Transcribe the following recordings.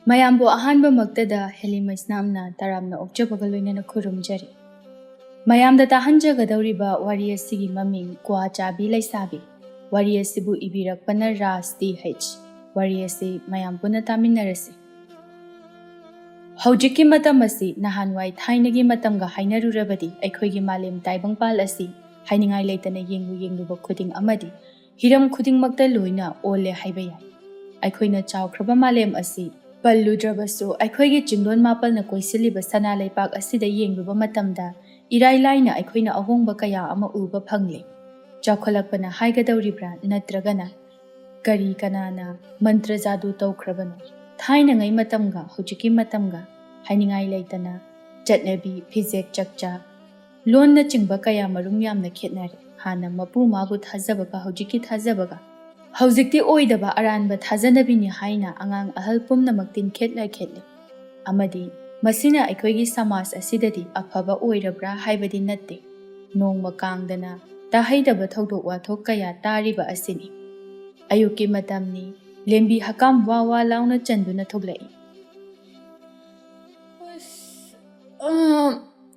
ꯃꯌꯥꯝꯕꯨ ꯑꯍꯥꯟꯕꯃꯛꯇꯗ ꯍꯦꯂꯤꯃꯩꯁꯅꯥꯝꯅ ꯇꯔꯥꯝꯅ ꯑꯣꯛꯆꯕꯒ ꯂꯣꯏꯅꯅ ꯈꯨꯔꯨꯝꯖꯔꯤ꯫ ꯃꯌꯥꯝꯗ ꯇꯥꯍꯟꯖꯒꯗꯧꯔꯤꯕ ꯋꯥꯔꯤ ꯑꯁꯤꯒꯤ ꯃꯃꯤꯡ ꯀ꯭ꯋꯥ ꯆꯥꯕꯤ ꯂꯩꯁꯥꯕꯤ꯫ ꯋꯥꯔꯤ ꯑꯁꯤꯕꯨ ꯏꯕꯤꯔꯛꯄꯅ ꯔꯥꯖ ꯇꯤ.ꯍꯩꯆ꯫ ꯋꯥꯔꯤ ꯑꯁꯤ ꯃꯌꯥꯝ ꯄꯨꯟꯅ ꯇꯥꯃꯤꯟꯅꯔꯁꯤ꯫ ꯍꯧꯖꯤꯛꯀꯤ ꯃꯇꯝ ꯑꯁꯤ ꯅꯍꯥꯟꯋꯥꯏ ꯊꯥꯏꯅꯒꯤ ꯃꯇꯝꯒ ꯍꯥꯏꯅꯔꯨꯔꯕꯗꯤ ꯑꯩꯈꯣꯏꯒꯤ ꯃꯥꯂꯦꯝ ꯇꯥꯏꯕꯪꯄꯥꯜ ꯑꯁꯤ ꯍꯥꯏꯅꯤꯡꯉꯥꯏ ꯂꯩꯇꯅ ꯌꯦꯡꯂꯨꯕ ꯈꯨꯗꯤꯡ ꯑꯃꯗꯤ ꯍꯤꯔꯝ ꯈꯨꯗꯤꯡꯃꯛꯇ ꯂꯣꯏꯅ ꯑꯣꯜꯂꯦ ꯍꯥꯏꯕ ꯌꯥꯏ꯫ ꯑꯩꯈꯣꯏꯅ ꯆꯥꯎꯈ꯭ꯔꯕ ꯃꯥꯂꯦꯝ ꯑꯁꯤ ꯄꯜꯂꯨꯗ꯭ꯔꯕꯁꯨ ꯑꯩꯈꯣꯏꯒꯤ ꯆꯤꯡꯂꯣꯟ ꯃꯥꯄꯜꯅ ꯀꯣꯏꯁꯤꯜꯂꯤꯕ ꯁꯅꯥ ꯂꯩꯄꯥꯛ ꯑꯁꯤꯗ ꯌꯦꯡꯂꯨꯕ ꯃꯇꯝꯗ ꯏꯔꯥꯏ ꯂꯥꯏꯅ ꯑꯩꯈꯣꯏꯅ ꯑꯍꯣꯡꯕ ꯀꯌꯥ ꯑꯃ ꯎꯕ ꯐꯪꯂꯦ꯫ ꯆꯥꯎꯈꯠꯂꯛꯄꯅ ꯍꯥꯏꯒꯗꯧꯔꯤꯕ꯭ꯔꯥ ꯅꯠꯇ꯭ꯔꯒꯅ ꯀꯔꯤ ꯀꯅꯥꯅ ꯃꯟꯇ꯭ꯔ ꯖꯥꯗꯨ ꯇꯧꯈ꯭ꯔꯕꯅꯣ? ꯊꯥꯏꯅꯉꯩ ꯃꯇꯝꯒ ꯍꯧꯖꯤꯛꯀꯤ ꯃꯇꯝꯒ ꯍꯥꯏꯅꯤꯡꯉꯥꯏ ꯂꯩꯇꯅ ꯆꯠꯅꯕꯤ, ꯐꯤꯖꯦꯠ ꯆꯛꯆꯥ, ꯂꯣꯟꯅꯆꯤꯡꯕ ꯀꯌꯥ ꯃꯔꯨꯝ ꯌꯥꯝꯅ ꯈꯦꯠꯅꯔꯦ꯫ ꯍꯥꯟꯅ ꯃꯄꯨ ꯃꯥꯕꯨ ꯊꯥꯖꯕꯒ ꯍꯧꯖꯤꯛꯀꯤ ꯊꯥꯖꯕꯒ ꯍꯧꯖꯤꯛꯇꯤ ꯑꯣꯏꯗꯕ ꯑꯔꯥꯟꯕ ꯊꯥꯖꯅꯕꯤꯅꯤ ꯍꯥꯏꯅ ꯑꯉꯥꯡ ꯑꯍꯜ ꯄꯨꯝꯅꯃꯛ ꯇꯤꯟꯈꯦꯠꯂꯦ꯫ ꯑꯃꯗꯤ ꯃꯁꯤꯅ ꯑꯩꯈꯣꯏꯒꯤ ꯁꯃꯥꯖ ꯑꯁꯤꯗꯗꯤ ꯑꯐꯕ ꯑꯣꯏꯔꯕ꯭ꯔꯥ ꯍꯥꯏꯕꯗꯤ ꯅꯠꯇꯦ꯫ ꯅꯣꯡꯃ ꯀꯥꯡꯗꯅ ꯇꯥꯍꯩꯗꯕ ꯊꯧꯗꯣꯛ ꯋꯥꯊꯣꯛ ꯀꯌꯥ ꯇꯥꯔꯤꯕ ꯑꯁꯤꯅꯤ꯫ ꯑꯌꯨꯛꯀꯤ ꯃꯇꯝꯅꯤ, ꯂꯦꯝꯕꯤ ꯍꯀꯥꯝ ꯋꯥ ꯋꯥ ꯂꯥꯎꯅ ꯆꯟꯗꯨꯅ ꯊꯣꯛꯂꯛꯏ꯫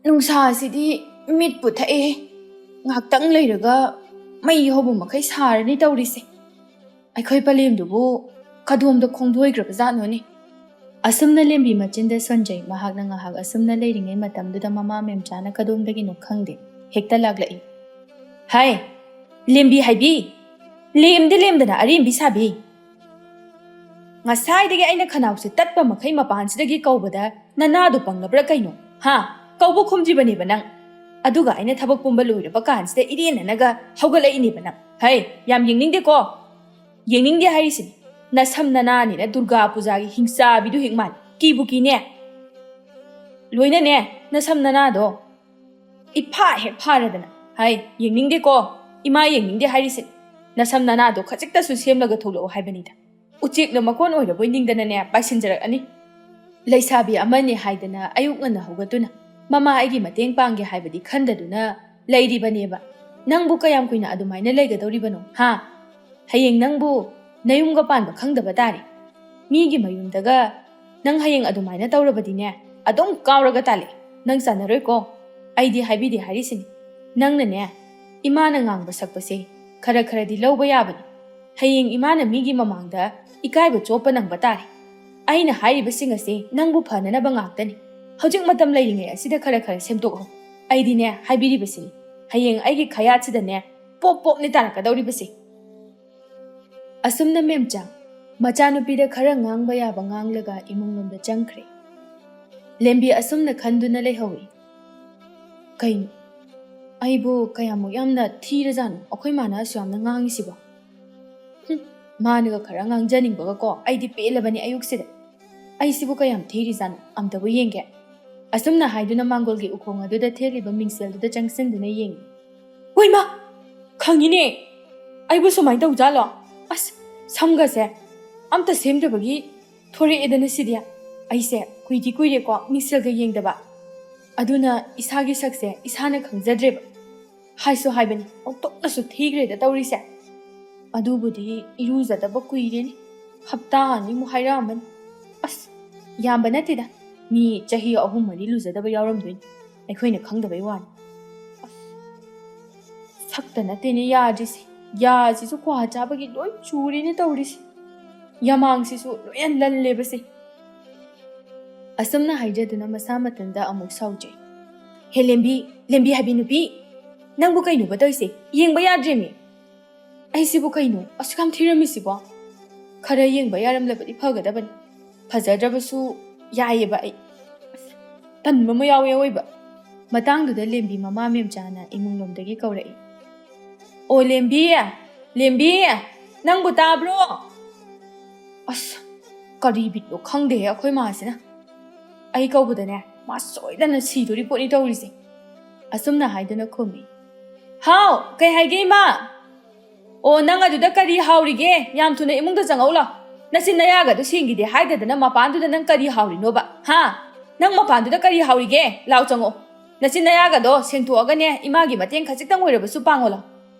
ꯅꯨꯡꯁꯥꯁꯤꯗꯤ ꯃꯤꯠ ꯄꯨꯊꯛꯑꯦ꯫ ꯉꯥꯏꯍꯥꯛꯇꯪ ꯂꯩꯔꯒ ꯃꯩ ꯍꯧꯕ ꯃꯈꯩ ꯁꯥꯔꯅꯤ ꯇꯧꯔꯤꯁꯦ꯫ ꯑꯩꯈꯣꯏ ꯄꯂꯦꯝꯗꯨꯕꯨ ꯀꯗꯣꯝꯗ ꯈꯣꯡꯗꯣꯏꯈ꯭ꯔꯕ ꯖꯥꯠꯅꯣꯅꯦ? ꯑꯁꯨꯝꯅ ꯂꯦꯝꯕꯤ ꯃꯆꯤꯟꯗ ꯁꯣꯟꯖꯩ꯫ ꯃꯍꯥꯛꯅ ꯉꯥꯏꯍꯥꯛ ꯑꯁꯨꯝꯅ ꯂꯩꯔꯤꯉꯩ ꯃꯇꯝꯗꯨꯗ ꯃꯃꯥ ꯃꯦꯝꯆꯥꯅ ꯀꯗꯣꯝꯗꯒꯤꯅꯣ ꯈꯪꯗꯦ ꯍꯦꯛꯇ ꯂꯥꯛꯂꯛꯏ꯫ ꯍꯥꯏ ꯂꯦꯝꯕꯤ ꯍꯥꯏꯕꯤ, ꯂꯦꯝꯗꯤ ꯂꯦꯝꯗꯅ ꯑꯔꯦꯝꯕꯤ ꯁꯥꯕꯤ꯫ ꯉꯁꯥꯏꯗꯒꯤ ꯑꯩꯅ ꯈꯅꯥꯎꯁꯦ ꯇꯠꯄ ꯃꯈꯩ ꯃꯄꯥꯟꯁꯤꯗꯒꯤ ꯀꯧꯕꯗ ꯅꯅꯥꯗꯣ ꯄꯪꯂꯕ꯭ꯔꯥ ꯀꯩꯅꯣ? ꯀꯧꯕ ꯈꯨꯝꯗ꯭ꯔꯤꯕꯅꯦꯕ ꯅꯪ꯫ ꯑꯗꯨꯒ ꯑꯩꯅ ꯊꯕꯛ ꯄꯨꯝꯕ ꯂꯣꯏꯔꯕ ꯀꯥꯟꯁꯤꯗ ꯏꯔꯦꯟꯅꯅꯒ ꯍꯧꯒꯠꯂꯛꯏꯅꯦꯕ ꯅꯪ꯫ ꯍꯩ ꯌꯥꯝ ꯌꯦꯡꯅꯤꯡꯗꯦꯀꯣ? ꯌꯦꯡꯅꯤꯡꯗꯦ ꯍꯥꯏꯔꯤꯁꯤꯅꯤ꯫ ꯅꯁꯝ ꯅꯅꯥꯅꯤꯅ ꯗꯨꯔꯒꯥ ꯄꯨꯖꯥꯒꯤ ꯍꯤꯡꯆꯥꯕꯤꯗꯨ ꯍꯦꯛ ꯃꯥꯜꯂꯤ꯫ ꯀꯤꯕꯨ ꯀꯤꯅꯦ꯫ ꯂꯣꯏꯅꯅꯦ ꯅꯁꯝ ꯅꯅꯥꯗꯣ ꯏꯐꯥ ꯍꯦꯛ ꯐꯥꯔꯗꯅ꯫ ꯍꯩ ꯌꯦꯡꯅꯤꯡꯗꯦꯀꯣ? ꯏꯃꯥ ꯌꯦꯡꯅꯤꯡꯗꯦ ꯍꯥꯏꯔꯤꯁꯤꯅꯤ꯫ ꯅꯁꯝ ꯅꯅꯥꯗꯣ ꯈꯖꯤꯛꯇꯁꯨ ꯁꯦꯝꯂꯒ ꯊꯣꯛꯂꯛꯑꯣ ꯍꯥꯏꯕꯅꯤꯗ꯫ ꯎꯆꯦꯛꯅ ꯃꯀꯣꯟ ꯑꯣꯏꯔꯕꯣꯏ ꯅꯤꯡꯗꯅꯅꯦ ꯄꯥꯏꯁꯤꯟꯖꯔꯛꯑꯅꯤ꯫ ꯂꯩꯁꯥꯕꯤ ꯑꯃꯅꯤ ꯍꯥꯏꯗꯅ ꯑꯌꯨꯛ ꯉꯟꯅ ꯍꯧꯒꯠꯇꯨꯅ ꯃꯃꯥ ꯑꯩꯒꯤ ꯃꯇꯦꯡ ꯄꯥꯡꯒꯦ ꯍꯥꯏꯕꯗꯤ ꯈꯟꯗꯗꯨꯅ ꯂꯩꯔꯤꯕꯅꯦꯕ꯫ ꯅꯪꯕꯨ ꯀꯌꯥꯝ ꯀꯨꯏꯅ ꯑꯗꯨꯃꯥꯏꯅ ꯂꯩꯒꯗꯧꯔꯤꯕꯅꯣ? ꯍꯌꯦꯡ ꯅꯪꯕు ꯅꯌꯨꯝꯒ ꯄꯥꯟꯕ ꯈꯪꯗꯕ ꯇꯥꯔꯦ꯫ ꯃꯤꯒꯤ ꯃꯌꯨꯝꯗꯒ ꯅꯪ ꯍꯌꯦꯡ ꯑꯗꯨꯃꯥꯏꯅ ꯇꯧꯔꯕꯗꯤꯅꯦ ꯑꯗꯨꯝ ꯀꯥꯎꯔꯒ ꯇꯥꯜꯂꯦ꯫ ꯅꯪ ꯆꯥꯟꯅꯔꯣꯏꯀꯣ? ꯑꯩꯗꯤ ꯍꯥꯏꯕꯤꯗꯦ ꯍꯥꯏꯔꯤꯁꯤꯅꯤ꯫ ꯅꯪꯅꯅꯦ ꯏꯃꯥꯅ ꯉꯥꯡꯕ ꯁꯛꯄꯁꯦ ꯈꯔ ꯈꯔꯗꯤ ꯂꯧꯕ ꯌꯥꯕꯅꯤ꯫ ꯍꯌꯦꯡ ꯏꯃꯥꯅ ꯃꯤꯒꯤ ꯃꯃꯥꯡꯗ ꯏꯀꯥꯏꯕ ꯆꯣꯞꯄ ꯅꯪꯕ ꯇꯥꯔꯦ꯫ ꯑꯩꯅ ꯍꯥꯏꯔꯤꯕꯁꯤꯡ ꯑꯁꯤ ꯅꯪꯕꯨ ꯐꯅꯅꯕ ꯉꯥꯛꯇꯅꯤ꯫ ꯍꯧꯖꯤck ꯃꯇꯝ ꯂꯩꯔꯤꯉꯩ ꯑꯁꯤꯗ ꯈꯔ ꯈꯔ ꯁꯦꯝꯗꯣꯛꯍꯧ꯫ ꯑꯩꯗꯤꯅꯦ ꯍꯥꯏꯕꯤꯔꯤꯕꯁꯤꯅꯤ ꯍꯌꯦꯡ ꯑꯩꯒꯤ ꯈꯌꯥꯠꯁꯤꯗꯅꯦ ꯄꯣꯞ ꯄꯣꯞꯅꯤ ꯇꯥꯔꯛꯀꯗꯧꯔꯤꯕꯁꯤ꯫ ꯑꯁꯨꯝꯅ ꯃꯦꯝꯆꯥ ꯃꯆꯥꯅꯨꯄꯤꯗ ꯈꯔ ꯉꯥꯡꯕ ꯌꯥꯕ ꯉꯥꯡꯂꯒ ꯏꯃꯨꯡꯂꯣꯝꯗ ꯆꯪꯈ꯭ꯔꯦ꯫ ꯂꯦꯝꯕꯤ ꯑꯁꯨꯝꯅ ꯈꯟꯗꯨꯅ ꯂꯩꯍꯧꯏ꯫ ꯀꯩꯅꯣ ꯑꯩꯕꯨ ꯀꯌꯥꯃꯨꯛ ꯌꯥꯝꯅ ꯊꯤꯔꯖꯥꯠꯅꯣ ꯑꯩꯈꯣꯏ ꯃꯥꯅ ꯑꯁꯨꯌꯥꯝꯅ ꯉꯥꯡꯉꯤꯁꯤꯕꯣ? ꯃꯥꯅꯒ ꯈꯔ ꯉꯥꯡꯖꯅꯤꯡꯕꯒꯀꯣ ꯑꯩꯗꯤ ꯄꯦꯜꯂꯕꯅꯤ ꯑꯌꯨꯛꯁꯤꯗ꯫ ꯑꯩꯁꯤꯕꯨ ꯀꯌꯥꯝ ꯊꯤꯔꯤꯖꯥꯠꯅꯣ ꯑꯝꯇꯕꯨ ꯌꯦꯡꯒꯦ꯫ ꯑꯁꯨꯝꯅ ꯍꯥꯏꯗꯨꯅ ꯃꯥꯡꯒꯣꯜꯒꯤ ꯎꯈꯣꯡ ꯑꯗꯨꯗ ꯊꯦꯠꯂꯤꯕ ꯃꯤꯡꯁꯦꯜꯗꯨꯗ ꯆꯪꯁꯤꯟꯗꯨꯅ ꯌꯦꯡꯉꯤ꯫ ꯍꯣꯏꯃꯥ ꯈꯪꯉꯤꯅꯦ ꯑꯩꯕꯨ ꯁꯨꯃꯥꯏꯅ ꯇꯧꯖꯥꯠꯂꯣ? ꯑꯁ ꯁꯝꯒꯁꯦ ꯑꯝꯇ ꯁꯦꯝꯗ꯭ꯔꯕꯒꯤ ꯊꯣꯔꯛꯑꯦꯗꯅ ꯁꯤꯗꯤ꯫ ꯑꯩꯁꯦ ꯀꯨꯏꯗꯤ ꯀꯨꯏꯔꯦꯀꯣ ꯃꯤꯡꯁꯦꯜꯒ ꯌꯦꯡꯗꯕ꯫ ꯑꯗꯨꯅ ꯏꯁꯥꯒꯤ ꯁꯛꯁꯦ ꯏꯁꯥꯅ ꯈꯪꯖꯗ꯭ꯔꯦꯕ꯫ ꯍꯥꯏꯁꯨ ꯍꯥꯏꯕꯅꯤ ꯑꯣꯟꯊꯣꯛꯅꯁꯨ ꯊꯤꯈ꯭ꯔꯦꯗ ꯇꯧꯔꯤꯁꯦ꯫ ꯑꯗꯨꯕꯨꯗꯤ ꯏꯔꯨꯖꯗꯕ ꯀꯨꯏꯔꯦꯅꯤ, ꯍꯞꯇꯥ ꯑꯅꯤꯃꯨꯛ ꯍꯥꯏꯔꯛꯑꯝꯃꯅꯤ꯫ ꯑꯁ ꯌꯥꯝꯕ ꯅꯠꯇꯦꯗ, ꯃꯤ ꯆꯍꯤ 3-4 ꯂꯨꯖꯗꯕ ꯌꯥꯎꯔꯝꯗꯣꯏꯅꯤ, ꯑꯩꯈꯣꯏꯅ ꯈꯪꯗꯕꯩ ꯋꯥꯅꯤ꯫ ꯁꯛꯇ ꯅꯠꯇꯦꯅꯦ ꯌꯥꯗ꯭ꯔꯤꯁꯤ, ꯌꯥꯁꯤꯁꯨ ꯀ꯭ꯋꯥ ꯆꯥꯕꯒꯤ ꯂꯣꯏ ꯆꯨꯔꯦꯅꯦ ꯇꯧꯔꯤꯁꯤ꯫ ꯌꯥꯃꯥꯡꯁꯤꯁꯨ ꯂꯣꯏꯅ ꯂꯜꯂꯦꯕꯁꯦ꯫ ꯑꯁꯨꯝꯅ ꯍꯥꯏꯖꯗꯨꯅ ꯃꯁꯥ ꯃꯊꯟꯇ ꯑꯃꯨꯛ ꯁꯥꯎꯖꯩ꯫ ꯍꯦ ꯂꯦꯝꯕꯤ, ꯂꯦꯝꯕꯤ ꯍꯥꯏꯕꯤ ꯅꯨꯄꯤ, ꯅꯪꯕꯨ ꯀꯩꯅꯣꯕ ꯇꯧꯔꯤꯁꯦ? ꯌꯦꯡꯕ ꯌꯥꯗ꯭ꯔꯦꯃꯤ꯫ ꯑꯩꯁꯤꯕꯨ ꯀꯩꯅꯣ ꯑꯁꯨꯛ ꯌꯥꯝ ꯊꯤꯔꯝꯃꯤꯁꯤꯕꯣ? ꯈꯔ ꯌꯦꯡꯕ ꯌꯥꯔꯝꯂꯕꯗꯤ ꯐꯒꯗꯕꯅꯤ꯫ ꯐꯖꯗ꯭ꯔꯕꯁꯨ ꯌꯥꯏꯌꯦꯕ ꯑꯩ꯫ ꯇꯟꯕ ꯑꯃ ꯌꯥꯎꯋꯦ ꯑꯣꯏꯕ꯫ ꯃꯇꯥꯡꯗꯨꯗ ꯂꯦꯝꯕꯤ ꯃꯃꯥ ꯃꯦꯝꯆꯥꯅ ꯏꯃꯨꯡꯂꯣꯝꯗꯒꯤ ꯀꯧꯔꯛꯏ꯫ ꯑꯣ ꯂꯦꯝꯕꯤ, ꯂꯦꯝꯕꯤ ꯅꯪꯕꯨ ꯇꯥꯕ꯭ꯔꯣ? ꯑꯁ ꯀꯔꯤ ꯕꯤꯠꯅꯣ ꯈꯪꯗꯦꯍꯦ ꯑꯩꯈꯣꯏ ꯃꯥꯁꯤꯅ꯫ ꯑꯩ ꯀꯧꯕꯗꯅꯦ ꯃꯥ ꯁꯣꯏꯗꯅ ꯁꯤꯗꯣꯔꯤ ꯄꯣꯠꯅꯤ ꯇꯧꯔꯤꯁꯦ꯫ ꯑꯁꯨꯝꯅ ꯍꯥꯏꯗꯨꯅ ꯈꯨꯝꯃꯤ꯫ ꯍꯥꯎ ꯀꯩ ꯍꯥꯏꯒꯦ ꯏꯃꯥ? ꯑꯣ ꯅꯪ ꯑꯗꯨꯗ ꯀꯔꯤ ꯍꯥꯎꯔꯤꯒꯦ? ꯌꯥꯝ ꯊꯨꯅ ꯏꯃꯨꯡꯗ ꯆꯪꯉꯧ ꯂꯥꯎ꯫ ꯅꯆꯤꯟ ꯅꯌꯥꯒꯗꯨ ꯁꯦꯡꯈꯤꯗꯦ ꯍꯥꯏꯗꯗꯅ ꯃꯄꯥꯟꯗꯨꯗ ꯅꯪ ꯀꯔꯤ ꯍꯥꯎꯔꯤꯅꯣꯕ? ꯅꯪ ꯃꯄꯥꯟꯗꯨꯗ ꯀꯔꯤ ꯍꯥꯎꯔꯤꯒꯦ? ꯂꯥꯎ ꯆꯪꯉꯛꯑꯣ꯫ ꯅꯆꯤꯟ ꯅꯌꯥꯒꯗꯣ ꯁꯦꯡꯊꯣꯛꯑꯒꯅꯦ ꯏꯃꯥꯒꯤ ꯃꯇꯦꯡ ꯈꯖꯤꯛꯇꯪ ꯑꯣꯏꯔꯕꯁꯨ ꯄꯥꯡꯉꯣ ꯂꯥꯎ꯫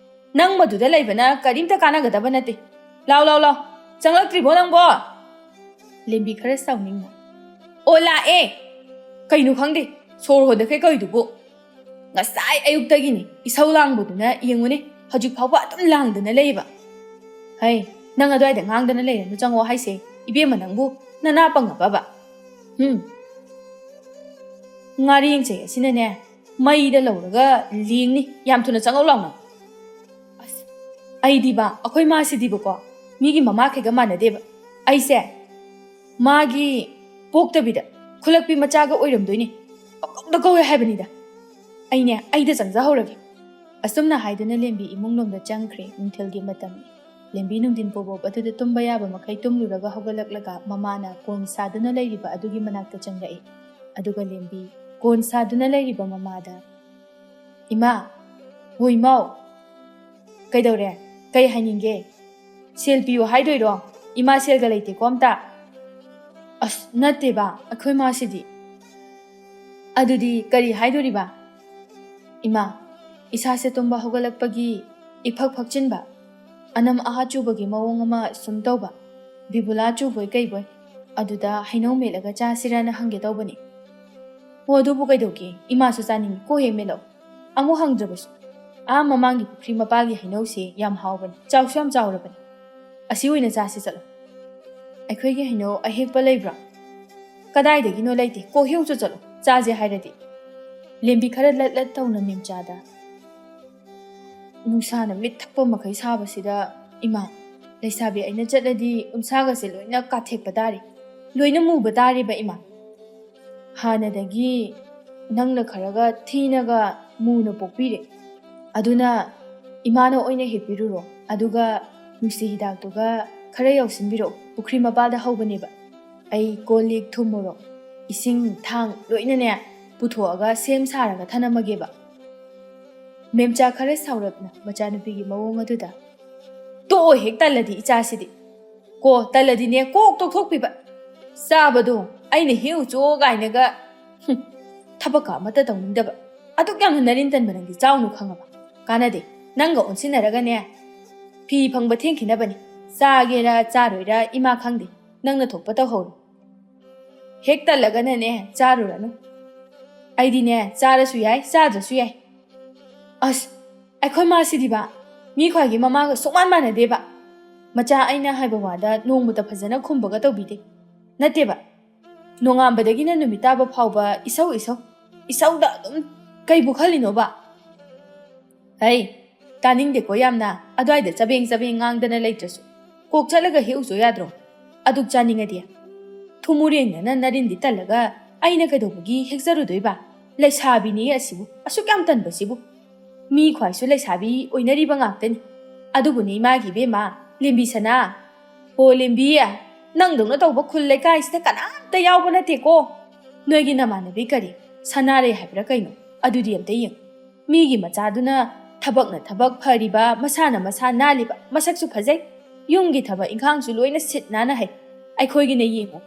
ꯅꯪ ꯃꯗꯨꯗ ꯂꯩꯕꯅ ꯀꯔꯤꯝꯇ ꯀꯥꯟꯅꯒꯗꯕ ꯅꯠꯇꯦ꯫ ꯂꯥꯎ ꯂꯥꯎ ꯂꯥꯎ, ꯆꯪꯂꯛꯇ꯭ꯔꯤꯕꯣ ꯅꯪꯕꯣ? ꯂꯦꯝꯕꯤ ꯈꯔ ꯁꯥꯎꯅꯤꯡꯅ. ꯑꯣ ꯂꯥꯛꯑꯦ! ꯀꯩꯅꯣ ꯈꯪꯗꯦ, ꯁꯣꯔ ꯍꯣꯟꯗꯈꯩ ꯀꯧꯏꯗꯨꯕꯨ. ꯉꯁꯥꯏ ꯑꯌꯨꯛꯇꯒꯤꯅꯤ ꯏꯁꯧ ꯂꯥꯡꯕꯗꯨꯅ ꯌꯦꯡꯉꯨꯅꯦ, ꯍꯧꯖꯤꯛ ꯐꯥꯎꯕ ꯑꯗꯨꯝ ꯂꯥꯡꯗꯅ ꯂꯩꯌꯦꯕ. ꯍꯩ, ꯅꯪ ꯑꯗꯨꯋꯥꯏꯗ ꯉꯥꯡꯗꯅ ꯂꯩꯔꯅꯨ ꯆꯪꯉꯣ ꯍꯥꯏꯁꯦ. ꯏꯕꯦꯝꯃ ꯅꯪꯕꯨ ꯅꯅꯥ ꯄꯪꯉꯕꯕ? ꯉꯥꯔꯦꯡꯆꯩ ꯑꯁꯤꯅꯅꯦ ꯃꯩꯗ ꯂꯧꯔꯒ ꯂꯦꯡꯅꯤ. ꯌꯥꯝ ꯊꯨꯅ ꯆꯪꯉꯧ ꯂꯥꯎꯅ. ꯑꯁ, ꯑꯩꯗꯤꯕ ꯑꯩꯈꯣꯏ ꯃꯥꯁꯤꯗꯤꯕꯀꯣ ꯃꯤꯒꯤ ꯃꯃꯥꯈꯩꯒ ꯃꯥꯟꯅꯗꯦꯕ. ꯑꯩꯁꯦ ꯃꯥꯒꯤ ꯄꯣꯛꯇꯕꯤꯗ ꯈꯨꯜꯂꯛꯄꯤ ꯃꯆꯥꯒ ꯑꯣꯏꯔꯝꯗꯣꯏꯅꯤ. ꯄꯪꯀꯧꯗ ꯀꯧꯋꯦ ꯍꯥꯏꯕꯅꯤꯗ. ꯑꯩꯗ ꯆꯪꯖꯍꯧꯔꯒꯦ. ꯑꯁꯨꯝꯅ ꯍꯥꯏꯗꯨꯅ ꯂꯦꯝꯕꯤ ꯏꯃꯨꯡꯂꯣꯝꯗ ꯆꯪꯈ꯭ꯔꯦ. ꯅꯨꯡꯊꯤꯜꯒꯤ ꯃꯇꯝꯅꯤ. ꯂꯦꯝꯕꯤ ꯅꯨꯡꯊꯤꯟ ꯄꯣꯕꯣꯞ ꯑꯗꯨꯗ ꯇꯨꯝꯕ ꯌꯥꯕ ꯃꯈꯩ ꯇꯨꯝꯂꯨꯔꯒ ꯍꯧꯒꯠꯂꯛꯂꯒ ꯃꯃꯥꯅ ꯀꯣꯟ ꯁꯥꯗꯨꯅ ꯂꯩꯔꯤꯕ ꯑꯗꯨꯒꯤ ꯃꯅꯥꯛꯇ ꯆꯪꯂꯛꯏ. ꯑꯗꯨꯒ ꯂꯦꯝꯕꯤ ꯀꯣꯟ ꯁꯥꯗꯨꯅ ꯂꯩꯔꯤꯕ ꯃꯃꯥꯗ, "ꯏꯃꯥ, ꯍꯣ ꯏꯃꯥꯎ, ꯀꯩꯗꯧꯔꯦ? ꯀꯩ ꯍꯥꯏꯅꯤꯡꯒꯦ? ꯁꯦꯜ ꯄꯤꯌꯣ ꯍꯥꯏꯗꯣꯏꯔꯣ? ꯏꯃꯥ ꯁꯦꯜꯒ ꯂꯩꯇꯦꯀꯣ ꯑꯝꯇ." "ꯑꯁ ꯅꯠꯇꯦꯕ ꯑꯩꯈꯣꯏ ꯃꯥꯁꯤꯗꯤ." "ꯑꯗꯨꯗꯤ ꯀꯔꯤ ꯍꯥꯏꯗꯣꯔꯤꯕ?" "ꯏꯃꯥ, ꯏꯁꯥꯁꯦ ꯇꯨꯝꯕ ꯍꯧꯒꯠꯂꯛꯄꯒꯤ ꯏꯐꯛ ꯐꯛꯆꯤꯟꯕ, ꯑꯅꯝ ꯑꯍꯥ ꯆꯨꯕꯒꯤ ꯃꯑꯣꯡ ꯑꯃ ꯁꯨꯝ ꯇꯧꯕ, ꯕꯤꯕꯨꯂꯥ ꯆꯨꯕꯣꯏ ꯀꯩꯕꯣꯏ, ꯑꯗꯨꯗ ꯍꯩꯅꯧ ꯃꯦꯠꯂꯒ ꯆꯥꯁꯤꯔꯅ ꯍꯪꯒꯦ ꯇꯧꯕꯅꯤ." "ꯍꯣ ꯑꯗꯨꯕꯨ ꯀꯩꯗꯧꯒꯦ? ꯏꯃꯥꯁꯨ ꯆꯥꯅꯤꯡꯉꯤ, ꯀꯣ ꯍꯦꯛ ꯃꯦꯠꯂꯛꯑꯣ." "ꯑꯃꯨꯛ ꯍꯪꯗ꯭ꯔꯕꯁꯨ ꯃꯃꯥꯡꯒꯤ ꯄꯨꯈ꯭ꯔꯤ ꯃꯄꯥꯜꯒꯤ ꯍꯩꯅꯧꯁꯦ ꯌꯥꯝ ꯍꯥꯎꯕꯅꯤ, ꯆꯥꯎꯁꯨ ꯌꯥꯝ ꯆꯥꯎꯔꯕꯅꯤ. ꯑꯁꯤ ꯑꯣꯏꯅ ꯆꯥꯁꯤ ꯆꯠꯂꯣ." "ꯑꯩꯈꯣꯏꯒꯤ ꯍꯩꯅꯧ ꯑꯍꯦꯛꯄ ꯂꯩꯕ꯭ꯔꯥ?" "ꯀꯗꯥꯏꯗꯒꯤꯅꯣ ꯂꯩꯇꯦ, ꯀꯣ ꯍꯦꯛꯎꯆꯣ ꯆꯠꯂꯣ, ꯆꯥꯁꯦ ꯍꯥꯏꯔꯗꯤ." ꯂꯦꯝꯕꯤ ꯈꯔ ꯂꯠ ꯂꯠ ꯇꯧꯅ ꯃꯦꯝꯆꯥꯗ, "ꯅꯨꯡꯁꯥꯅ ꯃꯤꯠ ꯊꯛꯄ ꯃꯈꯩ ꯁꯥꯕꯁꯤꯗ ꯏꯃꯥ, ꯂꯩꯁꯥꯕꯤ ꯑꯩꯅ ꯆꯠꯂꯗꯤ ꯎꯟꯁꯥꯒꯁꯦ ꯂꯣꯏꯅ ꯀꯥꯊꯦꯛꯄ ꯇꯥꯔꯤ, ꯂꯣꯏꯅ ꯃꯨꯕ ꯇꯥꯔꯤꯕ ꯏꯃꯥ. ꯍꯥꯟꯅꯗꯒꯤ ꯅꯪꯅ ꯈꯔꯒ ꯊꯤꯅꯒ ꯃꯨꯅ ꯄꯣꯛꯄꯤꯔꯦ. ꯑꯗꯨꯅ ꯏꯃꯥꯅ ꯑꯣꯏꯅ ꯍꯦꯛꯄꯤꯔꯨꯔꯣ, ꯑꯗꯨꯒ ꯅꯨꯡꯁꯤ ꯍꯤꯗꯥꯛꯇꯨꯒ ꯈꯔ ꯌꯥꯎꯁꯤꯟꯕꯤꯔꯛꯑꯣ. ꯄꯨꯈ꯭ꯔꯤ ꯃꯄꯥꯜꯗ ꯍꯧꯕꯅꯦꯕ. ꯑꯩ ꯀꯣꯜ ꯂꯤꯛ ꯊꯨꯝ ꯃꯣꯔꯣꯛ ꯏꯁꯤꯡ ꯊꯥꯡ ꯂꯣꯏꯅꯅꯦ ꯄꯨꯊꯣꯛꯑꯒ ꯁꯦꯝ ꯁꯥꯔꯒ ꯊꯅꯝꯃꯒꯦꯕ." ꯃꯦꯝꯆꯥ ꯈꯔ ꯁꯥꯎꯔꯞꯅ ꯃꯆꯥꯅꯨꯄꯤꯒꯤ ꯃꯑꯣꯡ ꯑꯗꯨꯗ, "ꯇꯣꯛꯑꯣ ꯍꯦꯛ ꯇꯜꯂꯗꯤ ꯏꯆꯥꯁꯤꯗꯤ. ꯀꯣ ꯇꯜꯂꯗꯤꯅꯦ ꯀꯣꯛ ꯇꯣꯛꯊꯣꯛꯄꯤꯕ. ꯆꯥꯕꯗꯣ ꯑꯩꯅ ꯍꯦꯛꯎꯆꯣ ꯀꯥꯏꯅꯒ ꯊꯕꯛꯀ ꯑꯃꯠꯇ ꯇꯧꯅꯤꯡꯗꯕ. ꯑꯗꯨꯛ ꯌꯥꯝꯅ ꯅꯔꯤꯟ ꯇꯟꯕ ꯅꯪꯗꯤ ꯆꯥꯎꯅꯨ ꯈꯪꯉꯕ. ꯀꯥꯟꯅꯗꯦ, ꯅꯪꯒ ꯑꯣꯟꯁꯤꯟꯅꯔꯒꯅꯦ ꯐꯤ ꯐꯪꯕ ꯊꯦꯡꯈꯤꯅꯕꯅꯤ. ꯆꯥꯒꯦꯔꯥ ꯆꯥꯔꯣꯏꯔꯥ ꯏꯃꯥ ꯈꯪꯗꯦ, ꯅꯪꯅ ꯊꯣꯛꯄ ꯇꯧꯍꯧꯔꯣ. ꯍꯦꯛ ꯇꯜꯂꯒꯅꯅꯦ ꯆꯥꯔꯨꯔꯅꯨ. ꯑꯩꯗꯤꯅꯦ ꯆꯥꯔꯁꯨ ꯌꯥꯏ, ꯆꯥꯗ꯭ꯔꯁꯨ ꯌꯥꯏ." ꯑꯁ, ꯑꯩꯈꯣꯏ ꯃꯥꯁꯤꯗꯤꯕ ꯃꯤ ꯈ꯭ꯋꯥꯏꯒꯤ ꯃꯃꯥꯒ ꯁꯨꯛꯃꯥꯟ ꯃꯥꯟꯅꯗꯦꯕ. ꯃꯆꯥ ꯑꯩꯅ ꯍꯥꯏꯕ ꯋꯥꯗ ꯅꯣꯡꯃꯇ ꯐꯖꯅ ꯈꯨꯝꯕꯒ ꯇꯧꯕꯤꯗꯦ. ꯅꯠꯇꯦꯕ, ꯅꯣꯡꯉꯥꯟꯕꯗꯒꯤꯅ ꯅꯨꯃꯤꯠ ꯇꯥꯕ ꯐꯥꯎꯕ ꯏꯁꯧ ꯏꯁꯧꯗ ꯑꯗꯨꯝ ꯀꯩꯕꯨ ꯈꯜꯂꯤꯅꯣꯕ? "ꯍꯩ, ꯇꯥꯅꯤꯡꯗꯦꯀꯣ ꯌꯥꯝꯅ ꯑꯗꯨꯋꯥꯏꯗ ꯆꯕꯦꯡ ꯆꯕꯦꯡ ꯉꯥꯡꯗꯅ ꯂꯩꯇ꯭ꯔꯁꯨ ꯀꯣꯛ ꯆꯠꯂꯒ ꯍꯦꯛꯎꯆꯣ ꯌꯥꯗ꯭ꯔꯣ? ꯑꯗꯨꯛ ꯆꯥꯅꯤꯡꯉꯗꯤ. ꯊꯨꯃꯨꯔꯦꯡꯅꯅ ꯅꯔꯤꯟꯗꯤ ꯇꯜꯂꯒ ꯑꯩꯅ ꯀꯩꯗꯧꯕꯒꯤ ꯍꯦꯛꯆꯔꯨꯗꯣꯏꯕ? ꯂꯩꯁꯥꯕꯤꯅꯤ ꯑꯁꯤꯕꯨ, ꯑꯁꯨꯛ ꯌꯥꯝ ꯇꯟꯕꯁꯤꯕꯨ. ꯃꯤ ꯈ꯭ꯋꯥꯏꯁꯨ ꯂꯩꯁꯥꯕꯤ ꯑꯣꯏꯅꯔꯤꯕ ꯉꯥꯛꯇꯅꯤ. ꯑꯗꯨꯕꯨꯅꯤ ꯏꯃꯥꯒꯤ ꯏꯕꯦꯝꯃ, ꯂꯦꯝꯕꯤ ꯁꯅꯥ. ꯍꯣ ꯂꯦꯝꯕꯤ, ꯅꯪꯗꯧꯅ ꯇꯧꯕ ꯈꯨꯜ ꯂꯩꯀꯥꯏꯁꯤꯗ ꯀꯅꯥꯝꯇ ꯌꯥꯎꯕ ꯅꯠꯇꯦꯀꯣ. ꯅꯣꯏꯒꯤ ꯅꯃꯥꯟꯅꯕꯤ ꯀꯔꯤ ꯁꯅꯥꯔꯩ ꯍꯥꯏꯕ꯭ꯔꯥ ꯀꯩꯅꯣ, ꯑꯗꯨꯗꯤ ꯑꯝꯇ ꯌꯦꯡꯉꯨ. ꯃꯤꯒꯤ ꯃꯆꯥꯗꯨꯅ ꯊꯕꯛꯅ ꯊꯕꯛ ꯐꯔꯤꯕ, ꯃꯁꯥꯅ ꯃꯁꯥ ꯅꯥꯜꯂꯤꯕ, ꯃꯁꯛꯁꯨ ꯐꯖꯩ, ꯌꯨꯝꯒꯤ ꯊꯕꯛ ꯏꯪꯈꯥꯡꯁꯨ ꯂꯣꯏꯅ ꯁꯤꯠ ꯅꯥꯟꯅ ꯍꯩ. ꯑꯩꯈꯣꯏꯒꯤꯅ ꯌꯦꯡꯉꯨ,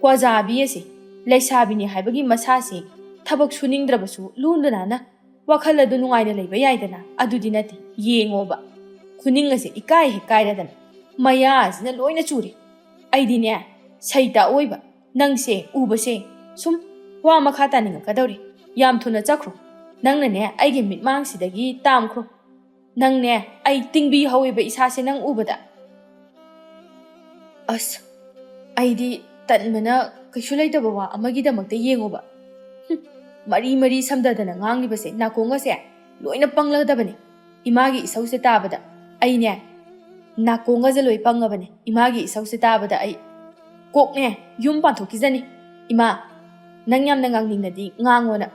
ꯀ꯭ꯋꯥꯖꯥꯕꯤ ꯑꯁꯤ ꯂꯩꯁꯥꯕꯤꯅꯤ ꯍꯥꯏꯕꯒꯤ ꯃꯁꯥꯁꯤ ꯊꯕꯛ ꯁꯨꯅꯤꯡꯗ꯭ꯔꯕꯁꯨ ꯂꯨꯅ ꯅꯥꯟꯅ ꯋꯥꯈꯜ ꯑꯗꯨ ꯅꯨꯡꯉꯥꯏꯅ ꯂꯩꯕ ꯌꯥꯏꯗꯅ. ꯑꯗꯨꯗꯤ ꯅꯠꯇꯦ, ꯌꯦꯡꯉꯣꯕ, ꯈꯨꯅꯤꯡ ꯑꯁꯤ ꯏꯀꯥꯏ ꯍꯦꯛ ꯀꯥꯏꯔꯗꯅ ꯃꯌꯥ ꯑꯁꯤꯅ ꯂꯣꯏꯅ ꯆꯨꯔꯤ. ꯑꯩꯗꯤꯅꯦ ꯁꯩꯇ ꯑꯣꯏꯕ ꯅꯪꯁꯦ ꯎꯕꯁꯦ ꯁꯨꯝ ꯋꯥ ꯃꯈꯥ ꯇꯥꯅꯤꯡꯉꯛꯀꯗꯧꯔꯤ. ꯌꯥꯝ ꯊꯨꯅ ꯆꯠꯈ꯭ꯔꯣ. ꯅꯪꯅꯅꯦ ꯑꯩꯒꯤ ꯃꯤꯠꯃꯥꯡꯁꯤꯗꯒꯤ ꯇꯥꯝꯈ꯭ꯔꯣ. ꯅꯪꯅꯦ ꯑꯩ ꯇꯤꯡꯕꯤ ꯍꯧꯋꯦꯕ ꯏꯁꯥꯁꯦ ꯅꯪ ꯎꯕꯗ." ꯑꯁ, ꯑꯩꯗꯤ ꯇꯟꯕꯅ ꯀꯩꯁꯨ ꯂꯩꯇꯕ ꯋꯥ ꯑꯃꯒꯤꯗꯃꯛꯇ ꯌꯦꯡꯉꯣꯕ. ꯃꯔꯤ ꯃꯔꯤ ꯁꯝꯗꯗꯅ ꯉꯥꯡꯂꯤꯕꯁꯦ ꯅꯥꯀꯣꯡꯒꯁꯦ ꯂꯣꯏꯅ ꯄꯪꯂꯗꯕꯅꯤ. ꯏꯃꯥꯒꯤ ꯏꯁꯧꯁꯦ ꯇꯥꯕꯗ ꯑꯩꯅꯦ ꯅꯥꯀꯣꯡꯒꯁꯦ ꯂꯣꯏ ꯄꯪꯉꯕꯅꯤ. ꯏꯃꯥꯒꯤ ꯏꯁꯧꯁꯦ ꯇꯥꯕꯗ ꯑꯩ ꯀꯣꯛꯅꯦ ꯌꯨꯝ ꯄꯥꯟꯊꯣꯛꯈꯤꯖꯅꯤ. "ꯏꯃꯥ, ꯅꯪ ꯌꯥꯝꯅ ꯉꯥꯡꯅꯤꯡꯉꯗꯤ ꯉꯥꯡꯉꯣꯅ,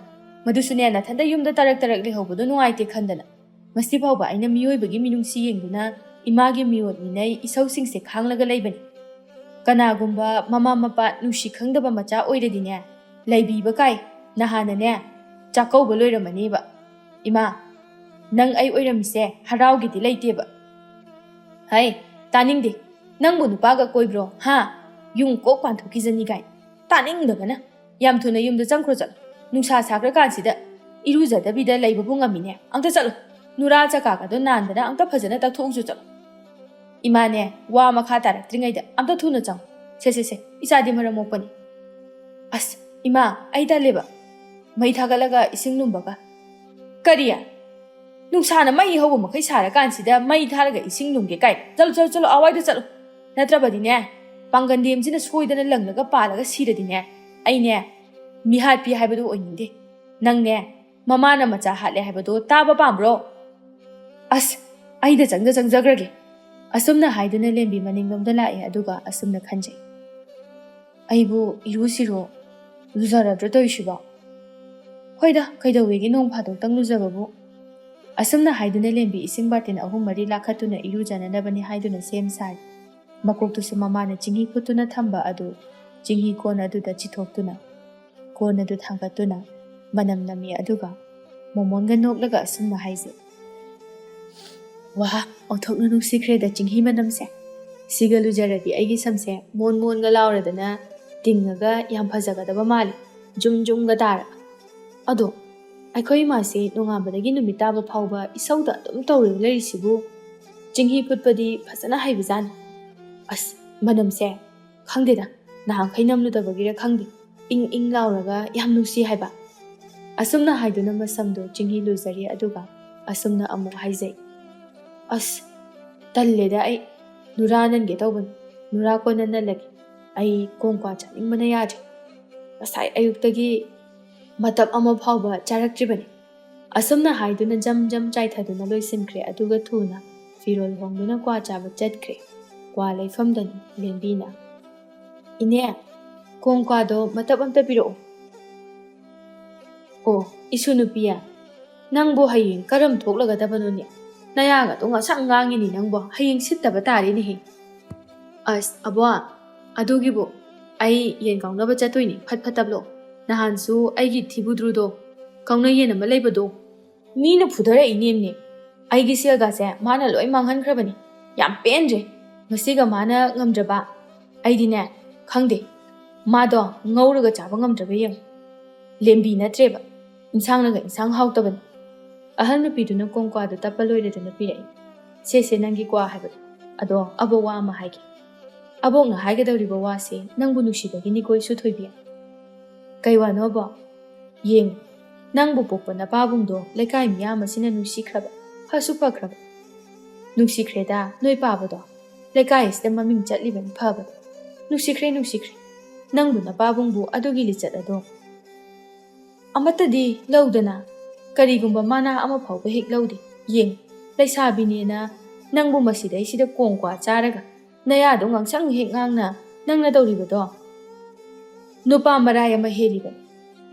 ꯃꯗꯨꯁꯨꯅꯦ ꯅꯊꯟꯗ ꯌꯨꯝꯗ ꯇꯔꯛ ꯇꯔꯛ ꯂꯩꯍꯧꯕꯗꯣ ꯅꯨꯡꯉꯥꯏꯇꯦ ꯈꯟꯗꯅ. ꯉꯁꯤ ꯐꯥꯎꯕ ꯑꯩꯅ ꯃꯤꯑꯣꯏꯕꯒꯤ ꯃꯤꯅꯨꯡꯁꯤ ꯌꯦꯡꯗꯨꯅ ꯏꯃꯥꯒꯤ ꯃꯤꯑꯣꯠ ꯃꯤꯅꯩ ꯏꯁꯧꯁꯤꯡꯁꯦ ꯈꯥꯡꯂꯒ ꯂꯩꯕꯅꯤ. ꯀꯅꯥꯒꯨꯝꯕ ꯃꯃꯥ ꯃꯄꯥ ꯅꯨꯡꯁꯤ ꯈꯪꯗꯕ ꯃꯆꯥ ꯑꯣꯏꯔꯗꯤꯅꯦ ꯂꯩꯕꯤꯕ ꯀꯥꯏ ꯅꯍꯥꯟꯅꯅꯦ ꯆꯥꯛꯀꯧꯕ ꯂꯣꯏꯔꯝꯃꯅꯤꯕ. ꯏꯃꯥ, ꯅꯪ ꯑꯩ ꯑꯣꯏꯔꯝꯃꯤꯁꯦ ꯍꯔꯥꯎꯒꯦꯗꯤ ꯂꯩꯇꯦꯕ." "ꯍꯩ, ꯇꯥꯅꯤꯡꯗꯦ. ꯅꯪꯕꯨ ꯅꯨꯄꯥꯒ ꯀꯣꯏꯕ꯭ꯔꯣ? ꯌꯨꯝ ꯀꯣꯛ ꯄꯥꯟꯊꯣꯛꯈꯤꯖꯅꯤ ꯀꯥꯏ. ꯇꯥꯅꯤꯡꯗꯕꯅ. ꯌꯥꯝ ꯊꯨꯅ ꯌꯨꯝꯗ ꯆꯪꯈ꯭ꯔꯣ ꯆꯠꯂꯣ. ꯅꯨꯡꯁꯥ ꯁꯥꯈ꯭ꯔꯀꯥꯟꯁꯤꯗ ꯏꯔꯨꯖꯗꯕꯤꯗ ꯂꯩꯕꯕꯨ ꯉꯝꯃꯤꯅꯦ. ꯑꯝꯇ ꯆꯠꯂꯣ. ꯅꯨꯔꯥ ꯆꯀꯥꯒꯗꯣ ꯅꯥꯟꯗꯅ ꯑꯝꯇ ꯐꯖꯅ ꯇꯛꯊꯣꯛꯎꯆꯣ ꯆꯠꯂꯣ." ꯏꯃꯥꯅꯦ ꯋꯥ ꯃꯈꯥ ꯇꯥꯔꯛꯇ꯭ꯔꯤꯉꯩꯗ ꯑꯝꯇ ꯊꯨꯅ ꯆꯪꯉꯨ ꯁꯦ ꯏꯆꯥꯗꯤ ꯃꯔꯝ ꯃꯣꯛꯄꯅꯤ ꯑꯁ ꯏꯃꯥ ꯑꯩ ꯇꯜꯂꯦꯕ ꯃꯩ ꯊꯥꯒꯠꯂꯒ ꯏꯁꯤꯡ ꯂꯨꯝꯕꯒ ꯀꯔꯤ ꯅꯨꯡꯁꯥꯅ ꯃꯩ ꯍꯧꯕ ꯃꯈꯩ ꯁꯥꯔꯀꯥꯟꯁꯤꯗ ꯃꯩ ꯊꯥꯔꯒ ꯏꯁꯤꯡ ꯂꯨꯝꯒꯦ ꯀꯥꯏꯅ ꯆꯠꯂꯣ ꯑꯋꯥꯏꯗ ꯆꯠꯂꯣ ꯅꯠꯇ꯭ꯔꯕꯗꯤꯅꯦ ꯄꯥꯡꯒꯟꯗꯦꯝꯁꯤꯅ ꯁꯣꯏꯗꯅ ꯂꯪꯂꯒ ꯄꯥꯜꯂꯒ ꯁꯤꯔꯗꯤꯅꯦ ꯑꯩꯅꯦ ꯃꯤꯍꯥꯠꯄꯤ ꯍꯥꯏꯕꯗꯨ ꯑꯣꯏꯅꯤꯡꯗꯦ ꯅꯪꯅꯦ ꯃꯃꯥꯅ ꯃꯆꯥ ꯍꯥꯠꯂꯦ ꯍꯥꯏꯕꯗꯣ ꯇꯥꯕ ꯄꯥꯝꯕ꯭ꯔꯣ ꯑꯁ ꯑꯩꯗ ꯆꯪꯖꯈ꯭ꯔꯒꯦ ꯑꯁꯨꯝꯅ ꯍꯥꯏꯗꯨꯅ ꯂꯦꯝꯕꯤ ꯃꯅꯤꯡꯂꯣꯝꯗ ꯂꯥꯛꯑꯦ ꯑꯗꯨꯒ ꯑꯁꯨꯝꯅ ꯈꯟꯖꯩ ꯑꯩꯕꯨ ꯏꯔꯨꯁꯤꯔꯣ ꯂꯨꯖꯔꯗ꯭ꯔꯣ ꯇꯧꯔꯤꯁꯤꯕꯣ ꯍꯣꯏꯗ ꯀꯩꯗꯧꯋꯦꯒꯦ ꯅꯣꯡ ꯐꯥꯗꯣꯛꯇꯪ ꯂꯨꯖꯕꯕꯨ ꯑꯁꯨꯝꯅ ꯍꯥꯏꯗꯨꯅ ꯂꯦꯝꯕꯤ ꯏꯁꯤꯡ ꯕꯥꯔꯇꯤꯟ 3-4 ꯂꯥꯈꯠꯇꯨꯅ ꯏꯔꯨꯖꯅꯅꯕꯅꯤ ꯍꯥꯏꯗꯨꯅ ꯁꯦꯝ ꯁꯥꯔꯤ ꯃꯀꯣꯛꯇꯨꯁꯨ ꯃꯃꯥꯅ ꯆꯤꯡꯍꯤ ꯐꯨꯠꯇꯨꯅ ꯊꯝꯕ ꯑꯗꯨ ꯆꯤꯡꯍꯤ ꯀꯣꯟ ꯑꯗꯨꯗ ꯆꯤꯊꯣꯛꯇꯨꯅ ꯀꯣꯟ ꯑꯗꯨ ꯊꯥꯡꯒꯠꯇꯨꯅ ꯃꯅꯝ ꯅꯝꯃꯤ ꯑꯗꯨꯒ ꯃꯣꯃꯣꯟꯒ ꯅꯣꯛꯂꯒ ꯑꯁꯨꯝꯅ ꯍꯥꯏꯖꯩ ꯋꯥ ꯑꯣꯟꯊꯣꯛꯅ ꯅꯨꯡꯁꯤꯈ꯭ꯔꯦꯗ ꯆꯤꯡꯍꯤ ꯃꯅꯝꯁꯦ ꯁꯤꯒ ꯂꯨꯖꯔꯗꯤ ꯑꯩꯒꯤ ꯁꯝꯁꯦ ꯃꯣꯟꯒ ꯂꯥꯎꯔꯗꯅ ꯇꯤꯡꯉꯒ ꯌꯥꯝ ꯐꯖꯒꯗꯕ ꯃꯥꯜꯂꯤ ꯖꯨꯝꯒ ꯇꯥꯔꯒ ꯑꯗꯣ ꯑꯩꯈꯣꯏ ꯏꯃꯥꯁꯦ ꯅꯣꯡꯉꯥꯟꯕꯗꯒꯤ ꯅꯨꯃꯤꯠ ꯇꯥꯕ ꯐꯥꯎꯕ ꯏꯁꯧꯗ ꯑꯗꯨꯝ ꯇꯧꯔꯒ ꯂꯩꯔꯤꯁꯤꯕꯨ ꯆꯤꯡꯍꯤ ꯐꯨꯠꯄꯗꯤ ꯐꯖꯅ ꯍꯩꯕꯖꯥꯠꯅꯤ ꯑꯁ ꯃꯅꯝꯁꯦ ꯈꯪꯗꯦꯗ ꯅꯍꯥꯟꯈꯩ ꯅꯝꯂꯨꯗꯕꯒꯤꯔ ꯈꯪꯗꯦ ꯏꯪ ꯂꯥꯎꯔꯒ ꯌꯥꯝ ꯅꯨꯡꯁꯤ ꯍꯥꯏꯕ ꯑꯁꯨꯝꯅ ꯍꯥꯏꯗꯨꯅ ꯃꯁꯝꯗꯣ ꯆꯤꯡꯍꯤ ꯂꯨꯖꯔꯤ ꯑꯗꯨꯒ ꯑꯁꯨꯝꯅ ꯑꯃꯨꯛ ꯍꯥꯏꯖꯩ ꯑꯁ ꯇꯜꯂꯦꯗ ꯑꯩ ꯅꯨꯔꯥ ꯅꯟꯒꯦ ꯇꯧꯕꯅꯤ ꯅꯨꯔꯥ ꯀꯣꯟꯅ ꯅꯜꯂꯒꯦ ꯑꯩ ꯀꯣꯡꯀ꯭ꯋꯥ ꯆꯥꯅꯤꯡꯕꯅ ꯌꯥꯗ꯭ꯔꯦ ꯉꯁꯥꯏ ꯑꯌꯨꯛꯇꯒꯤ ꯃꯇꯞ ꯑꯃ ꯐꯥꯎꯕ ꯆꯥꯔꯛꯇ꯭ꯔꯤꯕꯅꯤ ꯑꯁꯨꯝꯅ ꯍꯥꯏꯗꯨꯅ ꯖꯝ ꯆꯥꯏꯊꯗꯨꯅ ꯂꯣꯏꯁꯤꯟꯈ꯭ꯔꯦ ꯑꯗꯨꯒ ꯊꯨꯅ ꯐꯤꯔꯣꯜ ꯍꯣꯡꯗꯨꯅ ꯀ꯭ꯋꯥ ꯆꯥꯕ ꯆꯠꯈ꯭ꯔꯦ ꯀ꯭ꯋꯥ ꯂꯩꯐꯝꯗꯅꯤ ꯂꯦꯝꯕꯤꯅ ꯏꯅꯦ ꯀꯣꯡꯀ꯭ꯋꯥꯗꯣ ꯃꯇꯞ ꯑꯝꯇ ꯄꯤꯔꯛꯑꯣ ꯑꯣ ꯏꯁꯨ ꯅꯨꯄꯤꯌꯥ ꯅꯪꯕꯨ ꯍꯌꯦꯡ ꯀꯔꯝ ꯊꯣꯛꯂꯒꯗꯕꯅꯣꯅꯦ ꯅꯌꯥꯒꯗꯣ ꯉꯁꯪ ꯉꯥꯡꯉꯤꯅꯤ ꯅꯪꯕꯨ ꯍꯌꯦꯡ ꯁꯤꯠꯇꯕ ꯇꯥꯔꯦꯅꯦꯍꯦ ꯑꯁ ꯑꯕꯣ ꯑꯗꯨꯒꯤꯕꯨ ꯑꯩ ꯌꯦꯟ ꯀꯥꯎꯅꯕ ꯆꯠꯇꯣꯏꯅꯤ ꯐꯠ ꯇꯞꯂꯛꯑꯣ ꯅꯍꯥꯟꯁꯨ ꯑꯩꯒꯤ ꯊꯤꯕꯨꯗ꯭ꯔꯨꯗꯣ ꯀꯥꯎꯅ ꯌꯦꯟ ꯑꯃ ꯂꯩꯕꯗꯣ ꯃꯤꯅ ꯐꯨꯙꯔꯛꯏꯅꯦꯝꯅꯦ ꯑꯩꯒꯤ ꯁꯦꯜꯒꯥꯁꯦ ꯃꯥꯅ ꯂꯣꯏ ꯃꯥꯡꯍꯟꯈ꯭ꯔꯕꯅꯤ ꯌꯥꯝ ꯄꯦꯟꯗ꯭ꯔꯦ ꯉꯁꯤꯒ ꯃꯥꯅ ꯉꯝꯗ꯭ꯔꯕ ꯑꯩꯗꯤꯅꯦ ꯈꯪꯗꯦ ꯃꯥꯗꯣ ꯉꯧꯔꯒ ꯆꯥꯕ ꯉꯝꯗ꯭ꯔꯕ ꯌꯦꯡꯉꯨ ꯂꯦꯝꯕꯤ ꯅꯠꯇ꯭ꯔꯦꯕ ꯏꯟꯁꯥꯡꯅꯒ ꯏꯟꯁꯥꯡ ꯍꯥꯎꯇꯕꯅꯤ ꯑꯍꯜ ꯅꯨꯄꯤꯗꯨꯅ ꯀꯣꯡꯀ꯭ꯋꯥꯗꯣ ꯇꯞꯄ ꯂꯣꯏꯔꯗꯨꯅ ꯄꯤꯔꯛꯏ ꯁꯦ ꯅꯪꯒꯤ ꯀ꯭ꯋꯥ ꯍꯥꯏꯕꯗꯣ ꯑꯗꯣ ꯑꯕꯣꯛ ꯋꯥ ꯑꯃ ꯍꯥꯏꯒꯦ ꯑꯕꯣꯛꯅ ꯍꯥꯏꯒꯗꯧꯔꯤꯕ ꯋꯥꯁꯦ ꯅꯪꯕꯨ ꯅꯨꯡꯁꯤꯕꯒꯤꯅꯤꯀꯣ ꯏꯁꯨ ꯊꯣꯏꯕꯤ ꯀꯩ ꯋꯥꯅꯣꯕꯣ ꯌꯦꯡꯉꯨ ꯅꯪꯕꯨ ꯄꯣꯛꯄ ꯅꯄꯥꯕꯨꯡꯗꯣ ꯂꯩꯀꯥꯏ ꯃꯤꯌꯥꯝ ꯑꯁꯤꯅ ꯅꯨꯡꯁꯤꯈ꯭ꯔꯕ ꯐꯁꯨ ꯐꯈ꯭ꯔꯕ ꯅꯨꯡꯁꯤꯈ꯭ꯔꯦꯗ ꯅꯣꯏ ꯄꯥꯕꯗꯣ ꯂꯩꯀꯥꯏ ꯑꯁꯤꯗ ꯃꯃꯤꯡ ꯆꯠꯂꯤꯕꯅꯤ ꯐꯕꯗꯣ ꯅꯨꯡꯁꯤꯈ꯭ꯔꯦ ꯅꯪꯕꯨ ꯅꯄꯥꯕꯨꯡꯕꯨ ꯑꯗꯨꯒꯤ ꯂꯤꯆꯠ ꯑꯗꯣ ꯑꯃꯠꯇꯗꯤ ꯂꯧꯗꯅ ꯀꯔꯤꯒꯨꯝꯕ ꯃꯅꯥ ꯑꯃ ꯐꯥꯎꯕ ꯍꯦꯛ ꯂꯧꯗꯦ ꯌꯦꯡꯉꯨ ꯂꯩꯁꯥꯕꯤꯅꯦꯅ ꯅꯪꯕꯨ ꯃꯁꯤꯗꯩꯁꯤꯗ ꯀꯣꯡꯀ꯭ꯋꯥ ꯆꯥꯔꯒ ꯅꯌꯥꯗꯣ ꯉꯥꯡꯁꯪ ꯍꯦꯛ ꯉꯥꯡꯅ ꯅꯪꯅ ꯇꯧꯔꯤꯕꯗꯣ ꯅꯨꯄꯥ ꯃꯔꯥꯏ ꯑꯃ ꯍꯦꯜꯂꯤꯕꯅꯤ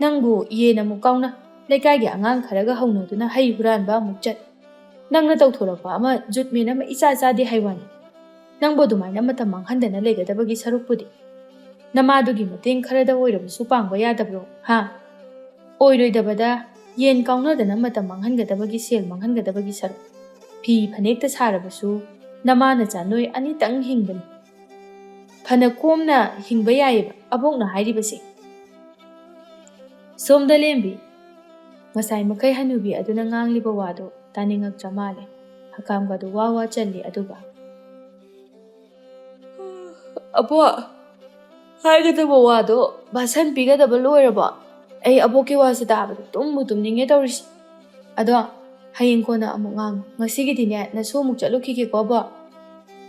ꯅꯪꯕꯨ ꯌꯦꯟ ꯑꯃꯨꯛ ꯀꯥꯎꯅ ꯂꯩꯀꯥꯏꯒꯤ ꯑꯉꯥꯡ ꯈꯔꯒ ꯍꯧꯅꯗꯨꯅ ꯍꯩ ꯍꯨꯔꯥꯟꯕ ꯑꯃꯨꯛ ꯆꯠ ꯅꯪꯅ ꯇꯧꯊꯣꯔꯛꯄ ꯑꯃ ꯖꯨꯠꯃꯦꯟ ꯑꯃ ꯏꯆꯥ ꯆꯥꯗꯦ ꯍꯥꯏꯋꯥꯅꯤ ꯅꯪꯕꯨ ꯑꯗꯨꯃꯥꯏꯅ ꯃꯇꯝ ꯃꯥꯡꯍꯟꯗꯅ ꯂꯩꯒꯗꯕꯒꯤ ꯁꯔꯨꯛꯄꯨꯗꯤ ꯅꯃꯥꯗꯨꯒꯤ ꯃꯇꯦꯡ ꯈꯔꯗ ꯑꯣꯏꯔꯕꯁꯨ ꯄꯥꯡꯕ ꯌꯥꯗꯕ꯭ꯔꯣ ꯍꯥ ꯑꯣꯏꯔꯣꯏꯗꯕꯗ ꯌꯦꯟ ꯀꯥꯎꯅꯗꯅ ꯃꯇꯝ ꯃꯥꯡꯍꯟꯒꯗꯕꯒꯤ ꯁꯦꯜ ꯃꯥꯡꯍꯟꯒꯗꯕꯒꯤ ꯁꯔꯨꯛ ꯐꯤ ꯐꯅꯦꯛꯇ ꯁꯥꯔꯕꯁꯨ ꯅꯃꯥꯅꯆꯥ ꯅꯣꯏ ꯑꯅꯤꯇꯪ ꯍꯤꯡꯕꯅꯤ ꯐꯅ ꯀꯣꯝꯅ ꯍꯤꯡꯕ ꯌꯥꯏꯌꯦꯕ ꯑꯕꯣꯛꯅ ꯍꯥꯏꯔꯤꯕꯁꯦ ꯁꯣꯝꯗ ꯂꯦꯝꯕꯤ ꯉꯁꯥꯏ ꯃꯈꯩ ꯍꯅꯨꯕꯤ ꯑꯗꯨꯅ ꯉꯥꯡꯂꯤꯕ ꯋꯥꯗꯣ ꯇꯥꯅꯤꯡꯉꯛꯇ꯭ꯔ ꯃꯥꯜꯂꯦ ꯍꯀꯥꯝꯒꯗꯣ ꯋꯥ ꯆꯜꯂꯤ ꯑꯗꯨꯒ ꯑꯕꯣꯛ ꯍꯥꯏꯒꯗꯕ ꯋꯥꯗꯣ ꯚꯥꯁꯟ ꯄꯤꯒꯗꯕ ꯂꯣꯏꯔꯕꯣ ꯑꯩ ꯑꯕꯣꯛꯀꯤ ꯋꯥꯁꯦ ꯇꯥꯕꯗ ꯇꯨꯝꯅꯤꯡꯉꯦ ꯇꯧꯔꯤꯁꯤ ꯑꯗꯣ ꯍꯌꯦꯡ ꯀꯣꯟꯅ ꯑꯃꯨꯛ ꯉꯥꯡꯉꯨ ꯉꯁꯤꯒꯤꯗꯤꯅꯦ ꯅꯁꯨ ꯑꯃꯨꯛ ꯆꯠꯂꯨꯈꯤꯒꯦꯀꯣ ꯑꯕꯣꯛ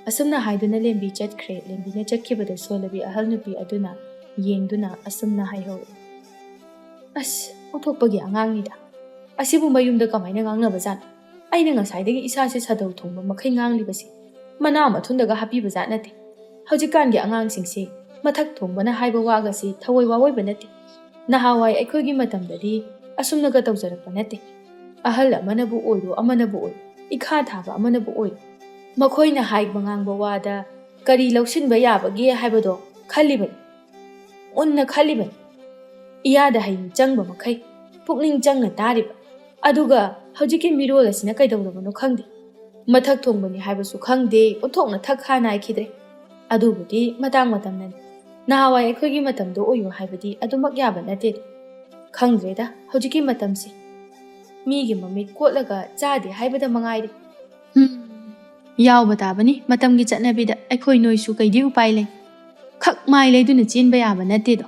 ꯑꯁꯨꯝꯅ ꯍꯥꯏꯗꯨꯅ ꯂꯦꯝꯕꯤ ꯆꯠꯈ꯭ꯔꯦ ꯂꯦꯝꯕꯤꯅ ꯆꯠꯈꯤꯕꯗ ꯁꯣꯜꯂꯕꯤ ꯑꯍꯜ ꯅꯨꯄꯤ ꯑꯗꯨꯅ ꯌꯦꯡꯗꯨꯅ ꯑꯁꯨꯝꯅ ꯍꯥꯏꯍꯧꯏ ꯑꯁ ꯑꯣꯟꯊꯣꯛꯄꯒꯤ ꯑꯉꯥꯡꯅꯤꯗ ꯑꯁꯤꯕꯨ ꯃꯌꯨꯝꯗ ꯀꯃꯥꯏꯅ ꯉꯥꯡꯅꯕꯖꯥꯠꯅꯣ ꯑꯩꯅ ꯉꯁꯥꯏꯗꯒꯤ ꯏꯁꯥꯁꯦ ꯁꯥꯗꯧ ꯊꯣꯡꯕ ꯃꯈꯩ ꯉꯥꯡꯂꯤꯕꯁꯤ ꯃꯅꯥ ꯃꯊꯨꯟꯗꯒ ꯍꯥꯞꯄꯤꯕꯖꯥꯠ ꯅꯠꯇꯦ ꯍꯧꯖꯤꯛꯀꯥꯟꯒꯤ ꯑꯉꯥꯡꯁꯤꯡꯁꯤ ꯃꯊꯛ ꯊꯣꯡꯕꯅ ꯍꯥꯏꯕ ꯋꯥꯒꯁꯤ ꯊꯑꯣꯏ ꯋꯥꯑꯣꯏꯕ ꯅꯠꯇꯦ ꯅꯍꯥꯟꯋꯥꯏ ꯑꯩꯈꯣꯏꯒꯤ ꯃꯇꯝꯗꯗꯤ ꯑꯁꯨꯝꯅꯒ ꯇꯧꯖꯔꯛꯄ ꯅꯠꯇꯦ ꯑꯍꯜ ꯑꯃꯅꯕꯨ ꯑꯣꯏꯔꯣ ꯑꯃꯅꯕꯨ ꯑꯣꯏꯔꯣ ꯏꯈꯥ ꯊꯥꯕ ꯑꯃꯅꯕꯨ ꯑꯣꯏꯔꯣ ꯃꯈꯣꯏꯅ ꯍꯥꯏꯕ ꯉꯥꯡꯕ ꯋꯥꯗ ꯀꯔꯤ ꯂꯧꯁꯤꯟꯕ ꯌꯥꯕꯒꯦ ꯍꯥꯏꯕꯗꯣ ꯈꯜꯂꯤꯕꯅꯤ ꯃꯨꯟꯅ ꯈꯜꯂꯤꯕꯅꯤ ꯏꯌꯥꯗ ꯍꯌꯦꯡ ꯆꯪꯕ ꯃꯈꯩ ꯄꯨꯛꯅꯤꯡ ꯆꯪꯅ ꯇꯥꯔꯤꯕ ꯑꯗꯨꯒ ꯍꯧꯖꯤꯛꯀꯤ ꯃꯤꯔꯣꯜ ꯑꯁꯤꯅ ꯀꯩꯗꯧꯔꯕꯅꯣ ꯈꯪꯗꯦ ꯃꯊꯛ ꯊꯣꯡꯕꯅꯤ ꯍꯥꯏꯕꯁꯨ ꯈꯪꯗꯦ ꯑꯣꯟꯊꯣꯛꯅ ꯊꯛ ꯈꯥ ꯅꯥꯏꯈꯤꯗ꯭ꯔꯦ ꯑꯗꯨꯕꯨꯗꯤ ꯃꯇꯥꯡ ꯃꯇꯝꯅꯅꯤ ꯅꯍꯥꯟꯋꯥꯏ ꯑꯩꯈꯣꯏꯒꯤ ꯃꯇꯝꯗꯣ ꯑꯣꯏꯌꯨ ꯍꯥꯏꯕꯗꯤ ꯑꯗꯨꯃꯛ ꯌꯥꯕ ꯅꯠꯇꯦꯗ ꯈꯪꯗ꯭ꯔꯦꯗ ꯍꯧꯖꯤꯛꯀꯤ ꯃꯇꯝꯁꯤ ꯃꯤꯒꯤ ꯃꯃꯤꯠ ꯀꯣꯠꯂꯒ ꯆꯥꯗꯦ ꯍꯥꯏꯕꯗ ꯃꯉꯥꯏꯔꯦ Yaoba tabani matamgi chatnabida aikhoi noisu kaidi upai lei. Khak mai leiduna chenba yaba natte do.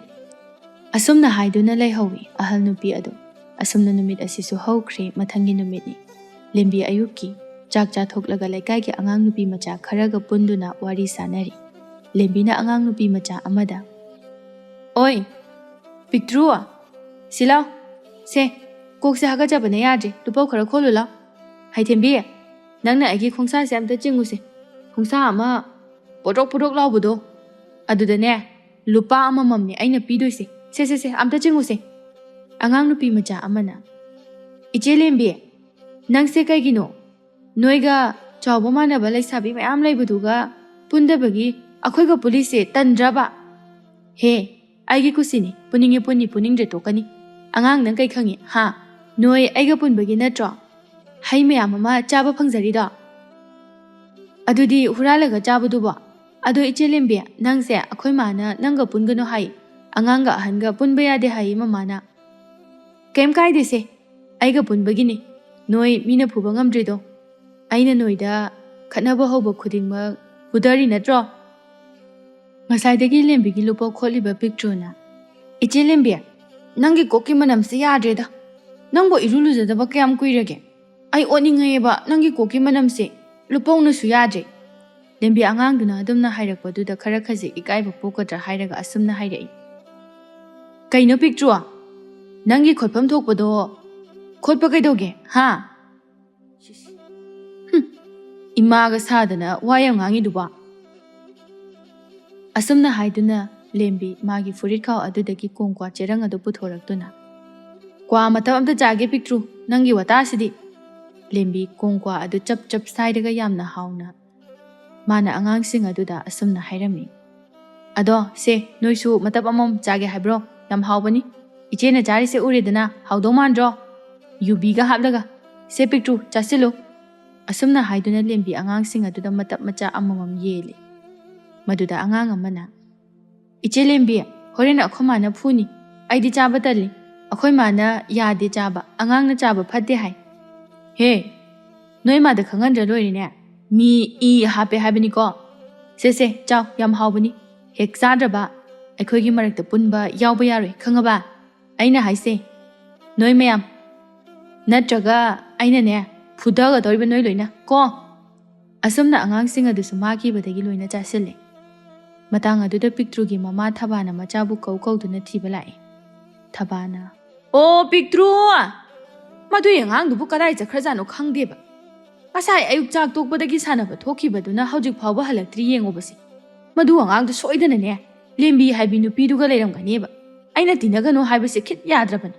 Asumna haiduna leihowi ahal nupi ado. Asumna numit asisu hokre mathangi numitni. Lembi ayuki chak chathok laikai ki angang nupi macha kharaga punduna wari sanari. Lembi na angang nupi macha amada. Oi, Pictrua, Silau, se, kok se haga jabane yadre, lupaw khara kholu lau. Hai thembi, nangna aigi khongsa se amta chingu se. Khongsa ama podok lau budo. Aduda ne, lupa ama mamni aina pidoi se. Se, amta chingu se. Angang nupi macha amana. Iche lembi, nang se kai gino. Noiga chawba mana ba laisabi mayam laibuduga pundabagi akhoiga police tandraba. He, aigi kusini puningi puningre tokani. Angang nang kai khangi ha. Noi aiga punbagi natro. Hai mayam ama chaba phangjari da. Adudi huralaga chabuduba. Ado iche lembi nang se akhoi mana nanga pungano hai. Anganga hanga punbaya de hai mamana. Kem kai de se. Aiga punbagi ni. Noi mina phuba ngamdre do. Aina noida khatnaba hoba khudingma hudari natro. Ngasaidagi lembigi lupa kholiba pictruna. Iche lembi, nangi koki manam se yadre da. Nangbo iruluzadaba kayam kuirage. Ai oningayeba nangi koki manam se lupaw na su yadre. Lembi angang duna adumna hairakpa duda khara khazi ikaiba pokatra hairaga asumna hairai. Kaino pictrua, nangi khotpam thokpado khotpa kaidoge, ha? Imaga sadana wayam ngangi duba. Asumna haiduna lembi magi furit khau adudagi kongkwa cherang adu puthoraktuna. Kwa matam amta jage pictru nangi wata sidi. Lembi kongkwa adu chap saidaga yamna hauna. Mana angang sing aduda asumna hairami. Ado se noisu matab amom jage haibro yam haubani. Iche na jari se uredana haudo mandro. Yubiga hablaga se pictru chasilu. Asumna haiduna lembi angang sing aduda matab macha amamam yele. Maduda angang amana. Iche lembi horena akhoma na phuni. Aidi chaba tali. Akhoi mana yade chaba. Angang na chaba phate hai. He. Noi ma da khangan ra loi ne. Mi I hape habani ko. Se chao yam haubani. Hek sadra ba. Akhoi gi marak ta punba yawba yaroi khangaba. Aina haise. Noi mayam. Natraga aina ne. Fudaga doriba noi loina ko. Asumna angang sing adusu maki badagi loina chasile. Matang aduda pictrugi mama thabana machabu kau duna thiba lai. Thabana. Oh pictru! Madu yangang dubu kadai chakrajano khangdeba. Asai ayuk chak tokpadagi sanaba thokibaduna haujik phawba halaktri yengobasi. Madu angang du soidana ne. Lembi haibi nupiduga leiramganeba. Aina tinagano haibase khit yadrabani.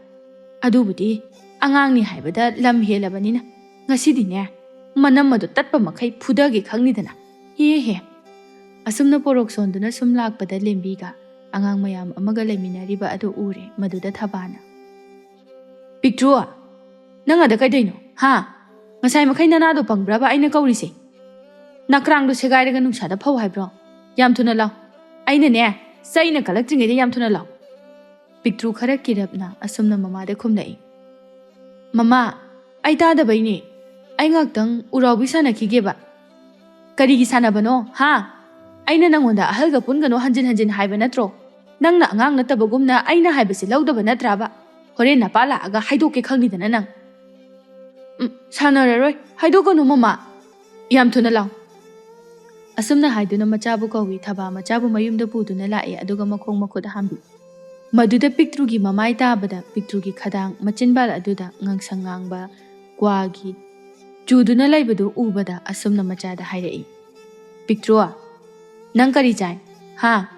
Adubudi angang ni haibada lam helabanina. Ngasidi ne. Manam madu tatpa makai phudagi khangnidana. He. Asumna porok sonduna sumlakpada lembiga angang mayam amaga laiminariba adu ure maduda thabana. Pictrua, nanga da kaidaino, ha? Ngasai makai nanado pangbraba aina kaurise. Nakrang du segairaga nungsada phau haibro. Yam thuna law. Aina ne, saina kalakjingeda yam thuna law. Pictru khara kirapna asumna mama da khumlai. Mama, ai tada baine. Ai ngaktang urawi sana kigeba. Karigi sana bano, ha? Aina nangonda ahalga pungano hanjin haiba natro. Nangna angang natabagumna aina haibasi lawdaba natraba. Hore na pala aga haidoke khangnidana nang. Sanararoi, haidokanu mama. Yam thuna law. Asumna haiduna machabu kawi thaba machabu mayumda puduna lae aduga makhong makhoda hambi. Maduda pictrugi mamai tabada pictrugi khadang machinbal aduda ngangsangang kwagi chuduna laibadu ubada asumna machada hairai. Pictrua. Nang kari chai, ha?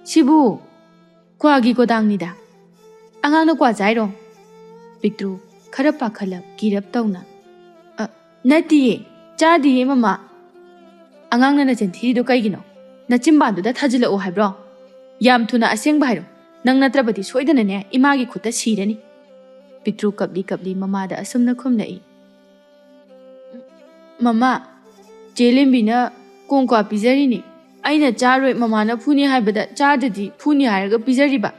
Sibu, kwagi kodang nida. Angang na kwa zairo. Pictru, kharapa khalap kirap tauna. Natiye, chadiye mama. Angang na nachanthi do kaigino. Nachimbandu da thajila o haibro. Yam thuna aseng bahiro. Nang natrabati soidana ne imagi khuta sirani. Pictru kapli mama da asumna khumnai. Mama, jelimbi na kongkwa pizari ni. Aina charoi mama na phuni haibada chadadi phuni haraga pizariba.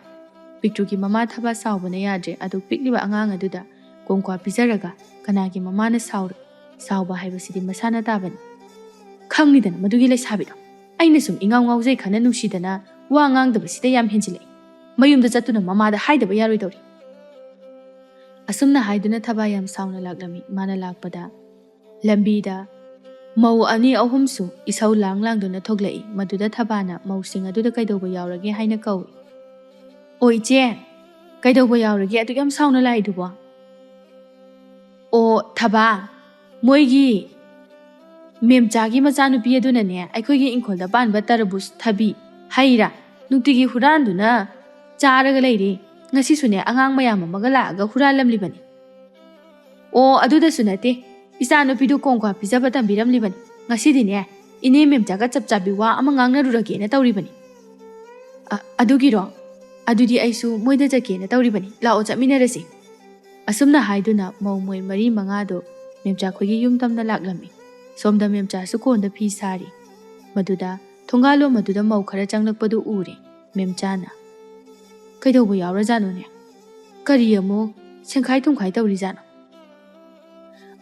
Pictrugi mama thaba saubana yadre adu pikliba angang aduda kongkwa pizaraga kanagi mama na sauba haibasidi masana tabani. ꯈꯪꯅꯤꯗꯅ ꯃꯗꯨꯒꯤ ꯂꯩꯁꯥꯕꯤꯗꯣ ꯑꯩꯅ ꯁꯨꯝ ꯏꯉꯥꯎ ꯉꯥꯎꯖꯩ ꯈꯟꯅ ꯅꯨꯡꯁꯤꯗꯅ ꯋꯥ ꯉꯥꯡꯗꯕꯁꯤꯗ ꯌꯥꯝ ꯍꯦꯟꯖꯤꯜꯂꯛꯏ ꯃꯌꯨꯝꯗ ꯆꯠꯇꯨꯅ ꯃꯃꯥꯗ ꯍꯥꯏꯗꯕ ꯌꯥꯔꯣꯏꯗꯧꯔꯤ ꯑꯁꯨꯝꯅ ꯍꯥꯏꯗꯨꯅ ꯊꯕꯥ ꯌꯥꯝ ꯁꯥꯎꯅ ꯂꯥꯛꯂꯝꯃꯤ ꯃꯥꯅ ꯂꯥꯛꯄꯗ ꯂꯝꯕꯤꯗ ꯃꯧ ꯑꯅꯤ ꯑꯍꯨꯝꯁꯨ ꯏꯁꯧ ꯂꯥꯡꯗꯨꯅ ꯊꯣꯛꯂꯛꯏ ꯃꯗꯨꯗ ꯊꯕꯥꯅ ꯃꯧꯁꯤꯡ ꯑꯗꯨꯗ ꯀꯩꯗꯧꯕ ꯌꯥꯎꯔꯒꯦ ꯍꯥꯏꯅ ꯀꯧꯏ ꯑꯣ ꯏꯆꯦ ꯀꯩꯗꯧꯕ ꯌꯥꯎꯔꯒꯦ ꯑꯗꯨꯛ ꯌꯥꯝ ꯁꯥꯎꯅ ꯂꯥꯛꯏꯗꯨꯕꯣ ꯑꯣ ꯊꯕꯥ ꯃꯣꯏꯒꯤ ꯃꯦꯝꯆꯥꯒꯤ ꯃꯆꯥꯅꯨꯄꯤ ꯑꯗꯨꯅꯅꯦ ꯑꯩꯈꯣꯏꯒꯤ ꯏꯪꯈꯣꯜꯗ ꯄꯥꯟꯕ ꯇꯔꯕꯨꯁ ꯊꯕꯤ ꯍꯩꯔꯥ ꯅꯨꯡꯇꯤꯒꯤ ꯍꯨꯔꯥꯟꯗꯨꯅ ꯆꯥꯔꯒ ꯂꯩꯔꯤ ꯉꯁꯤꯁꯨꯅꯦ ꯑꯉꯥꯡ ꯃꯌꯥꯝ ꯑꯃꯒ ꯂꯥꯛꯑꯒ ꯍꯨꯔꯥꯜꯂꯝꯂꯤꯕꯅꯤ ꯑꯣ ꯑꯗꯨꯗꯁꯨ ꯅꯠꯇꯦ ꯏꯆꯥꯅꯨꯄꯤꯗꯨ ꯀꯣꯡꯀ꯭ꯋꯥ ꯄꯤꯖꯕ ꯇꯝꯕꯤꯔꯝꯂꯤꯕꯅꯤ ꯉꯁꯤꯗꯤꯅꯦ ꯏꯅꯦ ꯃꯦꯝꯆꯥꯒ ꯆꯞ ꯆꯥꯕꯤ ꯋꯥ ꯑꯃ ꯉꯥꯡꯅꯔꯨꯔꯒꯦꯅ ꯇꯧꯔꯤꯕꯅꯤ ꯑꯗꯨꯒꯤꯔꯣ ꯑꯗꯨꯗꯤ ꯑꯩꯁꯨ ꯃꯣꯏꯗ ꯆꯠꯀꯦꯅ ꯇꯧꯔꯤꯕꯅꯤ ꯂꯥꯛꯑꯣ ꯆꯠꯃꯤꯟꯅꯔꯁꯤ ꯑꯁꯨꯝꯅ ꯍꯥꯏꯗꯨꯅ ꯃꯧ ꯃꯣꯏ 4-5ꯗꯨ ꯃꯦꯝꯆꯥꯈꯣꯏꯒꯤ ꯌꯨꯝ ꯇꯝꯅ ꯂꯥꯛꯂꯝꯃꯤ ꯁꯣꯝꯗ ꯃꯦꯝꯆꯥꯁꯨ ꯀꯣꯟꯗ ꯐꯤ ꯁꯥꯔꯤ ꯃꯗꯨꯗ ꯊꯣꯡꯒꯥꯜꯂꯣꯝ ꯑꯗꯨꯗ ꯃꯧ ꯈꯔ ꯆꯪꯂꯛꯄꯗꯨ ꯎꯔꯦ ꯃꯦꯝꯆꯥꯅ ꯀꯩꯗꯧꯕ ꯌꯥꯎꯔꯖꯥꯠꯅꯣꯅꯦ ꯀꯔꯤ ꯑꯃꯨꯛ ꯁꯦꯡꯈꯥꯏ ꯊꯨꯝꯈꯥꯏ ꯇꯧꯔꯤꯖꯥꯠꯅꯣ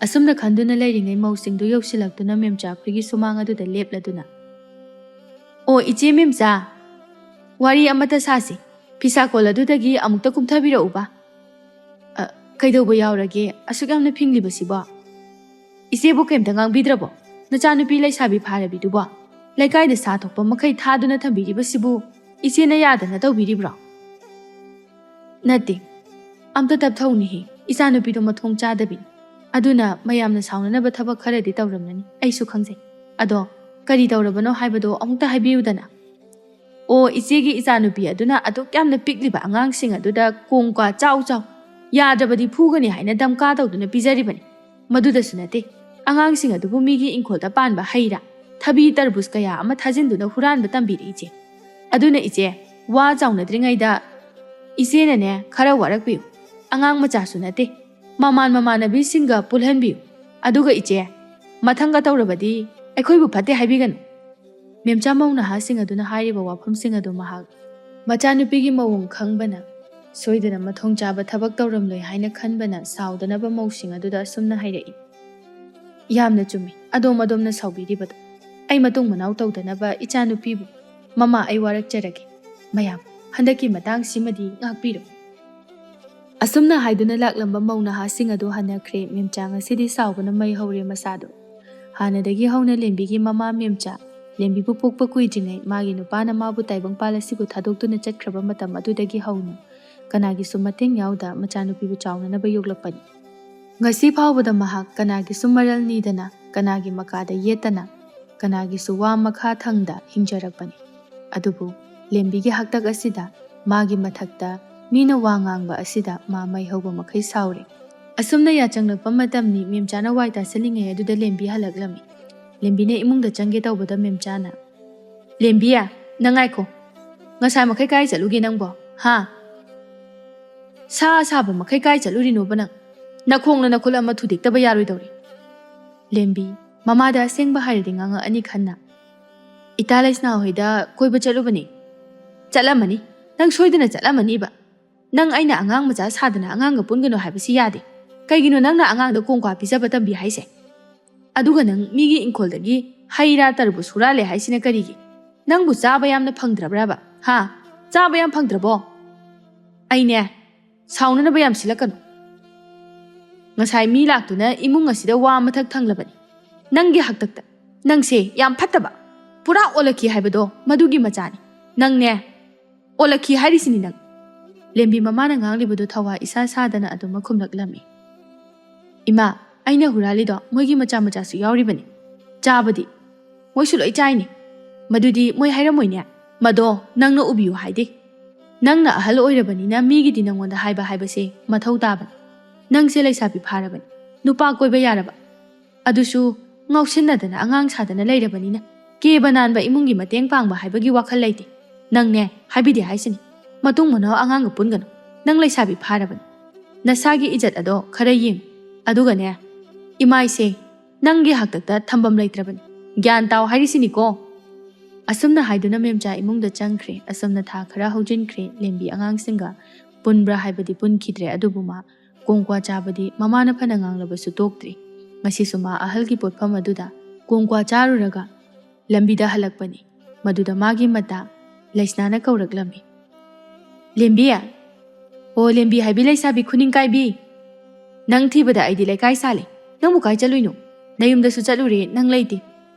ꯑꯁꯨꯝꯅ ꯈꯟꯗꯨꯅ ꯂꯩꯔꯤꯉꯩ ꯃꯧꯁꯤꯡꯗꯨ ꯌꯧꯁꯤꯜꯂꯛꯇꯨꯅ ꯃꯦꯝꯆꯥꯈꯣꯏꯒꯤ ꯁꯨꯃꯥꯡ ꯑꯗꯨꯗ ꯂꯦꯞꯂꯗꯨꯅ ꯑꯣ ꯏꯆꯦ ꯃꯦꯝꯆꯥ ꯋꯥꯔꯤ ꯑꯃꯇ ꯁꯥꯁꯤ ꯐꯤꯁꯥꯀꯣꯜ ꯑꯗꯨꯗꯒꯤ ꯑꯃꯨꯛꯇ ꯀꯨꯝꯊꯕꯤꯔꯛꯎꯕ ꯀꯩꯗꯧꯕ ꯌꯥꯎꯔꯒꯦ ꯑꯁꯨꯛ ꯌꯥꯝꯅ ꯐꯤꯡꯂꯤꯕꯁꯤꯕꯣ ꯏꯆꯦꯕꯨ ꯀꯩꯝꯇ ꯉꯥꯡꯕꯤꯗ꯭ꯔꯕꯣ ꯅꯆꯥꯅꯨꯄꯤ ꯂꯩꯁꯥꯕꯤ ꯐꯥꯔꯕꯤꯗꯨꯕꯣ ꯂꯩꯀꯥꯏꯗ ꯁꯥ ꯊꯣꯛꯄ ꯃꯈꯩ ꯊꯥꯗꯨꯅ ꯊꯝꯕꯤꯔꯤꯕꯁꯤꯕꯨ ꯏꯆꯦꯅ ꯌꯥꯗꯅ ꯇꯧꯕꯤꯔꯤꯕ꯭ꯔꯣ ꯅꯠꯇꯦ ꯑꯝꯇ ꯇꯞꯊꯧꯅꯤꯍꯦ ꯏꯆꯥꯅꯨꯄꯤꯗꯣ ꯃꯊꯣꯡ ꯆꯥꯗꯕꯤꯅꯤ ꯑꯗꯨꯅ ꯃꯌꯥꯝꯅ ꯁꯥꯎꯅꯅꯕ ꯊꯕꯛ ꯈꯔꯗꯤ ꯇꯧꯔꯝꯂꯅꯤ ꯑꯩꯁꯨ ꯈꯪꯖꯩ ꯑꯗꯣ ꯀꯔꯤ ꯇꯧꯔꯕꯅꯣ ꯍꯥꯏꯕꯗꯣ ꯑꯃꯨꯛꯇ ꯍꯥꯏꯕꯤꯌꯨꯗꯅ ꯑꯣ ꯏꯆꯦꯒꯤ ꯏꯆꯥꯅꯨꯄꯤ ꯑꯗꯨꯅ ꯑꯗꯨꯛ ꯌꯥꯝꯅ ꯄꯤꯛꯂꯤꯕ ꯑꯉꯥꯡꯁꯤꯡ ꯑꯗꯨꯗ ꯀꯣꯡꯀ꯭ꯋꯥ ꯆꯥꯎ ꯌꯥꯗ꯭ꯔꯕꯗꯤ ꯐꯨꯒꯅꯤ ꯍꯥꯏꯅ ꯗꯝꯀꯥ ꯇꯧꯗꯨꯅ ꯄꯤꯖꯔꯤꯕꯅꯤ ꯃꯗꯨꯗꯁꯨ ꯅꯠꯇꯦ ꯑꯉꯥꯡꯁꯤꯡ ꯑꯗꯨꯕꯨ ꯃꯤꯒꯤ ꯏꯪꯈꯣꯜꯗ ꯄꯥꯟꯕ ꯍꯩꯔꯥ ꯊꯕꯤ ꯇꯔꯕꯨꯁ ꯀꯌꯥ ꯑꯃ ꯊꯥꯖꯤꯟꯗꯨꯅ ꯍꯨꯔꯥꯟꯕ ꯇꯝꯕꯤꯔꯤ ꯏꯆꯦ ꯑꯗꯨꯅ ꯏꯆꯦ ꯋꯥ ꯆꯥꯎꯅꯗ꯭ꯔꯤꯉꯩꯗ ꯏꯆꯦꯅꯅꯦ ꯈꯔ ꯋꯥꯔꯛꯄꯤꯌꯨ ꯑꯉꯥꯡ ꯃꯆꯥꯁꯨ ꯅꯠꯇꯦ ꯃꯃꯥꯟꯅꯕꯤꯁꯤꯡꯒ ꯄꯨꯜꯍꯟꯕꯤꯌꯨ ꯑꯗꯨꯒ ꯏꯆꯦ ꯃꯊꯪꯒ ꯇꯧꯔꯕꯗꯤ ꯑꯩꯈꯣꯏꯕꯨ ꯐꯠꯇꯦ ꯍꯥꯏꯕꯤꯒꯅꯨ ꯃꯦꯝꯆꯥ ꯃꯧ ꯅꯍꯥꯁꯤꯡ ꯑꯗꯨꯅ ꯍꯥꯏꯔꯤꯕ ꯋꯥꯐꯝꯁꯤꯡ ꯑꯗꯨ ꯃꯍꯥꯛ ꯃꯆꯥꯅꯨꯄꯤꯒꯤ ꯃꯑꯣꯡ ꯈꯪꯕꯅ ꯁꯣꯏꯗꯅ ꯃꯊꯣꯡ ꯆꯥꯕ ꯊꯕꯛ ꯇꯧꯔꯝꯂꯣꯏ ꯍꯥꯏꯅ ꯈꯟꯕꯅ ꯁꯥꯎꯗꯅꯕ ꯃꯧꯁꯤꯡ ꯑꯗꯨꯗ ꯑꯁꯨꯝꯅ ꯍꯥꯏꯔꯛꯏ ꯌꯥꯝꯅ ꯆꯨꯝꯃꯤ ꯑꯗꯣꯝꯅ ꯁꯥꯎꯕꯤꯔꯤꯕꯗꯣ ꯑꯩ ꯃꯇꯨꯡ ꯃꯅꯥꯎ ꯇꯧꯗꯅꯕ ꯏꯆꯥꯅꯨꯄꯤꯕꯨ ꯃꯃꯥ ꯑꯩ ꯋꯥꯔꯛꯆꯔꯒꯦ ꯃꯌꯥꯝ ꯍꯟꯗꯛꯀꯤ ꯃꯇꯥꯡꯁꯤꯃꯗꯤ ꯉꯥꯛꯄꯤꯔꯣ ꯑꯁꯨꯝꯅ ꯍꯥꯏꯗꯨꯅ ꯂꯥꯛꯂꯝꯕ ꯃꯧ ꯅꯍꯥꯁꯤꯡ ꯑꯗꯨ ꯍꯟꯅꯈ꯭ꯔꯦ ꯃꯦꯝꯆꯥ ꯉꯁꯤꯗꯤ ꯁꯥꯎꯕꯅ ꯃꯩ ꯍꯧꯔꯦ ꯃꯁꯥꯗꯣ ꯍꯥꯟꯅꯗꯒꯤ ꯍꯧꯅ ꯂꯦꯝꯕꯤꯒꯤ ꯃꯃꯥ ꯃꯦꯝꯆꯥ ꯂꯦꯝꯕꯤꯕꯨ ꯄꯣꯛꯄ ꯀꯨꯏꯗ꯭ꯔꯤꯉꯩ ꯃꯥꯒꯤ ꯅꯨꯄꯥꯅ ꯃꯥꯕꯨ ꯇꯥꯏꯕꯪꯄꯥꯜ ꯑꯁꯤꯕꯨ ꯊꯥꯗꯣꯛꯇꯨꯅ ꯆꯠꯈ꯭ꯔꯕ ꯃꯇꯝ ꯑꯗꯨꯗꯒꯤ ꯍꯧꯅ ꯀꯅꯥꯒꯤꯁꯨ ꯃꯇꯦꯡ ꯌꯥꯎꯗ ꯃꯆꯥꯅꯨꯄꯤꯕꯨ ꯆꯥꯎꯅꯅꯕ ꯌꯣꯛꯂꯛꯄꯅꯤ ꯉꯁꯤ ꯐꯥꯎꯕꯗ ꯃꯍꯥꯛ ꯀꯅꯥꯒꯤꯁꯨ ꯃꯔꯜ ꯅꯤꯗꯅ ꯀꯅꯥꯒꯤ ꯃꯀꯥꯗ ꯌꯦꯠꯇꯅ ꯀꯅꯥꯒꯤꯁꯨ ꯋꯥ ꯃꯈꯥ ꯊꯪꯗ ꯍꯤꯡꯖꯔꯛꯄꯅꯤ ꯑꯗꯨꯕꯨ ꯂꯦꯝꯕꯤꯒꯤ ꯍꯥꯛꯇꯛ ꯑꯁꯤꯗ ꯃꯥꯒꯤ ꯃꯊꯛꯇ ꯃꯤꯅ ꯋꯥ ꯉꯥꯡꯕ ꯑꯁꯤꯗ ꯃꯥ ꯃꯩ ꯍꯧꯕ ꯃꯈꯩ ꯁꯥꯎꯔꯦ ꯑꯁꯨꯝꯅ ꯌꯥꯆꯪꯂꯛꯄ ꯃꯇꯝꯅꯤ ꯃꯦꯝꯆꯥꯅ ꯋꯥꯏ ꯇꯥꯁꯤꯜꯂꯤꯉꯩ ꯑꯗꯨꯗ ꯂꯦꯝꯕꯤ ꯍꯜꯂꯛꯂꯝꯃꯤ ꯂꯦꯝꯕꯤꯅ ꯏꯃꯨꯡꯗ ꯆꯪꯒꯦ ꯇꯧꯕꯗ ꯃꯦꯝꯆꯥꯅ ꯂꯦꯝꯕꯤ ꯅꯪ ꯉꯥꯏꯈꯣ ꯉꯁꯥꯏ ꯃꯈꯩ ꯀꯥꯏ ꯆꯠꯂꯨꯒꯦ ꯅꯪꯕꯣ ꯍꯥ ꯁꯥ ꯑꯁꯥꯕ ꯃꯈꯩ ꯀꯥꯏ ꯆꯠꯂꯨꯔꯤꯅꯣꯕ ꯅꯪ ꯅꯈꯣꯡꯅ ꯅꯈꯨꯠ ꯑꯃ ꯊꯨꯗꯦꯛꯇꯕ ꯌꯥꯔꯣꯏꯗꯧꯔꯤ ꯂꯦꯝꯕꯤ ꯃꯃꯥꯗ ꯑꯁꯦꯡꯕ ꯍꯥꯏꯔꯗꯤ ꯉꯥꯡꯉꯛꯑꯅꯤ ꯈꯟꯅ ꯏꯇꯥ ꯂꯩꯁꯅꯥ ꯍꯣꯏꯗ ꯀꯣꯏꯕ ꯆꯠꯂꯨꯕꯅꯤ ꯆꯠꯂꯝꯃꯅꯤ ꯅꯪ ꯁꯣꯏꯗꯅ ꯆꯠꯂꯝꯃꯅꯤꯕ ꯅꯪ ꯑꯩꯅ ꯑꯉꯥꯡ ꯃꯆꯥ ꯁꯥꯗꯅ ꯑꯉꯥꯡꯒ ꯄꯨꯟꯒꯅꯨ ꯍꯥꯏꯕꯁꯤ ꯌꯥꯗꯦ ꯀꯩꯒꯤꯅꯣ ꯅꯪꯅ ꯑꯉꯥꯡꯗ ꯀꯣꯡꯀ꯭ꯋꯥ ꯄꯤꯖꯕ ꯇꯝꯕꯤ ꯍꯥꯏꯁꯦ ꯑꯗꯨꯒ ꯅꯪ ꯃꯤꯒꯤ ꯏꯪꯈꯣꯜꯗꯒꯤ ꯍꯩ ꯔꯥ ꯇꯔꯕꯨꯁ ꯍꯨꯔꯥꯜꯂꯦ ꯍꯥꯏꯁꯤꯅ ꯀꯔꯤꯒꯤ ꯅꯪꯕꯨ ꯆꯥꯕ ꯌꯥꯝꯅ ꯐꯪꯗ꯭ꯔꯕ꯭ꯔꯕ ꯍꯥ ꯆꯥꯕ ꯌꯥꯝ ꯐꯪꯗ꯭ꯔꯕꯣ ꯑꯩꯅꯦ ꯁꯥꯎꯅꯅꯕ ꯌꯥꯝ ꯁꯤꯜꯂꯛꯀꯅꯨ ꯉꯁꯥꯏ ꯃꯤ ꯂꯥꯛꯇꯨꯅ ꯏꯃꯨꯡ ꯑꯁꯤꯗ ꯋꯥ ꯃꯊꯛ ꯊꯪꯂꯕꯅꯤ ꯅꯪꯒꯤ ꯍꯥꯛꯇꯛꯇ ꯅꯪꯁꯦ ꯌꯥꯝ ꯐꯠꯇꯕ ꯄꯨꯔꯥ ꯑꯣꯜꯂꯛꯈꯤ ꯍꯥꯏꯕꯗೋ ꯃꯗꯨꯒꯤ ꯃꯆꯥꯅꯤ ꯅꯪꯅꯦ ꯑꯣꯜꯂꯛꯈꯤ ꯍꯥꯏꯔꯤꯁꯤꯅꯤ ꯅꯪ ꯂꯦꯝꯕꯤ ꯃꯃꯥꯅ ꯉꯥꯡꯂꯤꯕꯗꯨ ꯊꯋꯥ ꯏꯁꯥ ꯁꯥꯗꯅ ꯑꯗꯨꯃꯛ ꯈꯨꯝꯂꯛꯂꯝꯃꯤ ꯏꯃꯥ ꯑꯩꯅ ꯍꯨꯔꯥꯜꯂꯤꯗꯣ ꯃꯣꯏꯒꯤ ꯃꯆꯥꯁꯨ ꯌꯥꯎꯔꯤꯕꯅꯤ ꯆꯥꯕꯗꯤ ꯃꯣꯏꯁꯨ ꯂꯣꯏ ꯆꯥꯏꯅꯤ ꯃꯗꯨꯗꯤ ꯃꯣꯏ ꯍꯥꯏꯔꯝꯃꯣꯏꯅꯦ ꯃꯗꯣ ꯅꯪꯅ ꯎꯕꯤꯌꯨ ꯍꯥꯏꯗꯦ ꯅꯪꯅ ꯑꯍꯜ ꯑꯣꯏꯔꯕꯅꯤꯅ ꯃꯤꯒꯤꯗꯤ ꯅꯪꯉꯣꯟꯗ ꯍꯥꯏꯕꯁꯦ ꯃꯊꯧ తాꯕꯅꯤ ꯅꯪꯁꯦ ꯂꯩꯁꯥꯕꯤ ꯐꯥꯔꯕꯅꯤ ꯅꯨꯄꯥ ꯀꯣꯏꯕ ꯌꯥꯔꯕ ꯑꯗꯨꯁꯨ ꯉꯥꯎꯁꯤꯟꯅꯗꯅ ꯑꯉꯥꯡ ꯁꯥꯗꯅ ꯂꯩꯔꯕꯅꯤꯅ ꯀꯦꯕ ナꯟꯕ ꯏꯃꯨꯡꯒꯤ ꯃꯇꯦꯡ ꯄꯥꯡꯕ ꯍꯥꯏꯕꯒꯤ ꯋꯥꯈꯜ ꯂꯩꯇꯦ ꯅꯪꯅꯦ ꯍꯥꯏꯕꯤꯗꯦ ꯍꯥꯏꯁꯤꯅꯤ ꯃꯇꯨꯡ ꯃꯅꯥꯎ ꯑꯉꯥꯡꯒ ꯄꯨꯟꯒꯅꯨ ꯅꯪ ꯂꯩꯁꯥꯕꯤ ꯐꯥꯔꯕꯅꯤ ꯅꯁꯥꯒꯤ ꯏꯖꯠ ꯑꯗꯣ ꯈꯔ ꯌꯦꯡꯉꯨ ꯑꯗꯨꯒꯅꯦ ꯏꯃꯥꯏꯁꯦ ꯅꯪꯒꯤ ꯍꯥꯛꯇꯛꯇ ꯊꯝꯕꯝ ꯂꯩꯇ꯭ꯔꯕꯅꯤ ꯒ꯭ꯌꯥꯟ ꯇꯥꯎ ꯍꯥꯏꯔꯤꯁꯤꯅꯤꯀꯣ ꯑꯁꯨꯝꯅ ꯍꯥꯏꯗꯨꯅ ꯃꯦꯝꯆꯥ ꯏꯃꯨꯡꯗ ꯆꯪꯈ꯭ꯔꯦ ꯑꯁꯨꯝꯅ ꯊꯥ ꯈꯔ ꯍꯧꯖꯤꯟꯈ꯭ꯔꯦ ꯂꯦꯝꯕꯤ ꯑꯉꯥꯡꯁꯤꯡꯒ ꯄꯨꯟꯕ꯭ꯔꯥ ꯍꯥꯏꯕꯗꯤ ꯄꯨꯟꯈꯤꯗ꯭ꯔꯦ ꯑꯗꯨꯕꯨ ꯃꯥ ꯀꯣꯡꯀ꯭ꯋꯥ ꯆꯥꯕꯗꯤ ꯃꯃꯥꯅ ꯐꯅ ꯉꯥꯡꯂꯕꯁꯨ ꯇꯣꯛꯇ꯭ꯔꯤ ꯉꯁꯤꯁꯨ ꯃꯥ ꯑꯍꯜꯒꯤ ꯄꯣꯠꯐꯝ ꯑꯗꯨꯗ ꯀꯣꯡꯀ꯭ꯋꯥ ꯆꯥꯔꯨꯔꯒ ꯂꯝꯕꯤꯗ ꯍꯜꯂꯛꯄꯅꯤ ꯃꯗꯨꯗ ꯃꯥꯒꯤ ꯃꯇꯥ ꯂꯩꯁꯅꯥꯅ ꯀꯧꯔꯛꯂꯝꯃꯤ꯫ ꯂꯦꯝꯕꯤ, ꯑꯣ ꯂꯦꯝꯕꯤ ꯍꯥꯏꯕꯤ ꯂꯩꯁꯥꯕꯤ ꯈꯨꯅꯤꯡ ꯀꯥꯏꯕꯤ, ꯅꯪ ꯊꯤꯕꯗ ꯑꯩꯗꯤ ꯂꯩꯀꯥꯏ ꯁꯥꯜꯂꯤ, ꯅꯪꯕꯨ ꯀꯥꯏ ꯆꯠꯂꯨꯏꯅꯣ? ꯅꯌꯨꯝꯗꯁꯨ ꯆꯠꯂꯨꯔꯦ ꯅꯪ ꯂꯩꯇꯦ,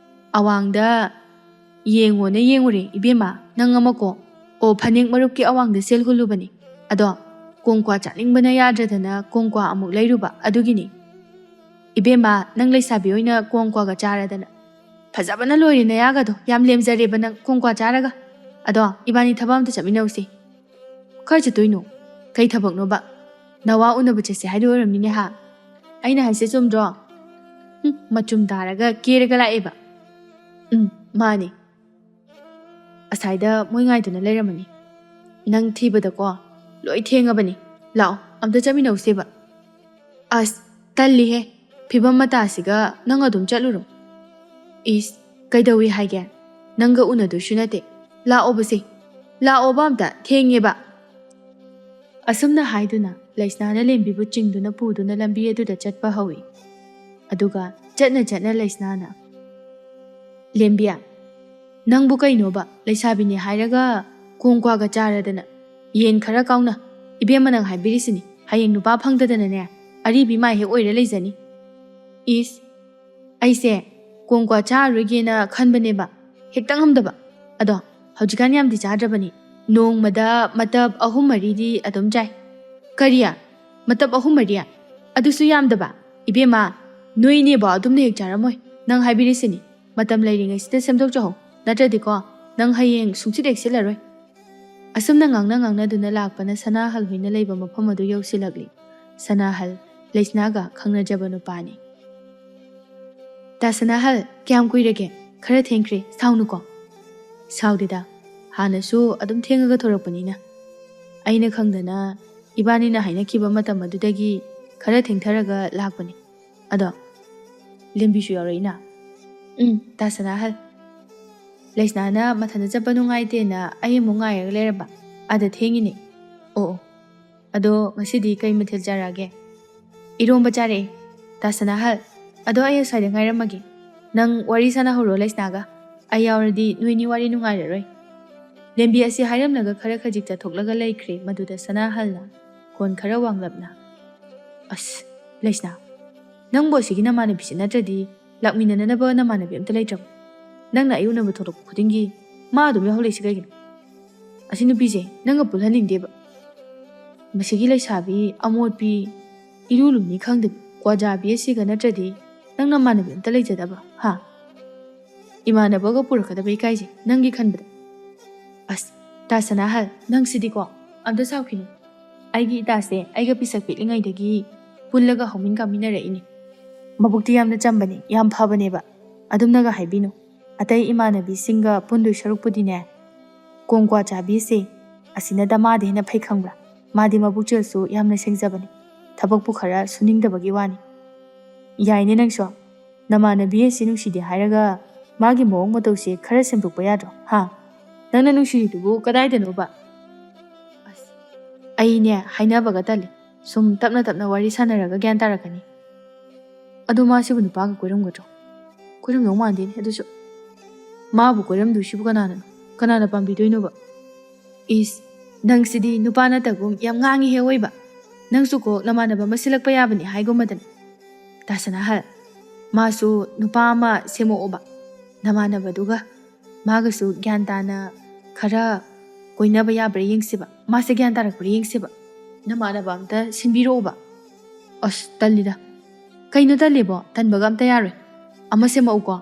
ꯑꯋꯥꯡꯗ ꯌꯦꯡꯉꯣꯅ ꯌꯦꯡꯉꯨꯔꯦ ꯏꯕꯦꯝꯃ ꯅꯪ ꯑꯃꯀꯣ, ꯑꯣ ꯐꯅꯦꯛ ꯃꯔꯨꯞꯀꯤ ꯑꯋꯥꯡꯗ ꯁꯦꯜ ꯍꯨꯜꯂꯨꯕꯅꯤ, ꯑꯗꯣ ꯀꯣꯡꯀ꯭ꯋꯥ ꯆꯥꯅꯤꯡꯕꯅ ꯌꯥꯗ꯭ꯔꯗꯅ ꯀꯣꯡꯀ꯭ꯋꯥ ꯑꯃꯨꯛ ꯂꯩꯔꯨꯕ ꯑꯗꯨꯒꯤꯅꯤ꯫ ꯏꯕꯦꯝꯃ ꯅꯪ ꯂꯩꯁꯥꯕꯤ ꯑꯣꯏꯅ ꯀꯣꯡꯀ꯭ꯋꯥꯒ ꯆꯥꯔꯗꯅ ꯐꯖꯕꯅ ꯂꯣꯏꯔꯦ ꯅꯌꯥꯒꯗꯣ, ꯌꯥꯝ ꯂꯦꯝꯖꯔꯦꯕ ꯅꯪ ꯀꯣꯡꯀ꯭ꯋꯥ ꯆꯥꯔꯒ꯫ ꯑꯗꯣ ꯏꯕꯥꯅꯤ ꯊꯕꯛ ꯑꯝꯇ ꯆꯠꯃꯤꯟꯅꯧꯁꯤ꯫ ꯀꯥꯏ ꯆꯠꯇꯣꯏꯅꯣ? ꯀꯩ ꯊꯕꯛꯅꯣꯕ? ꯅꯋꯥ ꯎꯅꯕ ꯆꯠꯁꯦ ꯍꯥꯏꯗꯣ ꯑꯣꯏꯔꯝꯅꯤꯅꯦ ꯍꯥ? ꯑꯩꯅ ꯍꯥꯏꯁꯦ ꯆꯨꯝꯗ꯭ꯔꯣ? ꯃꯆꯨꯝ ꯇꯥꯔꯒ ꯀꯦꯔꯒ ꯂꯥꯛꯑꯦꯕ꯫ ꯃꯥꯅꯤ, ꯑꯁꯥꯏꯗ ꯃꯣꯏ ꯉꯥꯏꯗꯨꯅ ꯂꯩꯔꯝꯃꯅꯤ, ꯅꯪ ꯊꯤꯕꯗꯀꯣ ꯂꯣꯏ ꯊꯦꯡꯉꯕꯅꯤ, ꯂꯥꯛꯑꯣ ꯑꯝꯇ ꯆꯠꯃꯤꯟꯅꯧꯁꯦꯕ꯫ ꯑꯁ ꯇꯜꯂꯤꯍꯦ, ꯐꯤꯕꯝ ꯃꯇꯥꯁꯤꯒ ꯅꯪ ꯑꯗꯨꯝ ꯆꯠꯂꯨꯔꯣ꯫ ꯏꯁ ꯀꯩꯗꯧꯏ ꯍꯥꯏꯒꯦ? ꯅꯪꯒ ꯎꯅꯗꯣꯏꯁꯨ ꯅꯠꯇꯦ, ꯂꯥꯛꯑꯣꯕꯁꯦ, ꯂꯥꯛꯑꯣꯕ ꯑꯝꯇ, ꯊꯦꯡꯉꯦꯕ꯫ ꯑꯁꯨꯝꯅ ꯍꯥꯏꯗꯨꯅ ꯂꯩꯁꯅꯥꯅ ꯂꯦꯝꯕꯤꯕꯨ ꯆꯤꯡꯗꯨꯅ ꯄꯨꯗꯨꯅ ꯂꯝꯕꯤ ꯑꯗꯨꯗ ꯆꯠꯄ ꯍꯧꯏ꯫ ꯑꯗꯨꯒ ꯆꯠꯅ ꯆꯠꯅ ꯂꯩꯁꯅꯥꯅ, ꯂꯦꯝꯕꯤ, ꯅꯪꯕꯨ ꯀꯩꯅꯣꯕ ꯂꯩꯁꯥꯕꯤꯅꯤ ꯍꯥꯏꯔꯒ ꯀꯣꯡꯀ꯭ꯋꯥꯒ ꯆꯥꯔꯗꯅ, ꯌꯦꯟ ꯈꯔ ꯀꯥꯎꯅ, ꯏꯕꯦꯝꯃ ꯅꯪ ꯍꯥꯏꯕꯤꯔꯤꯁꯤꯅꯤ, ꯍꯌꯦꯡ ꯅꯨꯄꯥ ꯐꯪꯗꯗꯅꯅꯦ ꯑꯔꯤꯕꯤ ꯃꯥꯏ ꯍꯦꯛ ꯑꯣꯏꯔ ꯂꯩꯖꯅꯤ꯫ ꯏꯁ ꯑꯩꯁꯦ ꯀꯣꯡꯀ꯭ꯋꯥ ꯆꯥꯔꯔꯣꯏꯒꯦꯅ ꯈꯟꯕꯅꯦꯕ, ꯍꯦꯛꯇ ꯉꯝꯗꯕ, ꯑꯗꯣ ꯍꯧꯖꯤꯛꯀꯥꯟ ꯌꯥꯝꯗꯤ ꯆꯥꯗ꯭ꯔꯕꯅꯤ, ꯅꯣꯡꯃꯗ ꯃꯇꯞ 3-4ꯗꯤ ꯑꯗꯨꯝ ꯆꯥꯏ꯫ ꯀꯔꯤ? ꯃꯇꯞ 3-4? ꯑꯗꯨꯁꯨ ꯌꯥꯝꯗꯕ? ꯏꯕꯦꯝꯃ ꯅꯣꯏꯅꯦꯕꯣ ꯑꯗꯨꯝꯅ ꯍꯦꯛ ꯆꯥꯔꯝꯃꯣꯏ, ꯅꯪ ꯍꯥꯏꯕꯤꯔꯤꯁꯤꯅꯤ, ꯃꯇꯝ ꯂꯩꯔꯤꯉꯩꯁꯤꯗ ꯁꯦꯝꯗꯣꯛꯆꯍꯧ, ꯅꯠꯇ꯭ꯔꯗꯤꯀꯣ ꯅꯪ ꯍꯌꯦꯡ ꯁꯨꯡꯁꯤꯠ ꯍꯦꯛ ꯁꯤꯠꯂꯔꯣꯏ꯫ ꯑꯁꯨꯝꯅ ꯉꯥꯡꯅꯗꯨꯅ ꯂꯥꯛꯄꯅ ꯁꯅꯥꯍꯜ ꯍꯣꯏꯅ ꯂꯩꯕ ꯃꯐꯝ ꯑꯗꯨ ꯌꯧꯁꯤꯜꯂꯛꯂꯤ꯫ ꯁꯅꯥꯍꯜ ꯂꯩꯁꯅꯥꯒ ꯈꯪꯅꯖꯕ ꯅꯨꯄꯥꯅꯤ꯫ ꯇꯥ ꯁꯅꯥꯍꯜ, ꯀꯌꯥꯝ ꯀꯨꯏꯔꯒꯦ? ꯈꯔ ꯊꯦꯡꯈ꯭ꯔꯦ, ꯁꯥꯎꯅꯨꯀꯣ꯫ ꯁꯥꯎꯗꯦꯗ, ꯍꯥꯟꯅꯁꯨ ꯑꯗꯨꯝ ꯊꯦꯡꯉꯒ ꯊꯣꯔꯛꯄꯅꯤꯅ, ꯑꯩꯅ ꯈꯪꯗꯅ ꯏꯕꯥꯅꯤꯅ ꯍꯥꯏꯅꯈꯤꯕ ꯃꯇꯝ ꯑꯗꯨꯗꯒꯤ ꯈꯔ ꯊꯦꯡꯊꯔꯒ ꯂꯥꯛꯄꯅꯤ꯫ ꯑꯗꯣ ꯂꯦꯝꯕꯤꯁꯨ ꯌꯥꯎꯔꯛꯏꯅ? ꯇꯥ ꯁꯅꯥꯍꯜ, ꯂꯩꯁꯅꯥꯅ ꯃꯊꯟꯇ ꯆꯠꯄ ꯅꯨꯡꯉꯥꯏꯇꯦꯅ ꯑꯩ ꯑꯃꯨꯛ ꯉꯥꯏꯔꯒ ꯂꯩꯔꯕ, ꯑꯗ ꯊꯦꯡꯉꯤꯅꯦ꯫ ꯑꯣ ꯑꯗꯣ ꯉꯁꯤꯗꯤ ꯀꯩ ꯃꯊꯦꯜ ꯆꯥꯔꯛꯑꯒꯦ? ꯏꯔꯣꯝꯕ ꯆꯥꯔꯛꯑꯦ꯫ ꯇꯥ ꯁꯅꯥꯍꯜ, ꯑꯗꯣ ꯑꯩ ꯑꯁ꯭ꯋꯥꯏꯗ ꯉꯥꯏꯔꯝꯃꯒꯦ, ꯅꯪ ꯋꯥꯔꯤ ꯁꯥꯟꯅꯍꯧꯔꯣ ꯂꯩꯁꯅꯥꯒ, ꯑꯩ ꯌꯥꯎꯔꯗꯤ ꯅꯣꯏꯅꯤ ꯋꯥꯔꯤ ꯅꯨꯡꯉꯥꯏꯔꯔꯣꯏ꯫ ꯂꯦꯝꯕꯤ ꯑꯁꯤ ꯍꯥꯏꯔꯝꯂꯒ ꯈꯔ ꯈꯖꯤꯛ ꯆꯠꯊꯣꯛꯂꯒ ꯂꯩꯈ꯭ꯔꯦ꯫ ꯃꯗꯨꯗ ꯁꯅꯥꯍꯜꯅ ꯈꯣꯟ ꯈꯔ ꯋꯥꯡꯂꯞꯅ, ꯑꯁ ꯂꯩꯁꯅꯥ, ꯅꯪꯕꯨ ꯑꯁꯤꯒꯤ ꯅꯃꯥꯟꯅꯕꯤꯁꯤ ꯅꯠꯇ꯭ꯔꯗꯤ ꯂꯥꯛꯃꯤꯟꯅꯅꯕ ꯅꯃꯥꯟꯅꯕꯤ ꯑꯝꯇ ꯂꯩꯇ꯭ꯔꯕ? ꯅꯪꯅ ꯑꯩ ꯎꯅꯕ ꯊꯣꯛꯂꯛꯄ ꯈꯨꯗꯤꯡꯒꯤ ꯃꯥ ꯑꯗꯨꯝ ꯌꯥꯎꯍꯜꯂꯛꯏꯁꯤ ꯀꯩꯒꯤꯅꯣ? ꯑꯁꯤ ꯅꯨꯄꯤꯁꯦ ꯅꯪꯒ ꯄꯨꯜꯍꯟꯅꯤꯡꯗꯦꯕ, ꯃꯁꯤꯒꯤ ꯂꯩꯁꯥꯕꯤ ꯑꯃꯣꯠꯄꯤ, ꯏꯔꯨ ꯂꯨꯅꯤ ꯈꯪꯗꯕꯤ ꯀ꯭ꯋꯥꯖꯥꯕꯤ ꯑꯁꯤꯒ ꯅꯠꯇ꯭ꯔꯗꯤ ꯅꯪ ꯅꯃꯥꯟꯅꯕꯤ ꯑꯝꯇ ꯂꯩꯖꯗꯕ ꯍꯥ? ꯏꯃꯥꯟꯅꯕꯒ ꯄꯨꯔꯛꯀꯗꯕ ꯏꯀꯥꯏꯁꯦ ꯅꯪꯒꯤ ꯈꯟꯕꯗ꯫ ꯑꯁ ꯇꯥ ꯁꯅꯥꯍꯜ, ꯅꯪꯁꯤꯗꯤꯀꯣ ꯑꯝꯇ ꯁꯥꯎꯈꯤꯅꯨ, ꯑꯩꯒꯤ ꯏꯇꯥꯁꯦ ꯑꯩꯒ ꯄꯤꯁꯛ ꯄꯤꯛꯂꯤꯉꯩꯗꯒꯤ ꯄꯨꯜꯂꯒ ꯍꯧꯃꯤꯟ ꯀꯥꯃꯤꯟꯅꯔꯛꯏꯅꯤ, ꯃꯕꯨꯛꯇꯤ ꯌꯥꯝꯅ ꯆꯝꯕꯅꯦ, ꯌꯥꯝ ꯐꯕꯅꯦꯕ, ꯑꯗꯨꯝꯅꯒ ꯍꯥꯏꯕꯤꯅꯨ꯫ ꯑꯇꯩ ꯏꯃꯥꯟꯅꯕꯤꯁꯤꯡꯒ ꯄꯨꯟꯗꯣꯏ ꯁꯔꯨꯛꯄꯨꯗꯤꯅꯦ, ꯀꯣꯡꯀ꯭ꯋꯥ ꯆꯥꯕꯤꯁꯦ ꯑꯁꯤꯅ ꯗꯃꯥꯗ ꯍꯦꯟꯅ ꯐꯩ ꯈꯪꯕ꯭ꯔꯥ? ꯃꯥꯗꯤ ꯃꯕꯨꯛꯆꯦꯜꯁꯨ ꯌꯥꯝꯅ ꯁꯦꯡꯖꯕꯅꯤ, ꯊꯕꯛꯄꯨ ꯈꯔ ꯁꯨꯅꯤꯡꯗꯕꯒꯤ ꯋꯥꯅꯤ꯫ ꯌꯥꯏꯅꯦ ꯅꯪꯁꯨ, ꯅꯃꯥꯟꯅꯕꯤ ꯑꯁꯤ ꯅꯨꯡꯁꯤꯗꯦ ꯍꯥꯏꯔꯒ ꯃꯥꯒꯤ ꯃꯑꯣꯡ ꯃꯇꯧꯁꯦ ꯈꯔ ꯁꯦꯝꯗꯣꯛꯄ ꯌꯥꯗ꯭ꯔꯣ ꯍꯥ? ꯅꯪꯅ ꯅꯨꯡꯁꯤꯔꯤꯗꯨꯕꯨ ꯀꯗꯥꯏꯗꯅꯣꯕ? ꯑꯁ ꯑꯩꯅꯦ ꯍꯥꯏꯅꯕꯒ ꯇꯜꯂꯤ, ꯁꯨꯝ ꯇꯞꯅ ꯇꯞꯅ ꯋꯥꯔꯤ ꯁꯥꯟꯅꯔꯒ ꯒ꯭ꯌꯥꯟ ꯇꯥꯔꯛꯀꯅꯤ꯫ ꯑꯗꯣ ꯃꯥꯁꯤꯕꯨ ꯅꯨꯄꯥꯒ ꯀꯣꯏꯔꯝꯒꯗ꯭ꯔꯣ? ꯀꯣꯏꯔꯝꯗꯧ ꯃꯥꯟꯗꯦꯅꯦ ꯑꯗꯨꯁꯨ꯫ ꯃꯥꯕꯨ ꯀꯣꯏꯔꯝꯗꯣꯏꯁꯤꯕꯨ ꯀꯅꯥꯅꯅꯣ? ꯀꯅꯥꯅ ꯄꯥꯝꯕꯤꯗꯣꯏꯅꯣꯕ? ꯏꯁ ꯅꯪꯁꯤꯗꯤ ꯅꯨꯄꯥ ꯅꯠꯇꯒꯨꯝ ꯌꯥꯝ ꯉꯥꯡꯉꯤꯍꯦ ꯑꯣꯏꯕ, ꯅꯪꯁꯨ ꯀꯣ ꯅꯃꯥꯟꯅꯕ ꯑꯃ ꯁꯤꯜꯂꯛꯄ ꯌꯥꯕꯅꯤ ꯍꯥꯏꯒꯨꯝꯃꯗꯅ꯫ ꯇꯥ ꯁꯅꯥꯍꯜ, ꯃꯥꯁꯨ ꯅꯨꯄꯥ ꯑꯃ ꯁꯦꯝꯃꯛꯑꯣꯕ, ꯅꯃꯥꯟꯅꯕꯗꯨꯒ ꯃꯥꯒꯁꯨ ꯒ꯭ꯌꯥꯟ ꯇꯥꯅ ꯈꯔ ꯀꯣꯏꯅꯕ ꯌꯥꯕ꯭ꯔꯥ ꯌꯦꯡꯁꯤꯕ, ꯃꯥꯁꯦ ꯒ꯭ꯌꯥꯟ ꯇꯥꯔꯛꯄ꯭रा ꯌꯦꯡꯁꯤꯕ, ꯅꯃꯥꯟꯅꯕ ꯑꯝꯇ ꯁꯤꯟꯕꯤꯔꯛꯑꯣꯕ꯫ ꯑꯁ ꯇꯜꯂꯤꯗ, ꯀꯩꯅꯣ ꯇꯜꯂꯤꯕꯣ? ꯇꯟꯕꯒ ꯑꯝꯇ ꯌꯥꯔꯣꯏ, ꯑꯃ ꯁꯦꯝꯃꯛꯎꯀꯣ꯫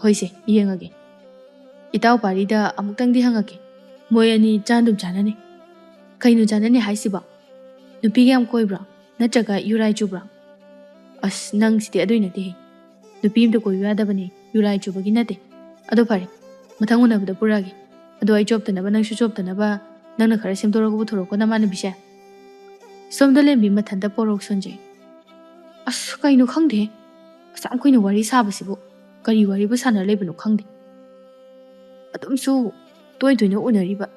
ꯍꯣꯏꯁꯦ ꯌꯦꯡꯉꯒꯦ, ꯏꯇꯥꯎ ꯄꯥꯔꯤꯗ ꯑꯃꯨꯛꯇꯪꯗꯤ ꯍꯪꯉꯛꯀꯦ, ꯃꯣꯏ ꯑꯅꯤ ꯆꯥꯟꯗꯨꯝ ꯆꯥꯟꯅꯅꯤ꯫ ꯀꯩꯅꯣ ꯆꯥꯟꯅꯅꯤ ꯍꯥꯏꯁꯤꯕꯣ? ꯅꯨꯄꯤꯒ ꯌꯥꯝ ꯀꯣꯏꯕ꯭ꯔꯣ? ꯅꯠꯇ꯭ꯔꯒ ꯌꯨꯔꯥꯏ ꯆꯨꯕ꯭ꯔꯣ? ꯑꯁ ꯅꯪꯁꯤꯗꯤ ꯑꯗꯨꯏ ꯅꯠꯇꯦꯍꯦ, ꯅꯨꯄꯤ ꯑꯝꯇ ꯀꯣꯏꯕ ꯌꯥꯗꯕꯅꯤ, ꯌꯨꯔꯥꯏ ꯆꯨꯕꯒꯤ ꯅꯠꯇꯦ꯫ ꯑꯗꯣ ꯐꯔꯦ, ꯃꯊꯪ ꯎꯅꯕꯗ ꯄꯨꯔꯛꯑꯒꯦ, ꯑꯗꯣ ꯑꯩ ꯆꯣꯞꯇꯅꯕ ꯅꯪꯁꯨ ꯆꯣꯞꯇꯅꯕ ꯅꯪꯅ ꯈꯔ ꯁꯦꯝꯗꯣꯔꯒ ꯄꯨꯊꯣꯔꯛꯄ ꯅꯃꯥꯟꯅꯕꯤꯁꯦ꯫ ꯁꯣꯝꯗ ꯂꯦꯝꯕꯤ ꯃꯊꯟꯇ ꯄꯣꯔꯣꯛ ꯁꯣꯟꯖꯩ꯫ ꯑꯁ ꯀꯩꯅꯣ ꯈꯪꯗꯦ, ꯑꯁꯥꯝ ꯀꯨꯏꯅ ꯋꯥꯔꯤ ꯁꯥꯕꯁꯤꯕꯨ ꯀꯔꯤ ꯋꯥꯔꯤꯕꯨ ꯁꯥꯟꯅ ꯂꯩꯕꯅꯣ ꯈꯪꯗꯦ, ꯑꯗꯨꯝꯁꯨ ꯇꯣꯏ ꯇꯣꯏꯅ ꯎꯅꯔꯤꯕ,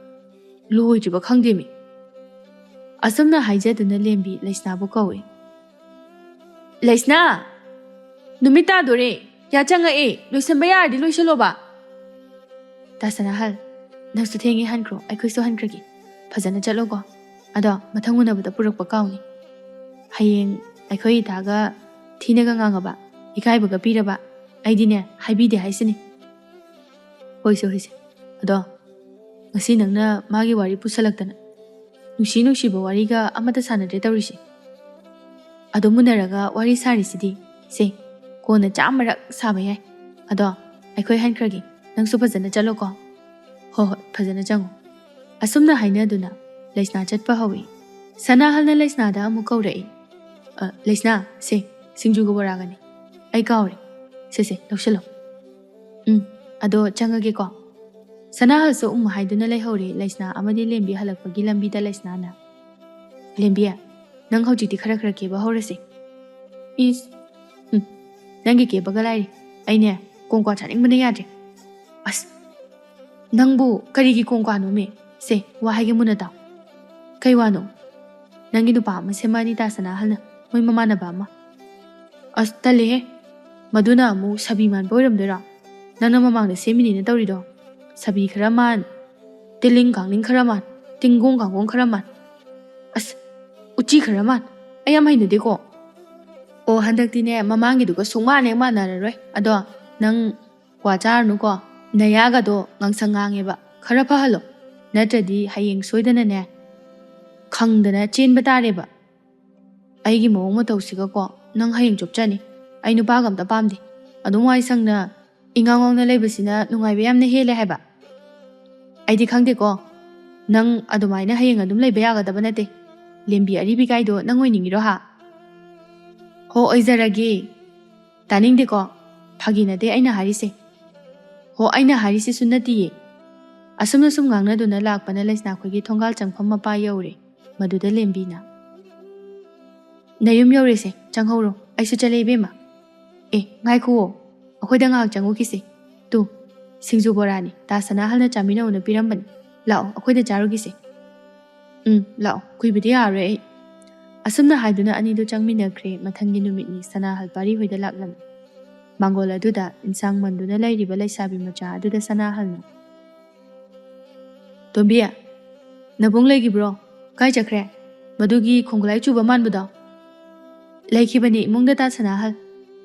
ꯂꯣꯏꯗ꯭ꯔꯤꯕ ꯈꯪꯗꯦꯃꯤ꯫ ꯑꯁꯨꯝꯅ ꯍꯥꯏꯖꯗꯨꯅ ꯂꯦꯝꯕꯤ ꯂꯩꯁꯅꯥꯕꯨ ꯀꯧꯏ꯫ ꯂꯩꯁꯅꯥ, ꯅꯨꯃꯤꯠ ꯇꯥꯗꯣꯔꯦ, ꯌꯥ ꯆꯪꯉꯛꯑꯦ, ꯂꯣꯏꯁꯟꯕ ꯌꯥꯔꯗꯤ ꯂꯣꯏꯁꯜꯂꯣꯕ, ꯇꯥꯁꯅꯥꯍꯜ ꯅꯪꯁꯨ ꯊꯦꯡꯉꯦ ꯍꯟꯈ꯭ꯔꯣ ꯑꯩꯈꯣꯏꯁꯨ ꯍꯟꯈ꯭ꯔꯒꯦ ꯐꯖꯅ ꯆꯠꯂꯣꯀꯣ ꯑꯗꯣ ꯃꯊꯪ ꯎꯅꯕꯗ ꯄꯨꯔꯛꯄ ꯀꯥꯎꯅꯤ ꯍꯌꯦꯡ ꯑꯩꯈꯣꯏ ꯏꯇꯥꯒ ꯊꯤꯅꯒ ꯉꯥꯡꯉꯕ ꯏꯀꯥꯏꯕꯒ ꯄꯤꯔꯕ ꯑꯩꯗꯤꯅꯦ ꯍꯥꯏꯕꯤꯗꯦ ꯍꯥꯏꯁꯤꯅꯤ ꯍꯣꯏꯁꯦ ꯑꯗꯣ ꯉꯁꯤ ꯅꯪꯅ ꯃꯥꯒꯤ ꯋꯥꯔꯤ ꯄꯨꯁꯜꯂꯛꯇꯅ ꯅꯨꯡꯁꯤꯕ ꯋꯥꯔꯤꯒ ꯑꯃꯠꯇ ꯁꯥꯟꯅꯗ꯭ꯔꯦ ꯇꯧꯔꯤꯁꯦ ꯑꯗꯣ ꯃꯨꯟꯅꯔꯒ ꯋꯥꯔꯤ ꯁꯥꯔꯤꯁꯤꯗꯤ ꯁꯦ ꯀꯣꯟꯅ ꯆꯥꯝꯃꯔꯛ ꯁꯥꯕ ꯌꯥꯏ ꯑꯗꯣ ꯑꯩꯈꯣꯏ ꯍꯟꯈ꯭ꯔꯒꯦ ꯅꯪꯁꯨ ꯐꯖꯅ ꯆꯠꯂꯣꯀꯣ ꯍꯣꯏ ꯐꯖꯅ ꯆꯪꯉꯣ ꯑꯁꯨꯝꯅ ꯍꯥꯏꯅꯗꯨꯅ ꯂꯩꯁꯅꯥ ꯆꯠꯄ ꯍꯧꯏ ꯁꯅꯥꯍꯜꯅ ꯂꯩꯁꯅꯥꯗ ꯑꯃꯨꯛ ꯀꯧꯔꯛꯏ ꯂꯩꯁꯅꯥ ꯁꯦ ꯁꯤꯡꯖꯨꯒ ꯕꯣꯔꯥꯒꯅꯤ ꯑꯩ ꯀꯥꯎꯔꯦ ꯁꯦ ꯂꯧꯁꯤꯜꯂꯣ ꯑꯗꯣ ꯆꯪꯉꯒꯦꯀꯣ ꯁꯅꯥꯍꯜꯁꯨ ꯍꯥꯏꯗꯨꯅ ꯂꯩꯍꯧꯔꯦ ꯂꯩꯁꯅꯥ ꯑꯃꯗꯤ ꯂꯦꯝꯕꯤ ꯍꯜꯂꯛꯄꯒꯤ ꯂꯝꯕꯤꯗ ꯂꯩꯁꯅꯥꯅ ꯂꯦꯝꯕꯤ ꯅꯪ ꯍꯧꯖꯤꯛꯇꯤ ꯈꯔ ꯀꯦꯕ ꯍꯧꯔꯁꯤ ꯏꯁ ꯅꯪꯒꯤ ꯀꯦꯕꯒ ꯂꯥꯏꯔꯤ ꯑꯩꯅꯦ ꯀꯣꯡꯀ꯭ꯋꯥ ꯆꯥꯅꯤꯡꯕꯅ ꯌꯥꯗ꯭ꯔꯦ ꯑꯁ ꯅꯪꯕꯨ ꯀꯔꯤꯒꯤ ꯀꯣꯡꯀ꯭ꯋꯥꯅꯣꯃꯦ ꯁꯦ ꯋꯥ ꯍꯥꯏꯒꯦ ꯃꯨꯟꯅ ꯇꯥꯎ ꯀꯩ ꯋꯥꯅꯣ ꯅꯪꯒꯤ ꯅꯨꯄꯥ ꯑꯃ ꯁꯦꯝꯃꯛꯑꯅꯤ ꯇꯥꯁꯅꯥꯍꯜꯅ ꯃꯣꯏ ꯃꯃꯥꯟꯅꯕ ꯑꯃ ꯑꯁ ꯇꯜꯂꯦꯍꯦ ꯃꯗꯨꯅ ꯑꯃꯨꯛ ꯁꯥꯕꯤ ꯃꯥꯟꯕ ꯑꯣꯏꯔꯝꯗꯣꯏꯔꯣ ꯅꯪꯅ ꯃꯃꯥꯡꯗ ꯁꯦꯝꯃꯤꯅꯤꯅ ꯇꯧꯔꯤꯗꯣ ꯁꯥꯕꯤ ꯈꯔ ꯃꯥꯟ ꯇꯤꯜꯂꯤꯡ ꯀꯥꯡꯂꯤꯡ ꯈꯔ ꯃꯥꯟ ꯇꯤꯡꯒꯣꯡ ꯀꯥꯡꯒꯣꯡ ꯈꯔ ꯃꯥꯟ ꯑꯁ ꯎꯆꯤ ꯈꯔ ꯃꯥꯟ ꯑꯩ ꯌꯥꯝ ꯍꯩꯅꯗꯦꯀꯣ ꯑꯣ ꯍꯟꯗꯛꯇꯤꯅꯦ ꯃꯃꯥꯡꯒꯤꯗꯨꯒ ꯁꯨꯡꯃꯥꯟ ꯍꯦꯛ ꯃꯥꯟꯅꯔꯔꯣꯏ ꯑꯗꯣ ꯅꯪ ꯀ꯭ꯋꯥ ꯆꯥꯔꯅꯨꯀꯣ ꯅꯌꯥꯒꯗꯣ ꯉꯥꯡꯁꯪ ꯉꯥꯡꯉꯦꯕ ꯈꯔ ꯐꯍꯜꯂꯣ ꯅꯠꯇ꯭ꯔꯗꯤ ꯍꯌꯦꯡ ꯁꯣꯏꯗꯅꯅꯦ ꯈꯪꯗꯅ ꯆꯦꯟꯕ ꯇꯥꯔꯦꯕ ꯑꯩꯒꯤ ꯃꯑꯣꯡ ꯃꯇꯧꯁꯤꯒꯀꯣ ꯅꯪ ꯍꯌꯦꯡ ꯆꯣꯞꯆꯅꯤ ꯑꯩ ꯅꯨꯄꯥꯒ ꯑꯝꯇ ꯄꯥꯝꯗꯦ ꯑꯗꯨꯝ ꯋꯥꯏ ꯁꯪꯅ ꯏꯉꯥꯎ ꯉꯥꯎꯅ ꯂꯩꯕꯁꯤꯅ ꯅꯨꯡꯉꯥꯏꯕ ꯌꯥꯝꯅ ꯍꯦꯜꯂꯦ ꯍꯥꯏꯕ ꯑꯩꯗꯤ ꯈꯪꯗꯦꯀꯣ ꯅꯪ ꯑꯗꯨꯃꯥꯏꯅ ꯍꯌꯦꯡ ꯑꯗꯨꯝ ꯂꯩꯕ ꯌꯥꯒꯗꯕ ꯅꯠꯇꯦ ꯂꯦꯝꯕꯤ ꯑꯔꯤꯕꯤꯀꯥꯏꯗꯣ ꯅꯪ ꯑꯣꯏꯅꯤꯡꯉꯤꯔꯣ ꯍꯥ ꯍꯣ ꯑꯣꯏꯖꯔꯒꯦ ꯇꯥꯅꯤꯡꯗꯦꯀꯣ ꯐꯥꯒꯤ ꯅꯠꯇꯦ ꯑꯩꯅ ꯍꯥꯏꯔꯤꯁꯦ ꯍꯣ ꯑꯩꯅ ꯍꯥꯏꯔꯤꯁꯤꯁꯨ ꯅꯠꯇꯤꯌꯦ ꯑꯁꯨꯝꯅ ꯁꯨꯝ ꯉꯥꯡꯅꯗꯨꯅ ꯂꯥꯛꯄꯅ ꯂꯩꯁꯅꯥꯈꯣꯏꯒꯤ ꯊꯣꯡꯒꯥꯜ ꯆꯪꯐꯝ ꯃꯄꯥ ꯌꯧꯔꯦ ꯃꯗꯨꯗ ꯂꯦꯝꯕꯤꯅ ꯅꯌꯨꯝ ꯌꯧꯔꯦꯁꯦ ꯆꯪꯍꯧꯔꯣ ꯑꯩꯁꯨ ꯆꯠꯂꯦ ꯏꯕꯦꯝꯃ ꯉꯥꯏꯈꯨꯑꯣ ꯑꯩꯈꯣꯏꯗ ꯉꯥꯏꯍꯥꯛ ꯆꯪꯉꯨꯈꯤꯁꯦ ꯇꯨ ꯁꯤꯡꯖꯨ ꯕꯣꯔꯥꯅꯤ ꯇꯥꯁꯅꯥꯍꯜꯅ ꯆꯥꯃꯤꯟꯅꯧꯅ ꯄꯤꯔꯝꯕꯅꯤ ꯂꯥꯛꯑꯣ ꯑꯩꯈꯣꯏꯗ ꯆꯥꯔꯨꯈꯤꯁꯦ ꯂꯥꯛꯑꯣ ꯀꯨꯏꯕꯗꯤ ꯌꯥꯔꯔꯣꯏ ꯑꯩ ꯑꯁꯨꯝꯅ ꯍꯥꯏꯗꯨꯅ ꯑꯅꯤꯗꯨ ꯆꯪꯃꯤꯟꯅꯈ꯭ꯔꯦ ꯃꯊꯪꯒꯤ ꯅꯨꯃꯤꯠꯅꯤ ꯁꯅꯥꯍꯜ ꯄꯥꯔꯤ ꯍꯣꯏꯗ ꯂꯥꯛꯂꯝꯃꯤ ꯃꯥꯡꯒꯣꯜ ꯑꯗꯨꯗ ꯏꯟꯁꯥꯡ ꯃꯟꯗꯨꯅ ꯂꯩꯔꯤꯕ ꯂꯩꯁꯥꯕꯤ ꯃꯆꯥ ꯑꯗꯨꯗ ꯁꯅꯥꯍꯜꯅ ꯇꯣꯝꯕꯤ ꯅꯕꯨꯡ ꯂꯩꯈꯤꯕ꯭ꯔꯣ ꯀꯥꯏ ꯆꯠꯈ꯭ꯔꯦ ꯃꯗꯨꯒꯤ ꯈꯣꯡꯒꯨꯂꯥꯏ ꯆꯨꯕ ꯃꯥꯟꯕꯗꯣ ꯂꯩꯈꯤꯕꯅꯤ ꯏꯃꯨꯡꯗ ꯇꯥꯁꯅꯥꯍꯜ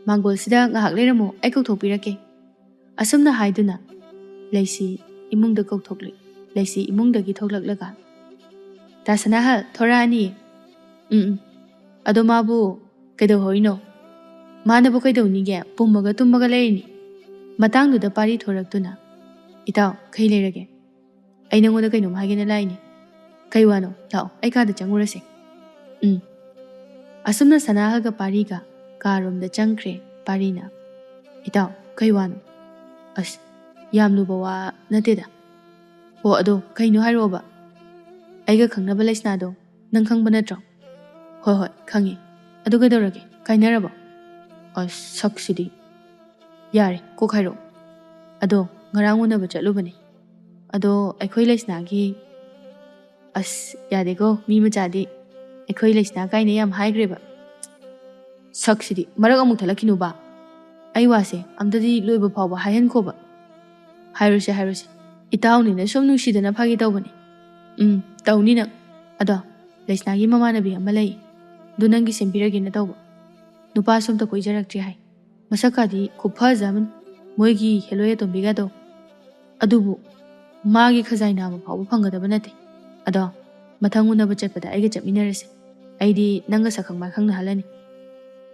ꯃꯥꯡꯒꯣꯜꯁꯤꯗ ꯉꯥꯏꯍꯥꯛ ꯂꯩꯔꯝꯃꯨ ꯑꯩ ꯀꯧꯊꯣꯛꯄꯤꯔꯛꯀꯦ ꯑꯁꯨꯝꯅ ꯍꯥꯏꯗꯨꯅ ꯂꯩꯁꯤ ꯏꯃꯨꯡꯗ ꯀꯧꯊꯣꯛꯂꯤ ꯂꯩꯁꯤ ꯏꯃꯨꯡꯗꯒꯤ ꯊꯣꯛꯂꯛꯂꯒ ꯇꯥꯁꯅꯥꯍꯜ ꯊꯣꯔꯛꯑꯅꯤ ꯑꯗꯣ ꯃꯥꯕꯨ ꯀꯩꯗꯧꯍꯧꯔꯤꯅꯣ ꯃꯥꯅꯕꯨ ꯀꯩꯗꯧꯅꯤꯒꯦ ꯄꯨꯝꯃꯒ ꯇꯨꯝꯃꯒ ꯂꯩꯔꯤꯅꯤ ꯃꯇꯥꯡꯗꯨꯗ ꯄꯥꯔꯤ ꯊꯣꯔꯛꯇꯨꯅ ꯏꯇꯥꯎ ꯀꯩ ꯂꯩꯔꯒꯦ ꯑꯩ ꯅꯉꯣꯟꯗ ꯀꯩꯅꯣꯝ ꯍꯥꯏꯒꯦꯅ ꯂꯥꯛꯏꯅꯤ ꯀꯩ ꯋꯥꯅꯣ ꯂꯥꯛꯑꯣ ꯑꯩ ꯀꯥꯗ ꯆꯪꯉꯨꯔꯁꯦ ꯑꯁꯨꯝꯅ ꯁꯅꯥꯍꯜꯒ ꯄꯥꯔꯤꯒ ꯀꯥꯔꯣꯝꯗ ꯆꯪꯈ꯭ꯔꯦ ꯄꯥꯔꯤꯅ ꯏꯇꯥꯎ ꯀꯩ ꯋꯥꯅꯣ ꯑꯁ ꯌꯥꯝ ꯂꯨꯕ ꯋꯥ ꯅꯠꯇꯦꯗ ꯍꯣ ꯑꯗꯣ ꯀꯩꯅꯣ ꯍꯥꯏꯔꯛꯑꯣꯕ ꯑꯩꯒ ꯈꯪꯅꯕ ꯂꯩꯁꯅꯥꯗꯣ ꯅꯪ ꯈꯪꯕ ꯅꯠꯇ꯭ꯔꯣ ꯍꯣꯏ ꯈꯪꯉꯦ ꯑꯗꯨ ꯀꯩꯗꯧꯔꯒꯦ ꯀꯥꯏꯅꯔꯕꯣ ꯑꯁ ꯁꯛꯁꯤꯗꯤ ꯌꯥꯔꯦ ꯀꯣꯛ ꯍꯥꯏꯔꯛꯑꯣ ꯑꯗꯣ ꯉꯔꯥꯡ ꯎꯅꯕ ꯆꯠꯂꯨꯕꯅꯦ ꯑꯗꯣ ꯑꯩꯈꯣꯏ ꯂꯩꯁꯅꯥꯒꯤ ꯑꯁ ꯌꯥꯗꯦꯀꯣ ꯃꯤ ꯃꯆꯥꯗꯤ ꯑꯩꯈꯣꯏ ꯂꯩꯁꯅꯥ ꯀꯥꯏꯅ ꯌꯥꯝ ꯍꯥꯏꯈ꯭ꯔꯦꯕ ꯁꯛꯁꯤꯗꯤ ꯃꯔꯛ ꯑꯃꯨꯛ ꯊꯠꯂꯛꯈꯤꯅꯨꯕ ꯑꯩ ꯋꯥꯁꯦ ꯑꯝꯇꯗꯤ ꯂꯣꯏꯕ ꯐꯥꯎꯕ ꯍꯥꯏꯍꯟꯈꯣꯕ ꯍꯥꯏꯔꯨꯁꯦ ꯏꯇꯥꯎꯅꯤꯅ ꯁꯨꯝ ꯅꯨꯡꯁꯤꯗꯅ ꯐꯥꯒꯤ ꯇꯧꯕꯅꯦ ꯇꯧꯅꯤ ꯅꯪ ꯑꯗꯣ ꯂꯩꯁꯅꯥꯒꯤ ꯃꯃꯥꯟꯅꯕꯤ ꯑꯃ ꯂꯩ ꯑꯗꯨ ꯅꯪꯒꯤ ꯁꯦꯝꯕꯤꯔꯒꯦꯅ ꯇꯧꯕ ꯅꯨꯄꯥ ꯁꯣꯝꯇ ꯀꯣꯏꯖꯔꯛꯇ꯭ꯔꯤ ꯍꯥꯏ ꯃꯁꯛꯀꯥꯗꯤ ꯈꯨꯐꯖꯕꯅꯤ ꯃꯣꯏꯒꯤ ꯍꯦꯂꯣꯏ ꯑꯇꯣꯝꯕꯤꯒꯗꯣ ꯑꯗꯨꯕꯨ ꯃꯥꯒꯤ ꯈꯖꯥꯏ ꯅꯥꯝꯃ ꯐꯥꯎꯕ ꯐꯪꯒꯗꯕ ꯅꯠꯇꯦ ꯑꯗꯣ ꯃꯊꯪ ꯎꯅꯕ ꯆꯠꯄꯗ ꯑꯩꯒ ꯆꯠꯃꯤꯟꯅꯔꯁꯦ ꯑꯩꯗꯤ ꯅꯪꯒ ꯁꯛꯈꯪ ꯃꯥꯏꯈꯪꯅꯍꯜꯂꯅꯤ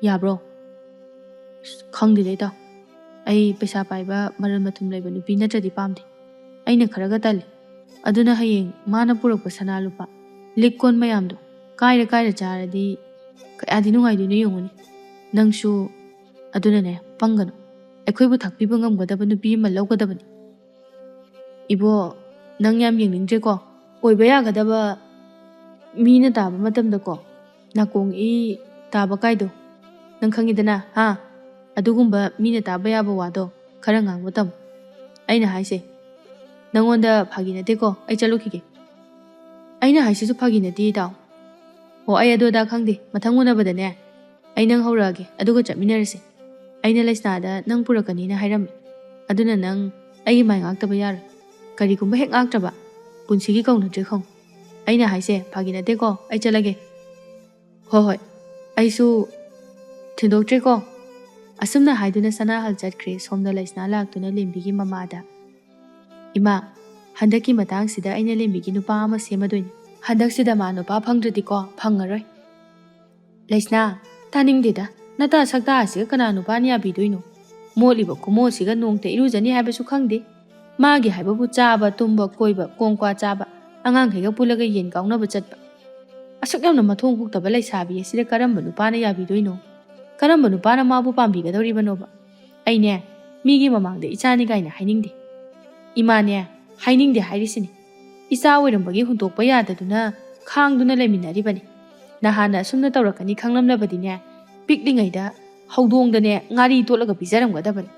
ꯌꯥꯕ꯭ꯔꯣ ꯈꯪꯗꯦꯗ ꯏꯇꯥꯎ ꯑꯩ ꯄꯩꯁꯥ ꯄꯥꯏꯕ ꯃꯔꯟ ꯃꯊꯨꯝ ꯂꯩꯕ ꯅꯨꯄꯤ ꯅꯠꯇ꯭ꯔꯗꯤ ꯄꯥꯝꯗꯦ ꯑꯩꯅ ꯈꯔꯒ ꯇꯜꯂꯤ ꯑꯗꯨꯅ ꯍꯌꯦꯡ ꯃꯥꯅ ꯄꯨꯔꯛꯄ ꯁꯅꯥ ꯂꯨꯄꯥ ꯂꯤꯛ ꯀꯣꯟ ꯃꯌꯥꯝꯗꯣ ꯀꯥꯏꯔ ꯆꯥꯔꯗꯤ ꯀꯌꯥꯗꯤ ꯅꯨꯡꯉꯥꯏꯗꯣꯏꯅꯣ ꯌꯦꯡꯉꯨꯅꯤ ꯅꯪꯁꯨ ꯑꯗꯨꯅꯅꯦ ꯄꯪꯒꯅꯨ ꯑꯩꯈꯣꯏꯕꯨ ꯊꯥꯛꯄꯤꯕ ꯉꯝꯒꯗꯕ ꯅꯨꯄꯤ ꯑꯃ ꯂꯧꯒꯗꯕꯅꯤ ꯏꯕꯣ ꯅꯪ ꯌꯥꯝ ꯌꯦꯡꯅꯤꯡꯗ꯭ꯔꯦꯀோ ꯑꯣꯏꯕ ꯌꯥꯒꯗꯕ ꯃꯤꯅ ꯇꯥꯕ ꯃꯇꯝꯗꯀꯣ ꯅꯥꯀꯣꯡ ꯇꯥꯕ ꯀꯥꯏꯗꯣ ꯅꯪ ꯈꯪꯉꯤꯗꯅ ꯑꯗꯨꯒꯨꯝꯕ ꯃꯤꯅ ꯇꯥꯕ ꯌꯥꯕ ꯋꯥꯗꯣ ꯈꯔ ꯉꯥꯡꯕ ꯇꯝꯃꯨ ꯑꯩꯅ ꯍꯥꯏꯁꯦ ꯅꯪꯉꯣꯟꯗ ꯐꯥꯒꯤ ꯅꯠꯇꯦꯀꯣ ꯑꯩ ꯆꯠꯂꯨꯈꯤꯒꯦ ꯑꯩꯅ ꯍꯥꯏꯁꯤꯁꯨ ꯐꯥꯒꯤ ꯅꯠꯇꯦ ꯏꯇꯥꯎ ꯍꯣ ꯑꯩ ꯑꯗꯨ ꯑꯗꯥ ꯈꯪꯗꯦ ꯃꯊꯪ ꯎꯅꯕꯗꯅꯦ ꯑꯩ ꯅꯪ ꯍꯧꯔꯛꯑꯒꯦ ꯑꯗꯨꯒ ꯆꯠꯃꯤꯟꯅꯔꯁꯦ ꯑꯩꯅ ꯂꯩꯁꯅꯥꯗ ꯅꯪ ꯄꯨꯔꯛꯀꯅꯤꯅ ꯍꯥꯏꯔꯝꯃꯤ ꯑꯗꯨꯅ ꯅꯪ ꯑꯩꯒꯤ ꯃꯥꯏ ꯉꯥꯛꯇꯕ ꯌꯥꯔꯣꯏ ꯀꯔꯤꯒꯨꯝꯕ ꯍꯦꯛ ꯉꯥꯛꯇ꯭ꯔꯕ ꯄꯨꯟꯁꯤꯒꯤ ꯀꯧꯅꯗ꯭ꯔꯦ ꯈꯪ ꯑꯩꯅ ꯍꯥꯏꯁꯦ ꯐꯥꯒꯤ ꯅꯠꯇꯦꯀꯣ ꯑꯩ ꯆꯠꯂꯒꯦ ꯍꯣꯏ ꯍꯣꯏ ꯑꯩꯁꯨ ꯊꯤꯟꯗꯣꯛꯇ꯭ꯔꯦꯀꯣ ꯑꯁꯨꯝꯅ ꯍꯥꯏꯗꯨꯅ ꯁꯅꯥꯍꯜ ꯆꯠꯈ꯭ꯔꯦ ꯁꯣꯝꯗ ꯂꯩꯁꯅꯥ ꯂꯥꯛꯇꯨꯅ ꯂꯦꯝꯕꯤꯒꯤ ꯃꯃꯥꯗ ꯏꯃꯥ ꯍꯟꯗꯛꯀꯤ ꯃꯇꯥꯡꯁꯤꯗ ꯑꯩꯅ ꯂꯦꯝꯕꯤꯒꯤ ꯅꯨꯄꯥ ꯑꯃ ꯁꯦꯝꯃꯗꯣꯏꯅꯤ ꯍꯟꯗꯛꯁꯤꯗ ꯃꯥ ꯅꯨꯄꯥ ꯐꯪꯗ꯭ꯔꯗꯤꯀꯣ ꯐꯪꯉꯔꯣꯏ ꯂꯩꯁꯅꯥ ꯇꯥꯅꯤꯡꯗꯦꯗ ꯅꯇꯥ ꯁꯛꯇꯥ ꯑꯁꯤꯒ ꯀꯅꯥ ꯅꯨꯄꯥꯅ ꯌꯥꯕꯤꯗꯣꯏꯅꯣ ꯃꯣꯠꯂꯤꯕ ꯈꯨꯃꯣꯠꯁꯤꯒ ꯅꯣꯡꯇ ꯏꯔꯨꯖꯅꯤ ꯍꯥꯏꯕꯁꯨ ꯈꯪꯗꯦ ꯃꯥꯒꯤ ꯍꯥꯏꯕꯕꯨ ꯆꯥꯕ ꯇꯨꯝꯕ ꯀꯣꯏꯕ ꯀꯣꯡꯀ꯭ꯋꯥ ꯆꯥꯕ ꯑꯉꯥꯡꯈꯩꯒ ꯄꯨꯜꯂꯒ ꯌꯦꯟ ꯀꯥꯎꯅꯕ ꯆꯠꯄ ꯑꯁꯨꯛ ꯌꯥꯝꯅ ꯃꯊꯣꯡ ꯍꯨꯛꯇꯕ ꯂꯩꯁꯥꯕꯤ ꯑꯁꯤꯗ ꯀꯔꯝꯕ ꯅꯨꯄꯥꯅ ꯌꯥꯕꯤꯗꯣꯏꯅꯣ ꯀꯔꯝꯕ ꯅꯨꯄꯥꯅ ꯃꯥꯕꯨ ꯄꯥꯝꯕꯤꯒꯗꯧꯔꯤꯕꯅꯣꯕ ꯑꯩꯅꯦ ꯃꯤꯒꯤ ꯃꯃꯥꯡꯗ ꯏꯆꯥꯅꯤ ꯀꯥꯏꯅ ꯍꯥꯏꯅꯤꯡꯗꯦ ꯏꯃꯥꯅꯦ ꯍꯥꯏꯅꯤꯡꯗꯦ ꯍꯥꯏꯔꯤꯁꯤꯅꯤ ꯏꯆꯥ ꯑꯣꯏꯔꯝꯕꯒꯤ ꯍꯨꯟꯇꯣꯛꯄ ꯌꯥꯗꯗꯨꯅ ꯈꯥꯡꯗꯨꯅ ꯂꯩꯃꯤꯟꯅꯔꯤꯕꯅꯤ ꯅꯍꯥꯟꯅ ꯑꯁꯨꯝꯅ ꯇꯧꯔꯛꯀꯅꯤ ꯈꯪꯂꯝꯂꯕꯗꯤꯅꯦ ꯄꯤꯛꯂꯤꯉꯩꯗ ꯍꯧꯗꯣꯡꯗꯅꯦ ꯉꯥꯔꯤ ꯇꯣꯠꯂꯒ ꯄꯤꯖꯔꯝꯒꯗꯕꯅꯤ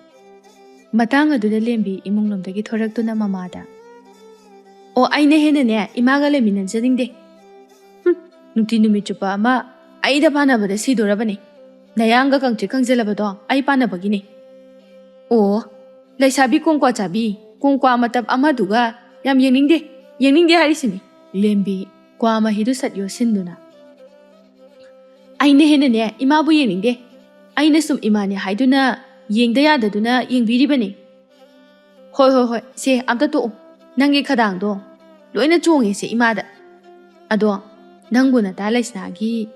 ꯃꯇꯥꯡ ꯑꯗꯨꯗ ꯂꯦꯝꯕꯤ ꯏꯃꯨꯡꯂꯣꯝꯗꯒꯤ ꯊꯣꯔꯛꯇꯨꯅ ꯃꯃꯥꯗ ꯑꯣ ꯑꯩꯅ ꯍꯦꯟꯅꯅꯦ ꯏꯃꯥꯒ ꯂꯩꯃꯤꯟꯅꯖꯅꯤꯡꯗꯦ ꯅꯨꯡꯇꯤ ꯅꯨꯃꯤꯠ ꯆꯨꯞꯄ ꯑꯃ ꯑꯩꯗ ꯄꯥꯟꯅꯕꯗ ꯁꯤꯗꯣꯔꯕꯅꯤ ꯅꯌꯥꯡꯒ ꯀꯪꯇ꯭ꯔꯤꯛ ꯀꯪꯖꯜꯂꯕꯗꯣ ꯑꯩ ꯄꯥꯟꯅꯕꯒꯤꯅꯤ ꯑꯣ ꯂꯩꯁꯥꯕꯤ ꯀꯣꯡꯀ꯭ꯋꯥ ꯆꯥꯕꯤ ꯀꯣꯡꯀ꯭ꯋꯥ ꯃꯇꯞ ꯑꯃꯗꯨꯒ ꯌꯥꯝ ꯌꯦꯡꯅꯤꯡꯗꯦ ꯍꯥꯏꯔꯤꯁꯤꯅꯤ ꯂꯦꯝꯕꯤ ꯀ꯭ꯋꯥ ꯃꯍꯤꯗꯨ ꯁꯠ ꯌꯣꯠꯁꯤꯟꯗꯨꯅ ꯑꯩꯅ ꯍꯦꯟꯅꯅꯦ ꯏꯃꯥꯕꯨ ꯌꯦꯡꯅꯤꯡꯗꯦ ꯑꯩꯅ ꯁꯨꯝ ꯏꯃꯥꯅꯦ ꯍꯥꯏꯗꯨꯅ ꯌꯦꯡꯗ ꯌꯥꯗꯗꯨꯅ ꯌꯦꯡꯕꯤꯔꯤꯕꯅꯤ ꯍꯣꯏ ꯁꯦ ꯑꯝꯇ ꯇꯣꯛꯎ ꯅꯪꯒꯤ ꯈꯗꯥꯡꯗꯣ ꯂꯣꯏꯅ ꯆꯣꯡꯉꯦꯁꯦ ꯏꯃꯥꯗ ꯑꯗꯣ ꯅꯪꯕꯨ ꯅꯇꯥ ꯂꯩꯁꯅꯥꯒꯤ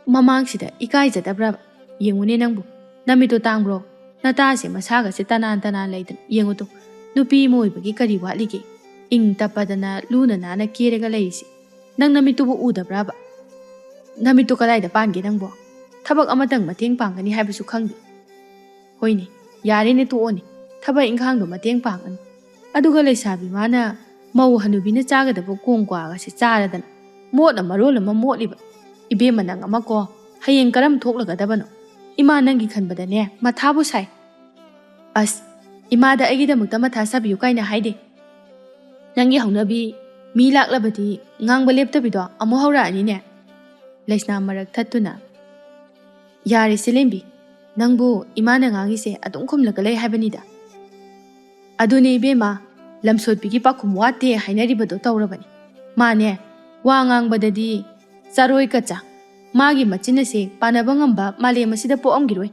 ꯃꯃꯥꯡꯁꯤꯗ ꯏꯀꯥꯏꯖꯗꯕ꯭ꯔꯕ ꯌꯦꯡꯉꯨꯅꯦ ꯅꯪꯕꯨ ꯅꯃꯤꯠꯇꯣ ꯇꯥꯡꯕ꯭ꯔꯣ ꯅꯇꯥꯁꯦ ꯃꯁꯥꯒꯁꯦ ꯇꯅꯥꯟ ꯂꯩꯗꯅ ꯌꯦꯡꯉꯨꯇꯣ ꯅꯨꯄꯤ ꯑꯃ ꯑꯣꯏꯕꯒꯤ ꯀꯔꯤ ꯋꯥꯠꯂꯤꯒꯦ ꯏꯪ ꯇꯞꯄꯗꯅ ꯂꯨꯅ ꯅꯥꯟꯅ ꯀꯦꯔꯒ ꯂꯩꯔꯤꯁꯦ ꯅꯪ ꯅꯃꯤꯠꯇꯨꯕꯨ ꯎꯗꯕ꯭ꯔꯕ ꯅꯃꯤꯠꯇꯨ ꯀꯗꯥꯏꯗ ꯄꯥꯟꯒꯦ ꯅꯪꯕꯣ ꯊꯕꯛ ꯑꯃꯇꯪ ꯃꯇꯦꯡ ꯄꯥꯡꯒꯅꯤ ꯍꯥꯏꯕꯁꯨ ꯈꯪꯗꯦ ꯍꯣꯏꯅꯦ ꯌꯥꯔꯦꯅꯦ ꯇꯣꯛꯑꯣꯅꯦ ꯊꯕꯛ ꯏꯪꯈꯥꯡꯗꯣ ꯃꯇꯦꯡ ꯄꯥꯡꯒꯅꯤ ꯑꯗꯨꯒ ꯂꯩꯁꯥꯕꯤ ꯃꯥꯅ ꯃꯧ ꯍꯅꯨꯕꯤꯅ ꯆꯥꯒꯗꯕ ꯀꯣꯡꯀ꯭ꯋꯥꯒꯁꯦ ꯆꯥꯔꯗꯅ ꯃꯣꯠꯅ ꯃꯔꯣꯜ ꯑꯃ ꯃꯣꯠꯂꯤꯕ ꯏꯕꯦꯝꯃ ꯅꯪ ꯑꯃ ꯀꯣ ꯍꯌꯦꯡ ꯀꯔꯝ ꯊꯣꯛꯂꯒꯗꯕꯅꯣ ꯏꯃꯥ ꯅꯪꯒꯤ ꯈꯟꯕꯗꯅꯦ ꯃꯊꯥꯕꯨ ꯁꯥꯏ ꯑꯁ ꯏꯃꯥꯗ ꯑꯩꯒꯤꯗꯃꯛꯇ ꯃꯊꯥ ꯁꯥꯕꯤꯌꯨ ꯀꯥꯏꯅ ꯍꯥꯏꯗꯦ ꯅꯪꯒꯤ ꯍꯧꯅꯕꯤ ꯃꯤ ꯂꯥꯛꯂꯕꯗꯤ ꯉꯥꯡꯕ ꯂꯦꯞꯇꯕꯤꯗꯣ ꯑꯃꯨꯛ ꯍꯧꯔꯛꯑꯅꯤꯅꯦ ꯂꯩꯁꯅꯥ ꯃꯔꯛ ꯊꯠꯇꯨꯅ ꯌꯥꯔꯦꯁꯦ ꯂꯦꯝꯕꯤ ꯅꯪꯕꯨ ꯏꯃꯥꯅ ꯉꯥꯡꯉꯤꯁꯦ ꯑꯗꯨꯝ ꯈꯨꯝꯂꯒ ꯂꯩ ꯍꯥꯏꯕꯅꯤꯗ ꯑꯗꯨꯅꯦ ꯏꯕꯦꯝꯃ ꯂꯝꯁꯣꯠꯄꯤꯒꯤ ꯄꯥꯈꯨꯝ ꯋꯥꯠꯇꯦ ꯍꯥꯏꯅꯔꯤꯕꯗꯣ ꯇꯧꯔꯕꯅꯤ ꯃꯥꯅꯦ ꯋꯥ ꯉꯥꯡꯕꯗꯗꯤ ꯆꯥꯔꯣꯏ ꯀꯆꯥ ꯃꯥꯒꯤ ꯃꯆꯤꯟ ꯑꯁꯦ ꯄꯥꯟꯅꯕ ꯉꯝꯕ ꯃꯥꯂꯦꯝ ꯑꯁꯤꯗ ꯄꯣꯛꯑꯝꯈꯤꯔꯣꯏ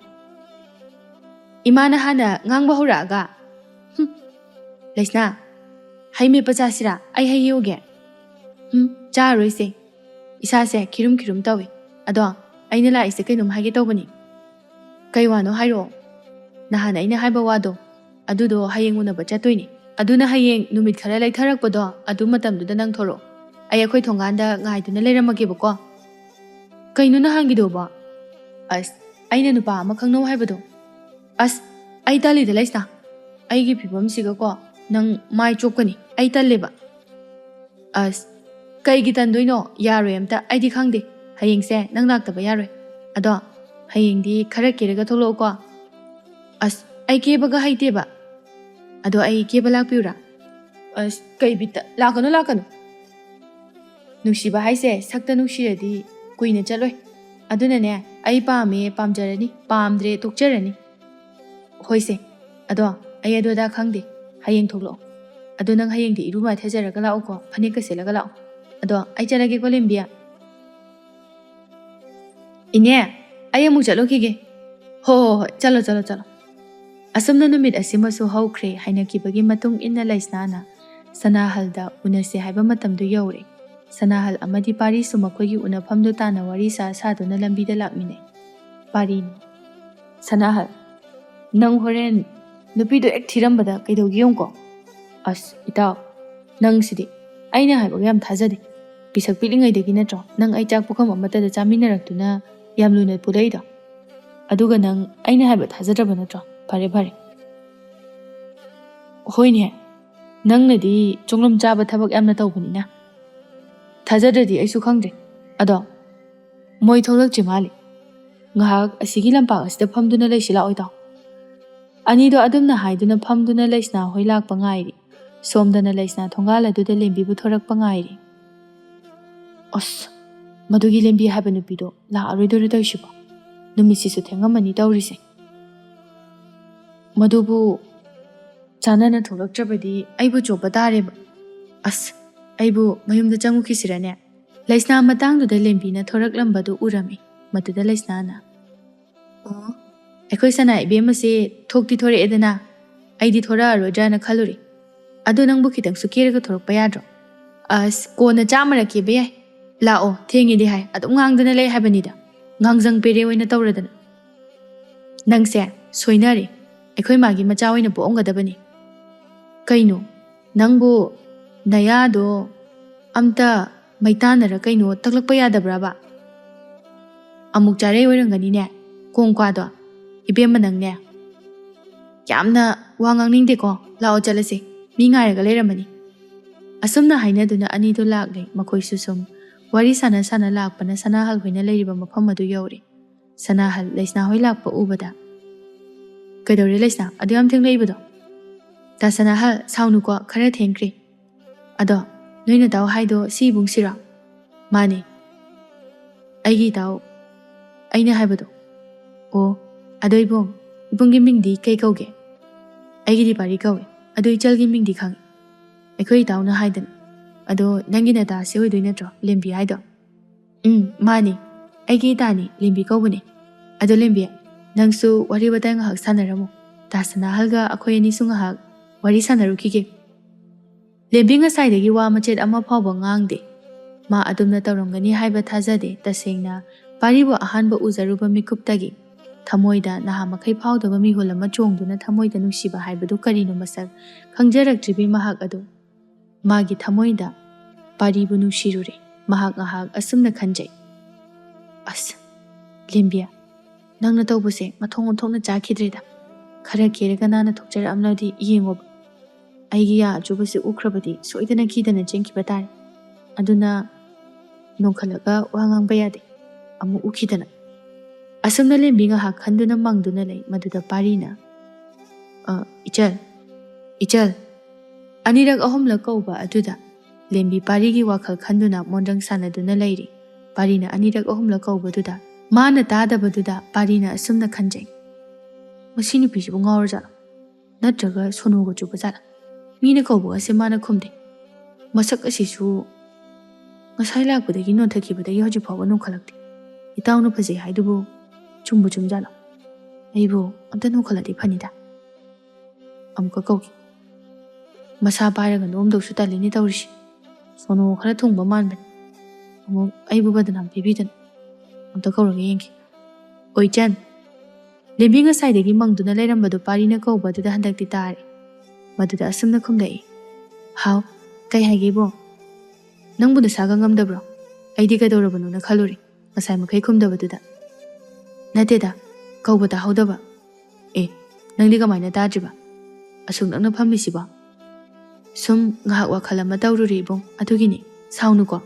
ꯏꯃꯥꯅ ꯍꯥꯟꯅ ꯉꯥꯡꯕ ꯍꯧꯔꯛꯑꯒ ꯂꯩꯁꯅꯥ ꯍꯩ ꯃꯦꯠꯄ ꯆꯥꯁꯤꯔꯥ ꯑꯩ ꯍꯩ ꯍꯦꯛꯎꯒꯦ ꯆꯥꯔꯣꯏꯁꯦ ꯏꯁꯥꯁꯦ ꯈꯤꯔꯨꯝ ꯇꯧꯏ ꯑꯗꯣ ꯑꯩꯅ ꯂꯥꯛꯏꯁꯦ ꯀꯩꯅꯣꯝ ꯍꯥꯏꯒꯦ ꯇꯧꯕꯅꯤ ꯀꯩ ꯋꯥꯅꯣ ꯍꯥꯏꯔꯛꯑꯣ ꯅꯍꯥꯟ ꯑꯩꯅ ꯍꯥꯏꯕ ꯋꯥꯗꯣ ꯑꯗꯨꯗꯣ ꯍꯌꯦꯡ ꯎꯅꯕ ꯆꯠꯇꯣꯏꯅꯤ ꯑꯗꯨꯅ ꯍꯌꯦꯡ ꯅꯨꯃꯤꯠ ꯈꯔ ꯂꯩꯊꯔꯛꯄꯗꯣ ꯑꯗꯨ ꯃꯇꯝꯗꯨꯗ ꯅꯪ ꯊꯣꯔꯛꯑꯣ ꯑꯩ ꯑꯩꯈꯣꯏ ꯊꯣꯡꯒꯥꯟꯗ ꯉꯥꯏꯗꯨꯅ ꯂꯩꯔꯝꯃꯒꯦꯕꯀꯣ ꯀꯩꯅꯣ ꯅꯍꯥꯟꯒꯤꯗꯣꯕ ꯑꯁ ꯑꯩꯅ ꯅꯨꯄꯥ ꯑꯃ ꯈꯪꯅꯧ ꯍꯥꯏꯕꯗꯣ ꯑꯁ ꯑꯩ ꯇꯜꯂꯤꯗ ꯂꯩꯁꯅꯥ ꯑꯩꯒꯤ ꯐꯤꯕꯝꯁꯤꯒꯀꯣ ꯅꯪ ꯃꯥꯏ ꯆꯣꯞꯀꯅꯤ ꯑꯩ ꯇꯜꯂꯦꯕ ꯑꯁ ꯀꯩꯒꯤ ꯇꯟꯗꯣꯏꯅꯣ ꯌꯥꯔꯣꯏ ꯑꯝꯇ ꯑꯩꯗꯤ ꯈꯪꯗꯦ ꯍꯌꯦꯡꯁꯦ ꯅꯪ ꯂꯥꯛꯇꯕ ꯌꯥꯔꯣꯏ ꯑꯗꯣ ꯍꯌꯦꯡꯗꯤ ꯈꯔ ꯀꯦꯔꯒ ꯊꯣꯛꯂꯛꯑꯣꯀꯣ ꯑꯁ ꯑꯩ ꯀꯦꯕꯒ ꯍꯩꯇꯦꯕ ꯑꯗꯣ ꯑꯩ ꯀꯦꯕ ꯂꯥꯛꯄꯤꯎꯔꯥ ꯑꯁ ꯀꯩ ꯕꯤꯠꯇ ꯂꯥꯛꯀꯅꯨ ꯅꯨꯡꯁꯤꯕ ꯍꯥꯏꯁꯦ ꯁꯛꯇ ꯅꯨꯡꯁꯤꯔꯗꯤ ꯀꯨꯏꯅ ꯆꯠꯂꯣꯏ ꯑꯗꯨꯅꯅꯦ ꯑꯩ ꯄꯥꯝꯃꯦ ꯄꯥꯝꯖꯔꯅꯤ ꯄꯥꯝꯗ꯭ꯔꯦ ꯇꯣꯛꯆꯔꯅꯤ ꯍꯣꯏꯁꯦ ꯑꯗꯣ ꯑꯩ ꯑꯗꯨꯗ ꯈꯪꯗꯦ ꯍꯌꯦꯡ ꯊꯣꯛꯂꯛꯑꯣ ꯑꯗꯣ ꯅꯪ ꯍꯌꯦꯡꯗꯤ ꯏꯔꯨ ꯃꯥꯏꯊꯖꯔꯒ ꯂꯥꯛꯎꯀꯣ ꯐꯅꯦꯛꯀ ꯁꯦꯠꯂꯒ ꯂꯥꯛꯑꯣ ꯑꯗꯣ ꯑꯩ ꯆꯠꯂꯒꯦꯀꯣ ꯂꯦꯝꯕꯤ ꯏꯅꯦ ꯑꯩ ꯑꯃꯨꯛ ꯆꯠꯂꯨꯈꯤꯒꯦ ꯍꯣꯏ ꯆꯠꯂꯣ ꯑꯁꯨꯝꯅ ꯅꯨꯃꯤꯠ ꯑꯁꯤꯃꯁꯨ ꯍꯧꯈ꯭ꯔꯦ ꯍꯥꯏꯅꯈꯤꯕꯒꯤ ꯃꯇꯨꯡ ꯏꯟꯅ ꯂꯩꯁꯅꯥꯅ ꯁꯅꯥꯍꯜꯗ ꯎꯅꯁꯦ ꯍꯥꯏꯕ ꯃꯇꯝꯗꯨ ꯌꯧꯔꯦ ꯁꯅꯥꯍꯜ ꯑꯃꯗꯤ ꯄꯥꯔꯤꯁꯨ ꯃꯈꯣꯏꯒꯤ ꯎꯅꯐꯝꯗꯨ ꯇꯥꯟꯅ ꯋꯥꯔꯤ ꯁꯥꯗꯨꯅ ꯂꯝꯕꯤꯗ ꯂꯥꯛꯃꯤꯟꯅꯩ ꯄꯥꯔꯤꯅ ꯁꯅꯥꯍꯜ ꯅꯪ ꯍꯣꯔꯦꯟ ꯅꯨꯄꯤꯗꯣ ꯍꯦꯛ ꯊꯤꯔꯝꯕꯗ ꯀꯩꯗꯧꯒꯦ ꯌꯦꯡꯉꯨꯀꯣ ꯑꯁ ꯏꯇꯥꯎ ꯅꯪꯁꯤꯗꯤ ꯑꯩꯅ ꯍꯥꯏꯕꯒ ꯌꯥꯝ ꯊꯥꯖꯗꯦ ꯄꯤꯁꯛ ꯄꯤꯛꯂꯤꯉꯩꯗꯒꯤ ꯅꯠꯇ꯭ꯔꯣ ꯅꯪ ꯑꯩ ꯆꯥꯛ ꯄꯨꯈꯝ ꯑꯃꯠꯇꯗ ꯆꯥꯃꯤꯟꯅꯔꯛꯇꯨꯅ ꯌꯥꯝ ꯂꯨꯅ ꯄꯨꯜꯂꯛꯏꯗꯣ ꯑꯗꯨꯒ ꯅꯪ ꯑꯩꯅ ꯍꯥꯏꯕ ꯊꯥꯖꯗ꯭ꯔꯕ ꯅꯠꯇ꯭ꯔꯣ ꯐꯔꯦ ꯍꯣꯏꯅꯦ ꯅꯪꯅꯗꯤ ꯆꯣꯡꯂꯝ ꯆꯥꯕ ꯊꯕꯛ ꯌꯥꯝꯅ ꯇꯧꯕꯅꯤꯅ ꯊꯥꯖꯗ꯭ꯔꯗꯤ ꯑꯩꯁꯨ ꯈꯪꯗ꯭ꯔꯦ ꯑꯗꯣ ꯃꯣꯏ ꯊꯣꯛꯂꯛꯇ꯭ꯔꯤ ꯃꯥꯜꯂꯤ ꯉꯥꯏꯍꯥꯛ ꯑꯁꯤꯒꯤ ꯂꯝꯄꯥꯛ ꯑꯁꯤꯗ ꯐꯝꯗꯨꯅ ꯂꯩꯁꯤ ꯂꯥꯛꯑꯣꯏꯗꯣ ꯑꯅꯤꯗꯣ ꯑꯗꯨꯝꯅ ꯍꯥꯏꯗꯨꯅ ꯐꯝꯗꯨꯅ ꯂꯩꯁꯅꯥ ꯍꯣꯏ ꯂꯥꯛꯄ ꯉꯥꯏꯔꯤ ꯁꯣꯝꯗꯅ ꯂꯩꯁꯅꯥ ꯊꯣꯡꯒꯥꯜ ꯑꯗꯨꯗ ꯂꯦꯝꯕꯤꯕꯨ ꯊꯣꯔꯛꯄ ꯉꯥꯏꯔꯤ ꯑꯁ ꯃꯗꯨꯒꯤ ꯂꯦꯝꯕꯤ ꯍꯥꯏꯕ ꯅꯨꯄꯤꯗꯣ ꯂꯥꯛꯑꯔꯣꯏꯗꯣꯏꯔ ꯇꯧꯔꯤꯁꯤꯕꯣ ꯅꯨꯃꯤꯠꯁꯤꯁꯨ ꯊꯦꯡꯉꯝꯃꯅꯤ ꯇꯧꯔꯤꯁꯦ ꯃꯗꯨꯕꯨ ꯆꯥꯟꯅꯅ ꯊꯣꯛꯂꯛꯇ꯭ꯔꯕꯗꯤ ꯑꯩꯕꯨ ꯆꯣꯞꯄ ꯇꯥꯔꯦꯕ. ꯑꯁ, ꯑꯩꯕꯨ ꯃꯌꯨꯝꯗ ꯆꯪꯉꯨꯈꯤꯁꯤꯔꯅꯦ? ꯂꯩꯁꯅꯥ ꯃꯇꯥꯡꯗꯨꯗ ꯂꯦꯝꯕꯤꯅ ꯊꯣꯔꯛꯂꯝꯕꯗꯨ ꯎꯔꯝꯃꯤ. ꯃꯗꯨꯗ ꯂꯩꯁꯅꯥꯅ, "ꯑꯣ, ꯑꯩꯈꯣꯏ ꯁꯅꯥ ꯏꯕꯦꯝ ꯑꯁꯤ ꯊꯣꯛꯇꯤ ꯊꯣꯔꯛꯑꯦꯗꯅ. ꯑꯩꯗꯤ ꯊꯣꯔꯛꯑꯔꯣꯏꯗ꯭ꯔꯥꯅ ꯈꯜꯂꯨꯔꯤ. ꯑꯗꯣ ꯅꯪꯕꯨ ꯈꯤꯇꯪꯁꯨ ꯀꯦꯔꯒ ꯊꯣꯔꯛꯄ ꯌꯥꯗ꯭ꯔꯣ?" "ꯑꯁ, ꯀꯣꯟꯅ ꯆꯥꯝꯃꯔꯛ ꯀꯦꯕ ꯌꯥꯏ. ꯂꯥꯛꯑꯣ, ꯊꯦꯡꯉꯦꯗꯤ ꯍꯥꯏ ꯑꯗꯨꯝ ꯉꯥꯡꯗꯅ ꯂꯩ ꯍꯥꯏꯕꯅꯤꯗ. ꯉꯥꯡꯖꯪ ꯄꯦꯔꯦ ꯑꯣꯏꯅ ꯇꯧꯔꯗꯅ. ꯅꯪꯁꯦ ꯁꯣꯏꯅꯔꯦ. ꯑꯩꯈꯣꯏ ꯃꯥꯒꯤ ꯃꯆꯥ ꯑꯣꯏꯅ ꯄꯣꯛꯑꯝꯒꯗꯕꯅꯤ." "ꯀꯩꯅꯣ, ꯅꯪꯕꯨ ꯅꯌꯥꯗꯣ ꯑꯝꯇ ꯃꯩꯇꯥꯟꯅꯔ ꯀꯩꯅꯣ ꯇꯛꯂꯛꯄ ꯌꯥꯗꯕ꯭ꯔꯕ? ꯑꯃꯨꯛ ꯆꯥꯔꯩ ꯑꯣꯏꯔꯝꯒꯅꯤꯅꯦ, ꯀꯣꯡꯀ꯭ꯋꯥꯗꯣ." "ꯏꯕꯦꯝꯃ ꯅꯪꯅꯦ ꯌꯥꯝꯅ ꯋꯥ ꯉꯥꯡꯅꯤꯡꯗꯦꯀꯣ. ꯂꯥꯛꯑꯣ ꯆꯠꯂꯁꯤ. ꯃꯤ ꯉꯥꯏꯔꯒ ꯂꯩꯔꯝꯃꯅꯤ." ꯑꯁꯨꯝꯅ ꯍꯥꯏꯅꯗꯨꯅ ꯑꯅꯤꯗꯨ ꯂꯥꯛꯂꯦ. ꯃꯈꯣꯏꯁꯨ ꯁꯨꯝ ꯋꯥꯔꯤ ꯁꯥꯟꯅ ꯁꯥꯟꯅ ꯂꯥꯛꯄꯅ ꯁꯅꯥꯍꯜ ꯍꯣꯏꯅ ꯂꯩꯔꯤꯕ ꯃꯐꯝ ꯑꯗꯨ ꯌꯧꯔꯦ. ꯁꯅꯥꯍꯜ ꯂꯩꯁꯅꯥ ꯍꯣꯏ ꯂꯥꯛꯄ ꯎꯕꯗ, "ꯀꯩꯗꯧꯔꯦ ꯂꯩꯁꯅꯥ, ꯑꯗꯨ ꯌꯥꯝ ꯊꯦꯡꯂꯛꯏꯕꯗꯣ?" "ꯇꯥ ꯁꯅꯥꯍꯜ, ꯁꯥꯎꯅꯨꯀꯣ, ꯈꯔ ꯊꯦꯡꯈ꯭ꯔꯦ." "ꯑꯗꯣ ꯅꯣꯏ ꯅꯇꯥꯎ ꯍꯥꯏꯗꯣ ꯁꯤ ꯏꯕꯨꯡꯁꯤꯔꯣ?" "ꯃꯥꯅꯦ, ꯑꯩꯒꯤ ꯏꯇꯥꯎ, ꯑꯩꯅ ꯍꯥꯏꯕꯗꯣ." "ꯑꯣ, ꯑꯗꯣ ꯏꯕꯨꯡ, ꯏꯕꯨꯡꯒꯤ ꯃꯤꯡꯗꯤ ꯀꯩ ꯀꯧꯒꯦ?" "ꯑꯩꯒꯤꯗꯤ ꯄꯥꯔꯤ ꯀꯧꯏ, ꯑꯗꯣ ꯏꯆꯜꯒꯤ ꯃꯤꯡꯗꯤ ꯈꯪꯉꯤ." "ꯑꯩꯈꯣꯏ ꯏꯇꯥꯎꯅ ꯍꯥꯏꯗꯅ." "ꯑꯗꯣ ꯅꯪꯒꯤ ꯅꯇꯥꯁꯤ ꯑꯣꯏꯗꯣꯏ ꯅꯠꯇ꯭ꯔꯣ, ꯂꯦꯝꯕꯤ ꯍꯥꯏꯗꯣ?" "ꯃꯥꯅꯤ, ꯑꯩꯒꯤ ꯏꯇꯥꯅꯤ, ꯂꯦꯝꯕꯤ ꯀꯧꯕꯅꯦ." "ꯑꯗꯣ ꯂꯦꯝꯕꯤ, ꯅꯪꯁꯨ ꯋꯥꯔꯤ ꯋꯥꯇꯥꯏ ꯉꯥꯏꯍꯥꯛ ꯁꯥꯟꯅꯔꯝꯃꯨ. ꯇꯥ ꯁꯅꯥꯍꯜꯒ ꯑꯩꯈꯣꯏ ꯑꯅꯤꯁꯨ ꯉꯥꯏꯍꯥꯛ ꯋꯥꯔꯤ ꯁꯥꯟꯅꯔꯨꯈꯤꯒꯦ." ꯂꯦꯝꯕꯤ ꯉꯁꯥꯏꯗꯒꯤ ꯋꯥ ꯃꯆꯦꯠ ꯑꯃ ꯐꯥꯎꯕ ꯉꯥꯡꯗꯦ. ꯃꯥ ꯑꯗꯨꯝꯅ ꯇꯧꯔꯝꯒꯅꯤ ꯍꯥꯏꯕ ꯊꯥꯖꯗꯦ. ꯇꯁꯦꯡꯅ ꯄꯥꯔꯤꯕꯨ ꯑꯍꯥꯟꯕ ꯎꯖꯔꯨꯕ ꯃꯤꯀꯨꯞꯇꯒꯤ ꯊꯃꯣꯏꯗ ꯅꯍꯥꯃꯈꯩ ꯐꯥꯎꯗꯕ ꯃꯤꯍꯨꯜ ꯑꯃ ꯆꯣꯡꯗꯨꯅ ꯊꯃꯣꯏꯗ ꯅꯨꯡꯁꯤꯕ ꯍꯥꯏꯕꯗꯨ ꯀꯔꯤꯅꯣ ꯃꯁꯛ ꯈꯪꯖꯔꯛꯇ꯭ꯔꯤꯕꯤ ꯃꯍꯥꯛ ꯑꯗꯨ ꯃꯥꯒꯤ ꯊꯃꯣꯏꯗ ꯄꯥꯔꯤꯕꯨ ꯅꯨꯡꯁꯤꯔꯨꯔꯦ. ꯃꯍꯥꯛ ꯉꯥꯏꯍꯥꯛ ꯑꯁꯨꯝꯅ ꯈꯟꯖꯩ, "ꯑꯁ, ꯂꯦꯝꯕꯤ, ꯅꯪꯅ ꯇꯧꯕꯁꯦ ꯃꯊꯣꯡ ꯑꯣꯟꯊꯣꯛꯅ ꯆꯥꯈꯤꯗ꯭ꯔꯦꯗ. ꯈꯔ ꯀꯦꯔꯒ ꯅꯥꯟꯅ ꯊꯣꯛꯆꯔꯛꯑꯝꯂꯗꯤ ꯌꯦꯡꯉꯣꯕ. ꯑꯩꯒꯤ ꯌꯥ ꯑꯆꯨꯕꯁꯤ ꯎꯈ꯭ꯔꯕꯗꯤ ꯁꯣꯏꯗꯅ ꯀꯤꯗꯅ ꯆꯦꯟꯈꯤꯕ ꯇꯥꯔꯦ. ꯑꯗꯨꯅ ꯅꯣꯡꯈꯠꯂꯒ ꯋꯥ ꯉꯥꯡꯕ ꯌꯥꯗꯦ, ꯑꯃꯨꯛ ꯎꯈꯤꯗꯅ." ꯑꯁꯨꯝꯅ ꯂꯦꯝꯕꯤ ꯉꯥꯏꯍꯥꯛ ꯈꯟꯗꯨꯅ ꯃꯪꯗꯨꯅ ꯂꯩ. ꯃꯗꯨꯗ ꯄꯥꯔꯤꯅ, "ꯏꯆꯜ, ꯏꯆꯜ." ꯑꯅꯤꯔꯛ ꯑꯍꯨꯝꯂꯛ ꯀꯧꯕ ꯑꯗꯨꯗ ꯂꯦꯝꯕꯤ ꯄꯥꯔꯤꯒꯤ ꯋꯥꯈꯜ ꯈꯟꯗꯨꯅ ꯃꯣꯟꯗ꯭ꯔꯪ ꯁꯥꯟꯅꯗꯨꯅ ꯂꯩꯔꯤ. ꯄꯥꯔꯤꯅ ꯑꯅꯤꯔꯛ ꯑꯍꯨꯝꯂꯛ ꯀꯧꯕꯗꯨꯗ ꯃꯥꯅ ꯇꯥꯗꯕꯗꯨꯗ ꯄꯥꯔꯤꯅ ꯑꯁꯨꯝꯅ ꯈꯟꯖꯩ, "ꯃꯁꯤ ꯅꯨꯄꯤꯁꯤꯕꯨ ꯉꯥꯎꯔꯖꯥꯠꯂꯣ? ꯅꯠꯇ꯭ꯔꯒ ꯁꯣꯅꯣꯒ ꯆꯨꯕꯖꯥꯠꯂ? ꯃꯤꯅ ꯀꯧꯕꯒꯁꯦ ꯃꯥꯅ ꯈꯨꯝꯗꯦ. ꯃꯁꯛ ꯑꯁꯤꯁꯨ ꯉꯁꯥꯏ ꯂꯥꯛꯄꯗꯒꯤ ꯅꯣꯟꯊꯈꯤꯕꯗꯒꯤ ꯍꯧꯖꯤꯛ ꯐꯥꯎꯕ ꯅꯣꯡꯈꯠꯂꯛꯇꯦ. ꯏꯇꯥꯎꯅ ꯐꯖꯩ ꯍꯥꯏꯗꯨꯕꯨ ꯆꯨꯝꯕꯨ ꯆꯨꯝꯖꯥꯠꯂꯣ? ꯑꯩꯕꯨ ꯑꯝꯇ ꯅꯣꯡꯈꯠꯂꯗꯤ ꯐꯅꯤꯗ." "ꯑꯃꯨꯛꯀ ꯀꯧꯒꯦ. ꯃꯁꯥ ꯄꯥꯏꯔꯒ ꯅꯣꯝꯗꯧꯁꯨ ꯇꯜꯂꯤꯅꯦ ꯇꯧꯔꯤꯁꯤ. ꯁꯣꯅꯣ ꯈꯔ ꯊꯨꯡꯕ ꯃꯥꯟꯕꯅꯤ. ꯑꯃꯨꯛ ꯑꯩꯕꯨ ꯕꯗꯅꯥꯝ ꯄꯤꯕꯤꯗꯅ. ꯑꯝꯇ ꯀꯧꯔꯒ ꯌꯦꯡꯒꯦ." "ꯑꯣ ꯏꯆꯟ." ꯂꯦꯝꯕꯤ ꯉꯁꯥꯏꯗꯒꯤ ꯃꯪꯗꯨꯅ ꯂꯩꯔꯝꯕꯗꯨ ꯄꯥꯔꯤꯅ ꯀꯧꯕ ꯑꯗꯨꯗ ꯍꯟꯗꯛꯇꯤ ꯇꯥꯔꯦ. ꯃꯗꯨꯗ ꯑꯁꯨꯝꯅ ꯈꯨꯝꯂꯛꯏ, "ꯍꯥꯎ, ꯀꯩ ꯍꯥꯏꯒꯦ ꯏꯕꯣ? ꯅꯪꯕꯨ ꯅꯁꯥꯒ ꯉꯝꯗꯕ꯭ꯔꯣ? ꯑꯩꯗꯤ ꯀꯩꯗꯧꯔꯕꯅꯣꯅ ꯈꯜꯂꯨꯔꯦ ꯉꯁꯥꯏ ꯃꯈꯩ ꯈꯨꯝꯗꯕꯗꯨꯗ." "ꯅꯠꯇꯦꯗ, ꯀꯧꯕ ꯇꯥꯍꯧꯗꯕ." "ꯑꯦ, ꯅꯪꯗꯤ ꯀꯃꯥꯏꯅ ꯇꯥꯗ꯭ꯔꯤꯕ? ꯑꯁꯨꯛ ꯅꯛꯅ ꯐꯝꯂꯤꯁꯤꯕꯣ?" "ꯁꯨꯝ ꯉꯥꯏꯍꯥꯛ ꯋꯥꯈꯜ ꯑꯃ ꯇꯧꯔꯨꯔꯦ ꯏꯕꯨꯡ, ꯑꯗꯨꯒꯤꯅꯤ. ꯁꯥꯎꯅꯨꯀꯣ."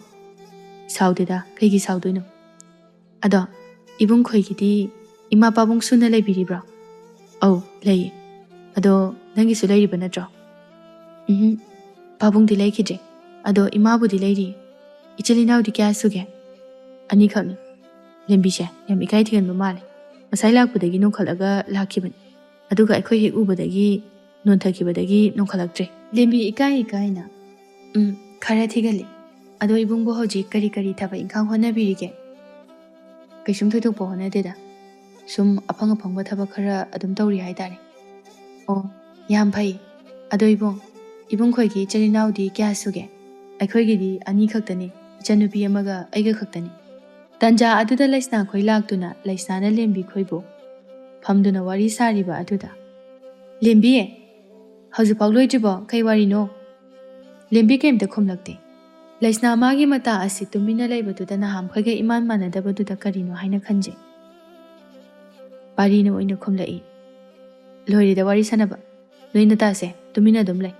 "ꯁꯥꯎꯗꯦꯗ, ꯀꯩꯒꯤ ꯁꯥꯎꯗꯣꯏꯅꯣ? ꯑꯗꯣ ꯏꯕꯨꯡ ꯈꯣꯏꯒꯤꯗꯤ ꯏꯃꯥ ꯄꯥꯕꯨꯡ ꯁꯨꯅ ꯂꯩꯕꯤꯔꯤꯕ꯭ꯔꯣ?" "ꯑꯧ, ꯂꯩꯌꯦ. ꯑꯗꯣ ꯅꯪꯒꯤꯁꯨ ꯂꯩꯔꯤꯕ ꯅꯠꯇ꯭ꯔꯣ?" "ꯄꯥꯕꯨꯡꯗꯤ ꯂꯩꯈꯤꯗ꯭ꯔꯦ. ꯑꯗꯣ ꯏꯃꯥꯕꯨꯗꯤ ꯂꯩꯔꯤꯌꯦ." "ꯏꯆꯤꯜ ꯏꯅꯥꯎꯗꯤ ꯀꯌꯥ ꯁꯨꯒꯦ?" "2ꯈꯛꯅꯤ." ꯂꯦꯝꯕꯤꯁꯦ ꯌꯥꯝ ꯏꯀꯥꯏ ꯊꯤꯒꯟꯕ ꯃꯥꯜꯂꯦ. ꯉꯁꯥꯏ ꯂꯥꯛꯄꯗꯒꯤ ꯅꯣꯡꯈꯠꯂꯒ ꯂꯥꯛꯈꯤꯕꯅꯤ. ꯑꯗꯨꯒ ꯑꯩꯈꯣꯏ ꯍꯦꯛ ꯎꯕꯗꯒꯤ ꯅꯣꯟꯊꯈꯤꯕꯗꯒꯤ ꯅꯣꯡꯈꯠꯂꯛꯇ꯭ꯔꯦ." ꯂꯦꯝꯕꯤ ꯏꯀꯥꯏ ꯏꯀꯥꯏꯅ, "ꯈꯔ ꯊꯤꯒꯜꯂꯤ. ꯑꯗꯣ ꯏꯕꯨꯡꯕꯨ ꯍꯧꯖꯤꯛ ꯀꯔꯤ ꯀꯔꯤ ꯊꯕꯛ ꯏꯪꯈꯥꯡ ꯍꯣꯠꯅꯕꯤꯔꯤꯒꯦ?" "ꯀꯩꯁꯨꯝ ꯊꯣꯏꯗꯣꯛꯄ ꯍꯣꯠꯅꯗꯦꯗ. ꯁꯨꯝ ꯑꯐꯪ ꯑꯐꯪꯕ ꯊꯕꯛ khara ꯑꯗꯨꯝ ꯇꯧꯔꯤ ꯍꯥꯏꯇꯥꯔꯦ." "ꯑꯣ, ꯌꯥꯝ ꯐꯩ. ꯑꯗꯣ ꯏꯕꯨꯡ ꯈꯣꯏꯒꯤ ꯏꯆꯤꯜ ꯏꯅꯥꯎꯗꯤ ꯀꯌꯥ ꯁꯨꯒꯦ?" "ꯑꯩꯈꯣꯏꯒꯤꯗꯤ 2 ꯈꯛꯇꯅꯤ. ꯏꯆꯟꯅꯨꯄꯤ ꯑꯃꯒ ꯑꯩꯒ ꯈꯛꯇꯅꯤ." ꯇꯟꯖꯥ ꯑꯗꯨꯗ ꯂꯩꯁꯅꯥ ꯈꯣꯏ ꯂꯥꯛꯇꯨꯅ ꯂꯩꯁꯅꯥꯅ ꯂꯦꯝꯕꯤ ꯈꯣꯏꯕꯨ ꯐꯝꯗꯨꯅ ꯋꯥꯔꯤ ꯁꯥꯔꯤꯕ ꯑꯗꯨꯗ, "ꯂꯦꯝꯕꯤ, ꯍꯧꯖꯤꯛꯐꯥꯎ ꯂꯣꯏꯗ꯭ꯔꯤꯕꯣ? ꯀꯩ ꯋꯥꯔꯤꯅꯣ?" ꯂꯦꯝꯕꯤ ꯀꯩꯝꯇ ꯈꯨꯝꯂꯛꯇꯦ. ꯂꯩꯁꯅꯥ ꯃꯥꯒꯤ ꯃꯇꯥ ꯑꯁꯤ ꯇꯨꯃꯤꯟꯅ ꯂꯩꯕꯗꯨꯗ ꯅꯍꯥꯃꯈꯩꯒ ꯏꯃꯥꯟ ꯃꯥꯟꯅꯗꯕꯗꯨꯗ ꯀꯔꯤꯅꯣ ꯍꯥꯏꯅ ꯈꯟꯖꯩ. ꯄꯥꯔꯤꯅ ꯑꯣꯏꯅ ꯈꯨꯝꯂꯛꯏ, "ꯂꯣꯏꯔꯦꯗ ꯋꯥꯔꯤ ꯁꯥꯟꯅꯕ. ꯅꯣꯏ ꯅꯇꯥꯁꯦ ꯇꯨꯃꯤꯟꯅ ꯑꯗꯨꯝ ꯂꯩ.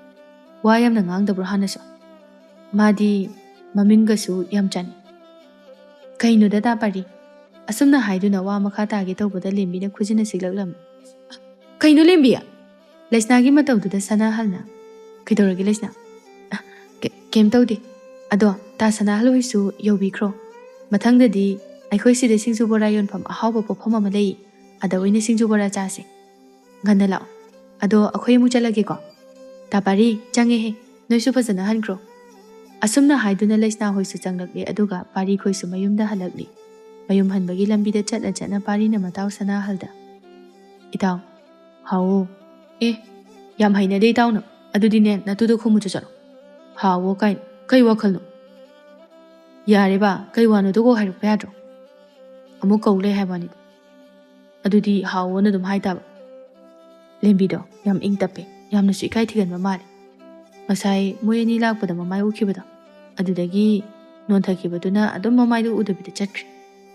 ꯋꯥ ꯌꯥꯝꯅ ꯉꯥꯡꯗꯕ꯭ꯔꯣ ꯍꯥꯟꯅꯁꯨ? ꯃꯥꯗꯤ ꯃꯃꯤꯡꯒꯁꯨ ꯌꯥꯝ ꯆꯥꯅꯩ." "ꯀꯩꯅꯣꯗ ꯇꯥ ꯄꯥꯔꯤ?" ꯑꯁꯨꯝꯅ ꯍꯥꯏꯗꯨꯅ ꯋꯥ ꯃꯈꯥ ꯇꯥꯒꯦ ꯇꯧꯕꯗ ꯂꯦꯝꯕꯤꯅ ꯈꯨꯖꯤꯟꯅ ꯁꯤꯛꯂꯛꯂꯝꯃꯤ. "ꯀꯩꯅꯣ ꯂꯦꯝꯕꯤ?" ꯂꯩꯁꯅꯥꯒꯤ ꯃꯇꯧꯗꯨꯗ ꯁꯅꯥꯍꯜꯅ, "ꯀꯩꯗꯧꯔꯒꯦ ꯂꯩꯁꯅꯥ?" "ꯀꯩꯝ ꯇꯧꯗꯦ. ꯑꯗꯣ ꯇꯥ ꯁꯅꯥꯍꯜ ꯍꯣꯏꯁꯨ ꯌꯧꯕꯤꯈ꯭ꯔꯣ. ꯃꯊꯪꯗꯗꯤ ꯑꯩꯈꯣꯏ ꯁꯤꯗ ꯁꯤꯡꯖꯨ ꯕꯣꯔꯥ ꯌꯣꯟꯐꯝ ꯑꯍꯥꯎꯕ ꯄꯣꯠꯐꯝ ꯑꯃ ꯂꯩ. ꯑꯗ ꯑꯣꯏꯅ ꯁꯤꯡꯖꯨ ꯕꯣꯔꯥ ꯆꯥꯁꯦ. ꯉꯟꯅ ꯂꯥꯛꯑꯣ. ꯑꯗꯣ ꯑꯩꯈꯣꯏ ꯑꯃꯨꯛ ꯆꯠꯂꯒꯦꯀꯣ." ꯇꯥꯄꯥꯔꯤ ꯆꯪꯉꯦꯍꯦ ꯅꯣꯏꯁꯨ ꯐꯖꯅ ꯍꯟꯈ꯭ꯔꯣ ꯑꯁꯨꯝꯅ ꯍꯥꯏꯗꯨꯅ ꯂꯩꯁꯅꯥ ꯍꯣꯏꯁꯨ ꯆꯪꯂꯛꯂꯦ ꯑꯗꯨꯒ ꯄꯥꯔꯤ ꯈꯣꯏꯁꯨ ꯃꯌꯨꯝꯗ ꯍꯜꯂꯛꯂꯤ ꯃꯌꯨꯝ ꯍꯟꯕꯒꯤ ꯂꯝꯕꯤꯗ ꯆꯠꯅ ꯆꯠꯅ ꯄꯥꯔꯤꯅ ꯃꯇꯥꯎ ꯁꯅꯥꯍꯜꯗ ꯏꯇꯥꯎ ꯍꯥꯎꯑꯣ ꯌꯥꯝ ꯍꯩꯅꯗꯦ ꯏꯇꯥꯎꯅ ꯑꯗꯨꯗꯤꯅꯦ ꯅꯇꯨꯗ ꯈꯨꯝꯃꯨꯆꯣ ꯆꯠꯂꯣ ꯍꯥꯎꯑꯣ ꯀꯥꯏꯅ ꯀꯩ ꯋꯥꯈꯜꯅꯣ ꯌꯥꯔꯦꯕ ꯀꯩ ꯋꯥꯅꯣꯗꯣ ꯀꯣ ꯍꯥꯏꯔꯛꯄ ꯌꯥꯗ꯭ꯔꯣ ꯑꯃꯨꯛ ꯀꯧꯂꯦ ꯍꯥꯏꯕꯅꯤꯗ ꯑꯗꯨꯗꯤ ꯍꯥꯎꯑꯣꯅ ꯑꯗꯨꯝ ꯍꯥꯏꯇꯥꯕ ꯂꯦꯝꯕꯤꯗꯣ ꯌꯥꯝ ꯏꯪ ꯇꯞꯄꯦ ꯌꯥꯝꯅꯁꯨ ꯏꯀꯥꯏ ꯊꯤꯒꯟꯕ ꯃꯥꯜꯂꯦ ꯉꯁꯥꯏ ꯃꯣꯏ ꯑꯅꯤ ꯂꯥꯛꯄꯗ ꯃꯃꯥꯏ ꯎꯈꯤꯕꯗꯣ ꯑꯗꯨꯗꯒꯤ ꯅꯣꯟꯊꯈꯤꯕꯗꯨꯅ ꯑꯗꯨꯝ ꯃꯃꯥꯏꯗꯣ ꯎꯗꯕꯤꯗ ꯆꯠꯈ꯭ꯔꯦ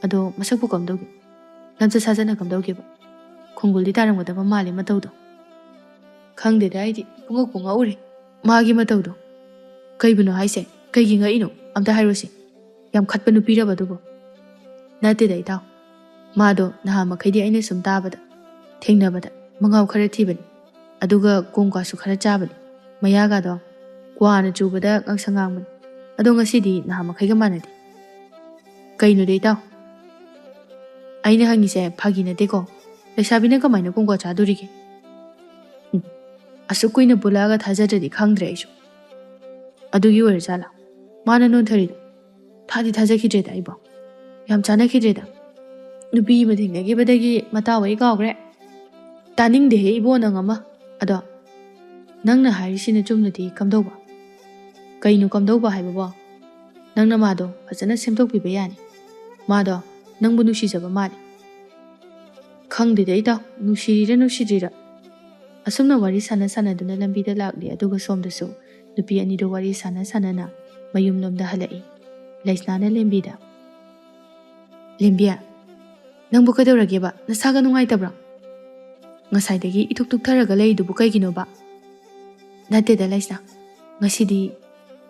ꯑꯗꯣ ꯃꯁꯛꯄꯨ ꯀꯝꯗꯧꯒꯦ ꯂꯝꯆꯠ ꯁꯥꯖꯠꯅ ꯀꯝꯗꯧꯒꯦꯕ ꯈꯨꯡꯒꯨꯜꯗꯤ ꯇꯥꯔꯝꯒꯗꯕ ꯃꯥꯜꯂꯦ ꯃꯇꯧꯗꯣ ꯈꯪꯗꯦꯗ ꯑꯩꯗꯤ ꯄꯨꯡꯉꯛꯄꯨ ꯉꯛꯎꯔꯦ ꯃꯥꯒꯤ ꯃꯇꯧꯗꯣ ꯀꯩꯕꯨꯅꯣ ꯍꯥꯏꯁꯦ ꯀꯩꯒꯤ ꯉꯛꯏꯅꯣ ꯑꯝꯇ ꯍꯥꯏꯔꯣꯁꯤ ꯌꯥꯝ ꯈꯠꯄ ꯅꯨꯄꯤꯔꯕ ꯑꯗꯨꯕꯨ ꯅꯠꯇꯦꯗ ꯏꯇꯥꯎ ꯃꯥꯗꯣ ꯅꯍꯥꯟ ꯃꯈꯩꯗꯤ ꯑꯩꯅ ꯁꯨꯝ ꯇꯥꯕꯗ ꯊꯦꯡꯅꯕꯗ ꯃꯉꯥꯎ ꯈꯔ ꯊꯤꯕꯅꯤ ꯑꯗꯨꯒ ꯀꯣꯡꯀꯥꯁꯨ ꯈꯔ ꯆꯥꯕꯅꯤ ꯃꯌꯥꯒꯗꯣ ꯀ꯭ꯋꯥꯅ ꯆꯨꯕꯗ ꯉꯥꯡꯁꯪ ꯉꯥꯡꯕꯅꯤ ꯑꯗꯣ ꯉꯁꯤꯗꯤ ꯅꯍꯥꯟ ꯃꯈꯩꯒ ꯃꯥꯟꯅꯗꯦ ꯀꯩꯅꯣꯗ ꯏꯇꯥꯎ ꯑꯩꯅ ꯍꯪꯉꯤꯁꯦ ꯐꯥꯒꯤ ꯅꯠꯇꯦꯀꯣ ꯂꯩꯁꯥꯕꯤꯅ ꯀꯃꯥꯏꯅ ꯀꯣꯡꯀꯥ ꯆꯥꯗꯣꯔꯤꯒꯦ ꯑꯁꯨꯛ ꯀꯨꯏꯅ ꯄꯨꯜꯂꯛꯑꯒ ꯊꯥꯖꯗ꯭ꯔꯗꯤ ꯈꯪꯗ꯭ꯔꯦ ꯑꯩꯁꯨ ꯑꯗꯨꯒꯤ ꯑꯣꯏꯔꯖꯥꯠꯂꯥ ꯃꯥꯅ ꯅꯣꯟꯊꯔꯤꯗꯣ ꯊꯥꯗꯤ ꯊꯥꯖꯈꯤꯗ꯭ꯔꯦꯗ ꯑꯩꯕꯣ ꯌꯥꯝ ꯆꯥꯟꯅꯈꯤꯗ꯭ꯔꯦꯗ ꯅꯨꯄꯤ ꯑꯃ ꯊꯦꯡꯅꯈꯤꯕꯗꯒꯤ ꯃꯇꯥꯎ ꯑꯩ ꯀꯥꯎꯈ꯭ꯔꯦ ꯇꯥꯅꯤꯡꯗꯦꯍꯦ ꯏꯕꯣ ꯅꯪ ꯑꯃ ꯑꯗꯣ ꯅꯪꯅ ꯍꯥꯏꯔꯤꯁꯤꯅ ꯆꯨꯝꯅꯗꯤ ꯀꯝꯗꯧꯕ ꯀꯩꯅꯣ ꯀꯝꯗꯧꯕ ꯍꯥꯏꯕꯕꯣ ꯅꯪꯅ ꯃꯥꯗꯣ ꯐꯖꯅ ꯁꯦꯝꯗꯣꯛꯄꯤꯕ ꯌꯥꯅꯤ ꯃꯥꯗꯣ ꯅꯪꯕꯨ ꯅꯨꯡꯁꯤꯖꯕ ꯃꯥꯜꯂꯤ ꯈꯪꯗꯦꯗ ꯏꯇꯥꯎ ꯅꯨꯡꯁꯤꯔꯤꯔ ꯅꯨꯡꯁꯤꯗ꯭ꯔꯤꯔ ꯑꯁꯨꯝꯅ ꯋꯥꯔꯤ ꯁꯥꯟꯅ ꯁꯥꯟꯅꯗꯨꯅ ꯂꯝꯕꯤꯗ ꯂꯥꯛꯂꯤ ꯑꯗꯨꯒ ꯁꯣꯝꯗꯁꯨ ꯅꯨꯄꯤ ꯑꯅꯤꯗꯣ ꯋꯥꯔꯤ ꯁꯥꯟꯅ ꯁꯥꯟꯅꯅ ꯃꯌꯨꯝꯂꯣꯝꯗ ꯍꯜꯂꯛꯏ ꯂꯩꯁꯅꯥꯅ ꯂꯦꯝꯕꯤꯗ ꯂꯦꯝꯕꯤ ꯅꯪꯕꯨ ꯀꯩꯗꯧꯔꯒꯦꯕ ꯅꯁꯥꯒ ꯅꯨꯡꯉꯥꯏꯇꯕ꯭ꯔꯣ ꯉꯁꯥꯏꯗꯒꯤ ꯏꯊꯨꯛ ꯊꯨꯛꯊꯔꯒ ꯂꯩꯔꯤꯗꯨꯕꯨ ꯀꯩꯒꯤꯅꯣꯕ ꯅꯠꯇꯦꯗ ꯂꯩꯁꯅꯥ ꯉꯁꯤꯗꯤ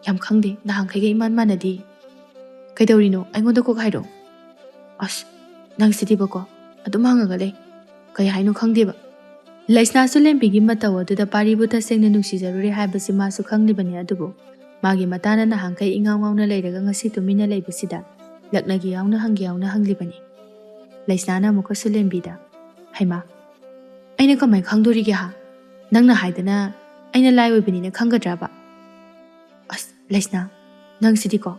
ꯌꯥꯝ ꯈꯪꯗꯦ ꯅꯍꯥꯟꯈꯩꯒ ꯏꯃꯥꯟ ꯃꯥꯟꯅꯗꯦ ꯀꯩꯗꯧꯔꯤꯅꯣ ꯑꯩꯉꯣꯟꯗ ꯀꯣꯛ ꯍꯥꯏꯔꯣ ꯑꯁ ꯅꯪꯁꯤꯗꯤꯕꯀꯣ ꯑꯗꯨꯝ ꯍꯪꯉꯒ ꯂꯩ ꯀꯩ ꯍꯥꯏꯅꯣ ꯈꯪꯗꯦꯕ ꯂꯩꯁꯅꯥꯁꯨ ꯂꯦꯝꯕꯤꯒꯤ ꯃꯇꯧ ꯑꯗꯨꯗ ꯄꯥꯔꯤꯕꯨ ꯇꯁꯦꯡꯅ ꯅꯨꯡꯁꯤꯖꯔꯨꯔꯦ ꯍꯥꯏꯕꯁꯤ ꯃꯥꯁꯨ ꯈꯪꯂꯤꯕꯅꯤ ꯑꯗꯨꯕꯨ ꯃꯥꯒꯤ ꯃꯇꯥꯅ ꯅꯍꯥꯟꯈꯩ ꯏꯉꯥꯎ ꯉꯥꯎꯅ ꯂꯩꯔꯒ ꯉꯁꯤ ꯇꯨꯃꯤꯟꯅ ꯂꯩꯕꯁꯤꯗ ꯂꯛꯅꯒꯤ ꯌꯥꯎꯅ ꯍꯪꯒꯤ ꯌꯥꯎꯅ ꯍꯪꯂꯤꯕꯅꯤ ꯂꯩꯁꯅꯥꯅ ꯑꯃꯨꯛꯀꯁꯨ ꯂꯦꯝꯕꯤꯗ ꯍꯩꯃꯥ ꯑꯩꯅ ꯀꯃꯥꯏꯅ ꯈꯪꯗꯣꯔꯤꯒꯦ ꯍꯥ ꯅꯪꯅ ꯍꯥꯏꯗꯅ ꯑꯩꯅ ꯂꯥꯏ ꯑꯣꯏꯕꯅꯤꯅ ꯈꯪꯒꯗ꯭ꯔꯕ ꯑꯁ ꯂꯩꯁꯅꯥ ꯅꯪꯁꯤꯗꯤꯀꯣ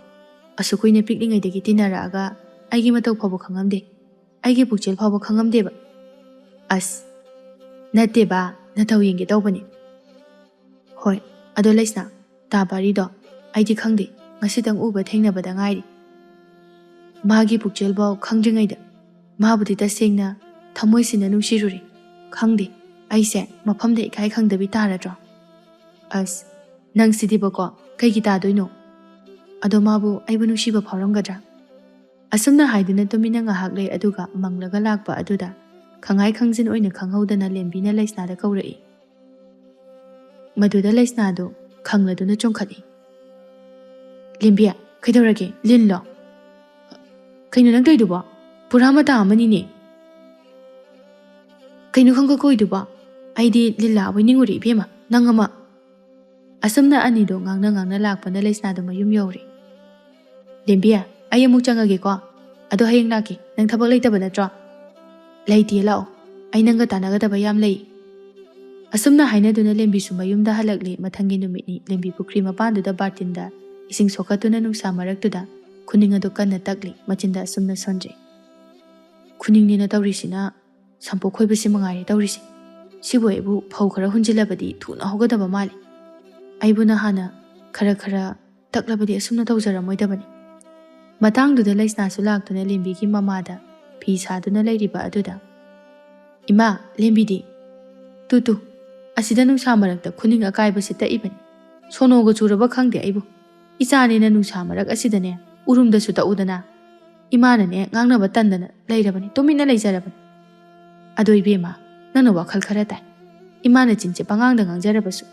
ꯑꯁꯨꯛ ꯀꯨꯏꯅ ꯄꯤꯛꯂꯤꯉꯩꯗꯒꯤ ꯇꯤꯟꯅꯔꯛꯑꯒ ꯑꯩꯒꯤ ꯃꯇꯧ ꯐꯥꯎꯕ ꯈꯪꯉꯝꯗꯦ ꯑꯩꯒꯤ ꯄꯨꯛꯆꯦꯜ ꯐꯥꯎꯕ ꯈꯪꯉꯝꯗꯦꯕ ꯑꯁ ꯅꯠꯇꯦꯕ ꯅꯊꯧ ꯌꯦꯡꯒꯦ ꯇꯧꯕꯅꯤ ꯍꯣꯏ ꯑꯗꯣ ꯂꯩꯁꯅꯥ ꯇꯥ ꯄꯥꯔꯤꯗꯣ ꯑꯩꯗꯤ ꯈꯪꯗꯦ ꯉꯁꯤꯇꯪ ꯎꯕ ꯊꯦꯡꯅꯕꯗ ꯉꯥꯏꯔꯤ ꯃꯥꯒꯤ ꯄꯨꯛꯆꯦꯜꯐꯥꯎ ꯈꯪꯗ꯭ꯔꯤꯉꯩꯗ ꯃꯥꯕꯨꯗꯤ ꯇꯁꯦꯡꯅ ꯊꯃꯣꯏꯁꯤꯅ ꯅꯨꯡꯁꯤꯔꯨꯔꯦ ꯈꯪꯗꯦ ꯑꯩꯁꯦ ꯃꯐꯝꯗ ꯏꯀꯥꯏ ꯈꯪꯗꯕꯤ ꯇꯥꯔꯗ꯭ꯔꯣ ꯑꯁ ꯅꯪꯁꯤꯗꯤꯕꯀꯣ ꯀꯩꯒꯤ ꯇꯥꯗꯣꯏꯅꯣ ꯑꯗꯣ ꯃꯥꯕꯨ ꯑꯩꯕꯨ ꯅꯨꯡꯁꯤꯕ ꯐꯥꯎꯔꯝꯒꯗ꯭ꯔꯥ ꯑꯁꯨꯝꯅ ꯍꯥꯏꯗꯨꯅ ꯇꯨꯃꯤꯟꯅ ꯉꯥꯏꯍꯥꯛ ꯂꯩ ꯑꯗꯨꯒ ꯃꯪꯂꯒ ꯂꯥꯛꯄ ꯑꯗꯨꯗ ꯈꯪꯍꯥꯏ ꯈꯪꯖꯤꯟ ꯑꯣꯏꯅ ꯈꯪꯍꯧꯗꯅ ꯂꯦꯝꯕꯤꯅ ꯂꯩꯁꯅꯥꯗ ꯀꯧꯔꯛꯏ ꯃꯗꯨꯗ ꯂꯩꯁꯅꯥꯗꯣ ꯈꯪꯂꯗꯨꯅ ꯆꯣꯡꯈꯠꯂꯤ ꯂꯦꯝꯕꯤ ꯀꯩꯗꯧꯔꯒꯦ ꯂꯤꯟꯂꯣ ꯀꯩꯅꯣ ꯅꯪ ꯇꯧꯏꯗꯨꯕꯣ ꯄꯨꯔꯥ ꯃꯇꯥ ꯑꯃꯅꯤꯅꯦ ꯀꯩꯅꯣ ꯈꯪꯒ ꯀꯣꯏꯗꯨꯕꯣ ꯑꯩꯗꯤ ꯂꯤꯟ ꯂꯥꯛꯑꯕꯣꯏ ꯅꯤꯡꯉꯨꯔꯦ ꯏꯕꯦꯝꯃ ꯅꯪ ꯑꯃ ꯑꯁꯨꯝꯅ ꯑꯅꯤꯗꯣ ꯉꯥꯡꯅ ꯉꯥꯡꯅ ꯂꯥꯛꯄꯅ ꯂꯩꯁꯅꯥꯗꯣ ꯃꯌꯨꯝ ꯌꯧꯔꯦ ꯂꯦꯝꯕꯤ ꯑꯩ ꯑꯃꯨꯛ ꯆꯪꯉꯒꯦꯀꯣ ꯑꯗꯣ ꯍꯌꯦꯡ ꯂꯥꯛꯀꯦ ꯅꯪ ꯊꯕꯛ ꯂꯩꯇꯕ ꯅꯠꯇ꯭ꯔꯣ ꯂꯩꯇꯦ ꯂꯥꯛꯑꯣ ꯑꯩ ꯅꯪꯒ ꯇꯥꯟꯅꯒꯗꯕ ꯌꯥꯝ ꯂꯩ ꯑꯁꯨꯝꯅ ꯍꯥꯏꯅꯗꯨꯅ ꯂꯦꯝꯕꯤꯁꯨ ꯃꯌꯨꯝꯗ ꯍꯜꯂꯛꯂꯤ ꯃꯊꯪꯒꯤ ꯅꯨꯃꯤꯠꯅꯤ ꯂꯦꯝꯕꯤ ꯄꯨꯈ꯭ꯔꯤ ꯃꯄꯥꯟꯗꯨꯗ ꯕꯥꯔꯇꯤꯟꯗ ꯏꯁꯤꯡ ꯁꯣꯛꯀꯠꯇꯨꯅ ꯅꯨꯡꯁꯥ ꯃꯔꯛꯇꯨꯗ ꯈꯨꯅꯤꯡ ꯑꯗꯨ ꯀꯟꯅ ꯇꯛꯂꯤ ꯃꯆꯤꯟꯗ ꯑꯁꯨꯝꯅ ꯁꯣꯟꯖꯩ ꯈꯨꯅꯤꯡꯅꯤꯅ ꯇꯧꯔꯤꯁꯤꯅ ꯁꯝꯄꯣꯛ ꯈꯣꯏꯕꯁꯤ ꯃꯉꯥꯏꯔꯦ ꯇꯧꯔꯤꯁꯤ ꯁꯤꯕꯨ ꯑꯩꯕꯨ ꯐꯧ ꯈꯔ ꯍꯨꯟꯖꯤꯜꯂꯕꯗꯤ ꯊꯨꯅ ꯍꯧꯒꯗꯕ ꯃꯥꯜꯂꯤ ꯑꯩꯕꯨꯅ ꯍꯥꯟꯅ ꯈꯔ ꯇꯛꯂꯕꯗꯤ ꯑꯁꯨꯝꯅ ꯇꯧꯖꯔꯝꯃꯣꯏꯗꯕꯅꯤ ꯃꯇꯥꯡꯗꯨꯗ ꯂꯩꯁꯅꯥꯁꯨ ꯂꯥꯛꯇꯨꯅ ꯂꯦꯝꯕꯤꯒꯤ ꯃꯃꯥꯗ ꯐꯤ ꯁꯥꯗꯨꯅ ꯂꯩꯔꯤꯕ ꯑꯗꯨꯗ ꯏꯃꯥ ꯂꯦꯝꯕꯤꯗꯤ ꯇꯨ ꯑꯁꯤꯗ ꯅꯨꯡꯁꯥ ꯃꯔꯛꯇ ꯈꯨꯅꯤꯡ ꯑꯀꯥꯏꯕꯁꯤ ꯇꯛꯏꯕꯅꯤ ꯁꯣꯅꯣꯒ ꯆꯨꯔꯕ ꯈꯪꯗꯦ ꯑꯩꯕꯨ ꯏꯆꯥꯅꯤꯅ ꯅꯨꯡꯁꯥ ꯃꯔꯛ ꯑꯁꯤꯗꯅꯦ ꯎꯔꯨꯝꯗꯁꯨ ꯇꯛꯎꯗꯅ ꯏꯃꯥꯅꯅꯦ ꯉꯥꯡꯅꯕ ꯇꯟꯗꯅ ꯂꯩꯔꯕꯅꯤ ꯇꯨꯃꯤꯟꯅ ꯂꯩꯖꯔꯕꯅꯤ ꯑꯗꯣ ꯏꯕꯦꯝꯃ ꯅꯪꯅ ꯋꯥꯈꯜ ꯈꯔ ꯇꯥꯏ ꯏꯃꯥꯅ ꯆꯤꯟꯁꯦ ꯄꯉꯥꯡꯗ ꯉꯥꯡꯖꯔꯕꯁꯨ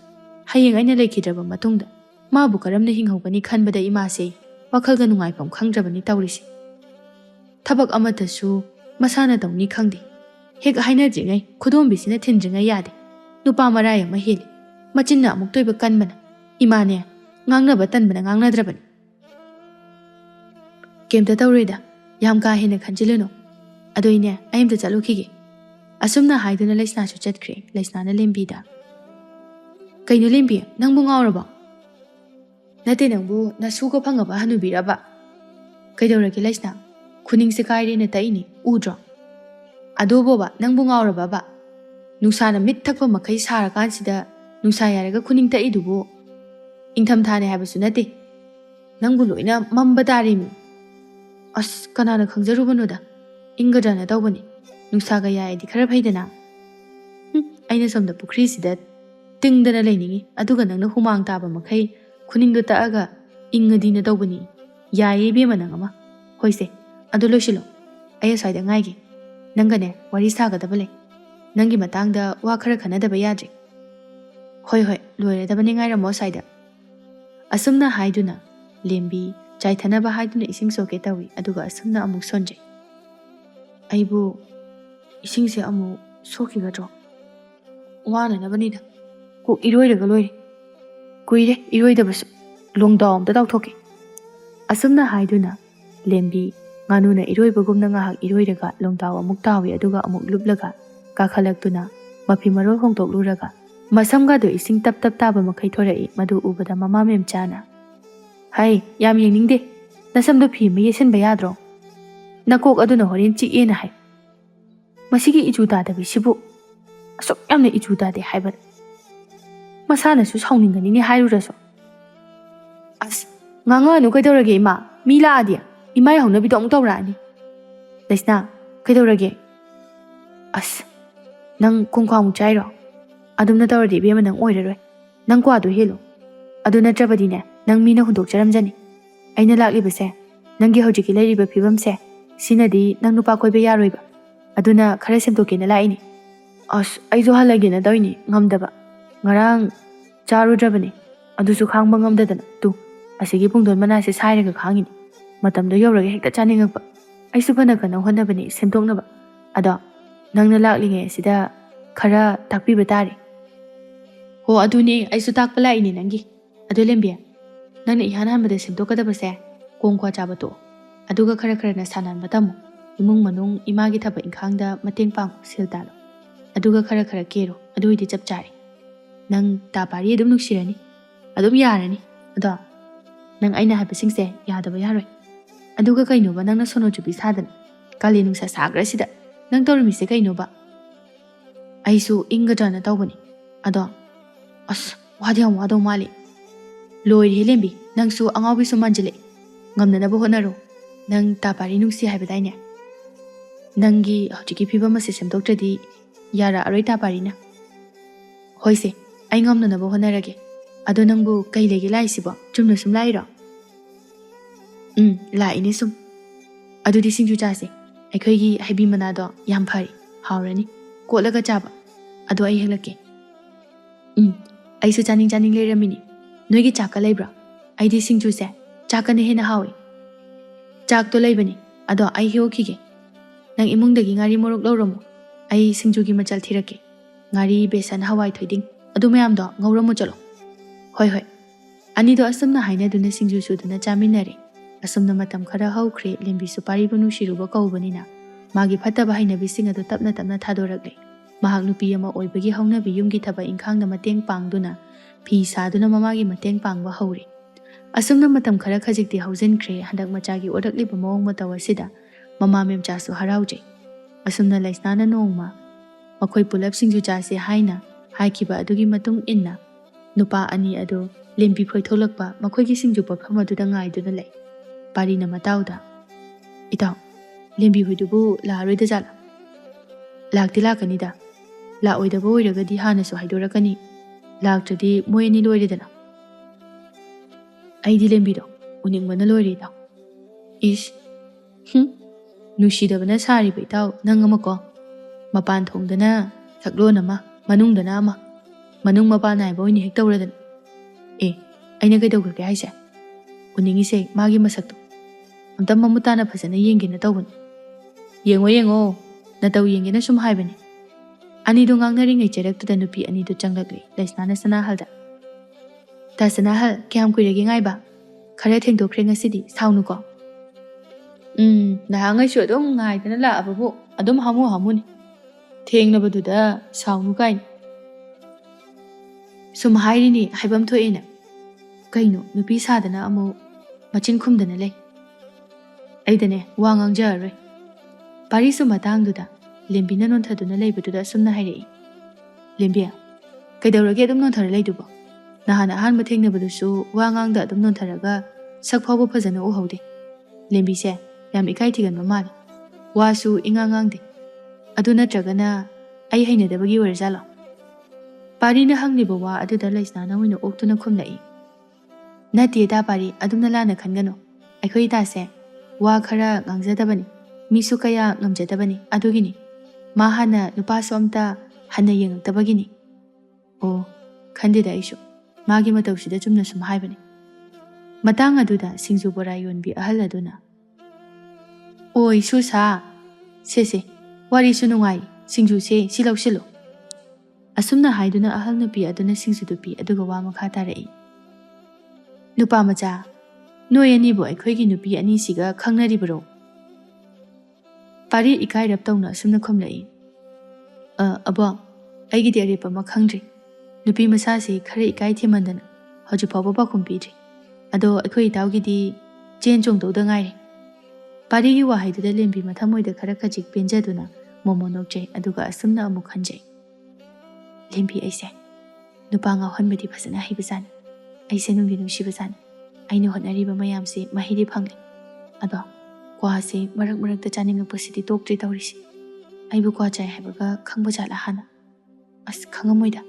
ꯍꯌꯦꯡ ꯑꯩꯅ ꯂꯩꯈꯤꯗ꯭ꯔꯕ ꯃꯇꯨꯡꯗ ꯃꯥꯕꯨ ꯀꯔꯝꯅ ꯍꯤꯡꯍꯧꯒꯅꯤ ꯈꯟꯕꯗ ꯏꯃꯥꯁꯦ ꯋꯥꯈꯜꯒ ꯅꯨꯡꯉꯥꯏꯐꯝ ꯈꯪꯗ꯭ꯔꯕꯅꯤ ꯇꯧꯔꯤꯁꯤ ꯊꯕꯛ ꯑꯃꯠꯇꯁꯨ ꯃꯁꯥꯅ ꯇꯧꯅꯤ ꯈꯪꯗꯦ ꯍꯦꯛ ꯍꯥꯏꯅꯗ꯭ꯔꯤꯉꯩ ꯈꯨꯗꯣꯝꯕꯤꯁꯤꯅ ꯊꯤꯟꯗ꯭ꯔꯤꯉꯩ ꯌꯥꯗꯦ ꯅꯨꯄꯥ ꯃꯔꯥꯏ ꯑꯃ ꯍꯦꯜꯂꯤ ꯃꯆꯤꯟꯅ ꯑꯃꯨꯛ ꯇꯣꯏꯕ ꯀꯟꯕꯅ ꯏꯃꯥꯅꯦ ꯉꯥꯡꯅꯕ ꯇꯟꯕꯅ ꯉꯥꯡꯅꯗ꯭ꯔꯕꯅꯤ ꯀꯩꯝꯇ ꯇꯧꯔꯣꯏꯗ ꯌꯥꯝ ꯀꯥ ꯍꯦꯟꯅ ꯈꯟꯖꯤꯜꯂꯨꯅꯨ ꯑꯗꯨꯏꯅꯦ ꯑꯩ ꯑꯝꯇ ꯆꯠꯂꯨꯈꯤꯒꯦ ꯑꯁꯨꯝꯅ ꯍꯥꯏꯗꯨꯅ ꯂꯩꯁꯅꯥꯁꯨ ꯆꯠꯈ꯭ꯔꯦ ꯂꯩꯁꯅꯥꯅ ꯂꯦꯝꯕꯤꯗ Kayno lembi, nang bunga oraba? Nate nang bu nasuga pangaba hanubiraba. Kaydoragi laisna, kuning se kairi na taini, udra. Adobo ba, nang bunga oraba ba? Nusa na mit takpa makai sara kansida, nusa yaraga kuning ta idubo. Ingtham thane habasu nate. Nang buloy na mambadari mi. As kanana khangjaruba da. Ingadana tawbani. Nusa ga yaya di kharap haidana. Aina somda pukri sida tingdana lainingi, aduga nang na humang taba makai, kuning do taaga ingadi na tawbani. Yaya bema nang ama. Hoise, adu loshilo. Aya saida ngaigi. Nangane, wari saga dabale. Nangi matangda wa khara khanadaba yadri. Hoi hoi, loire dabani ngaira mo saida. Asumna haiduna, lembi, chaithanaba haiduna ising soke tawi, aduga asumna amuk sonje. Aibu, ising se amu soki gadro. Wana nabanida. Ku iroida galoi. Kuire iroida basu. Longdom da thoke. Asumna haiduna, lembi, nganuna iroi bagumna ngahak iroidaga longdaw amuk tawi aduga amuk lublaga. Kakhalagtuna, mapimaro hongtok luraga. Masamga do ising tap taba makai thorai madu ubada mama mem chana. Hai, yam yengingde. Nasam do phi me yesen bayadro. Nakok aduna horin chi ena hai. Masigi ijuda da bisibu. Asok yamne ijuda de haibat. Masana su sauningani ni hairuraso. As, nganga anu kaidorage ima, mila adia. Ima ya hona bidong tawrani. Lesna, kaidorage. As, nang kungkwang chairo. Adumna tawradi bema nang oiraroi. Nang kwado helo. Aduna trabadine, nang mina hundok charamjani. Aina lakli base, nangi hojiki lairiba phibamse, sinadi nang nupa koiba yaroiba. Aduna khara semtoke na laini. As, aizo halage na dawini, ngamdaba. Ngarang charu drabani. Adusu khangba ngamdadana, tu. Asigi pungdon manase sairaga khangini. Matamdo yoraga hekta chaningakba. Aisu panaka nang honabani semtoknaba. Ada, nang nalaklinge sida khara takpi batari. Ho aduni aisu takpala ini nangi. Adu lembia. Nang ihana hamada semtokada base. Kongkwa chabato. Aduga khara na sanan batamu. Imung manung imagi thaba ingkhangda mateng pang siltalo. Aduga khara kero. Adu iti chapchari. Nang tapari adum nuksirani. Adum yarani. Ado. Nang aina habisingse yadaba yaroi. Aduga kaino ba nang na sono chubi sadan. Kali nungsa sagra sida. Nang tawrimise kaino ba. Aisu ingadana tawbani. Ado. As, wadiang wado mali. Loi helembi, nang su angawi su manjale. Ngamna na honaro. Nang tapari nungsi haibadaine. Nangi hojiki piba masi semtoktradi yara aroi tapari na. Hoise, ay ngamna na honarage. Ado nangbu kailegi laisibo, chumna sum lairo. Laini sum. Ado di singju chase. Aikoigi haibi manado yampari, haurani. Kotlaga chaba. Ado ay helake. Aisu chaning leiramini. Noigi chaka laibra. Ay di singju se. Chaka ne hena hawi. Chak to laibani. Ado ay hiokige. Nang imungdagi ngari morok lauramo. Ay singju gi machal thirake. Ngari besan hawai thoiding. Ado mayam do ngauramo chalo. Hoi hoi. Ani do asam na haina duna singju suduna chaminare. Asam na matam khara haukre lembi supari banu shiruba kaubanina. Magi fataba haina bisinga do tapna thadorakle. Mahak nupi ama oibagi hauna bi yumgi thaba ingkhangda mateng pangduna phi saduna mamagi mateng pangba hauri. Asumna matam khara khajikti haujinkre handak machagi odakliba mawong mataw asida mama memcha su harauje. Asumna laisnana nongma makhoi pulap singju chase haina haikiba adugi matung inna nupa ani ado lembi phoi tholakpa makhoigi singju pafam aduda ngaiduna lei. Pari na matawda. Itaw, lembi huidubu laroida jala. Lakti lakanida. La oidaba oiragadi hana su haidorakani. Laktradi moyani loiridana. Aidi lembido, uningwana loirida. Ish. Nushidabana sari baitaw nangamako. Mapan thongdana, saklo nama, manungdana ama. Manung mapana iba oini hektawradana. Aina kaidawgrake haise. Uningise magi masakto. Amtam mamutana phasana yengena tawban. Yengo. Nataw yengena sum haibani. Ani do ngangnari ngai cheraktuda nupi ani do changlakle laisnana sana halda. Ta sana hal kyam kuiragi ngai ba. Khara thengdokre ngasidi saunu ko. Na ngai shu adom ngai dana la ababu adom hamu ni. Thengnabaduda saunu kai. Sum hairini haibam thoena. Kaino nupi sadana amu machin khumdana lei. Aidane wa ngangjare. Pari su matangduda lembina non thaduna leibaduda sumna hairei. Lembia kaidawrage adum non thara leidubo. Nahana ahanba thengnabadusu wa ngangda adum non tharaga sak phawba phajana uhaude. Lembi se yam ikai thiganba mali. Wasu ingangangde. Adu natragana ai hainadabagi warjalo. Pari na hangliba wa aduda laisnana hoina oktuna khumlai. Nati da pari adumna lana khangano. Aikhoi tase wa khara ngangjadabani. Misu kaya ngamjadabani adugini. Ma hana nupa somta hana yengaktabagini. O khandida ishu. Magi matawsida chumna sum haibani. Matang aduda singju bora yonbi ahal aduna. Oi susa. Sese wari sunungai singju se silau silo. Asumna haiduna ahal nupi aduna singju dupi aduga wa makha tarai. Nupa macha noi ani bo aikhoigi nupi ani siga khangnari bro. Pari ikai rap tawna asumna khomlai. Abo aigi de arepa ma khangdri. Nupi masa se khare ikai thimandana hoju phawba ba kumpidri. Ado aikhoi tawgi di chen chong do da ngai. Pari gi wa haiduda lembi mathamoi da khara khajik penjaduna momonok jai aduga asumna amu khanjai. Lembi aise nupa nga honbedi phasana haibazani. Aise nungdi nungshibazani. Aina honariba mayamse mahiri phangli. Ado kwa se marak ta chaninga pasidi tokri tawrisi. Aibu kwa chai haibaga khangba jala hana. As khangamoida.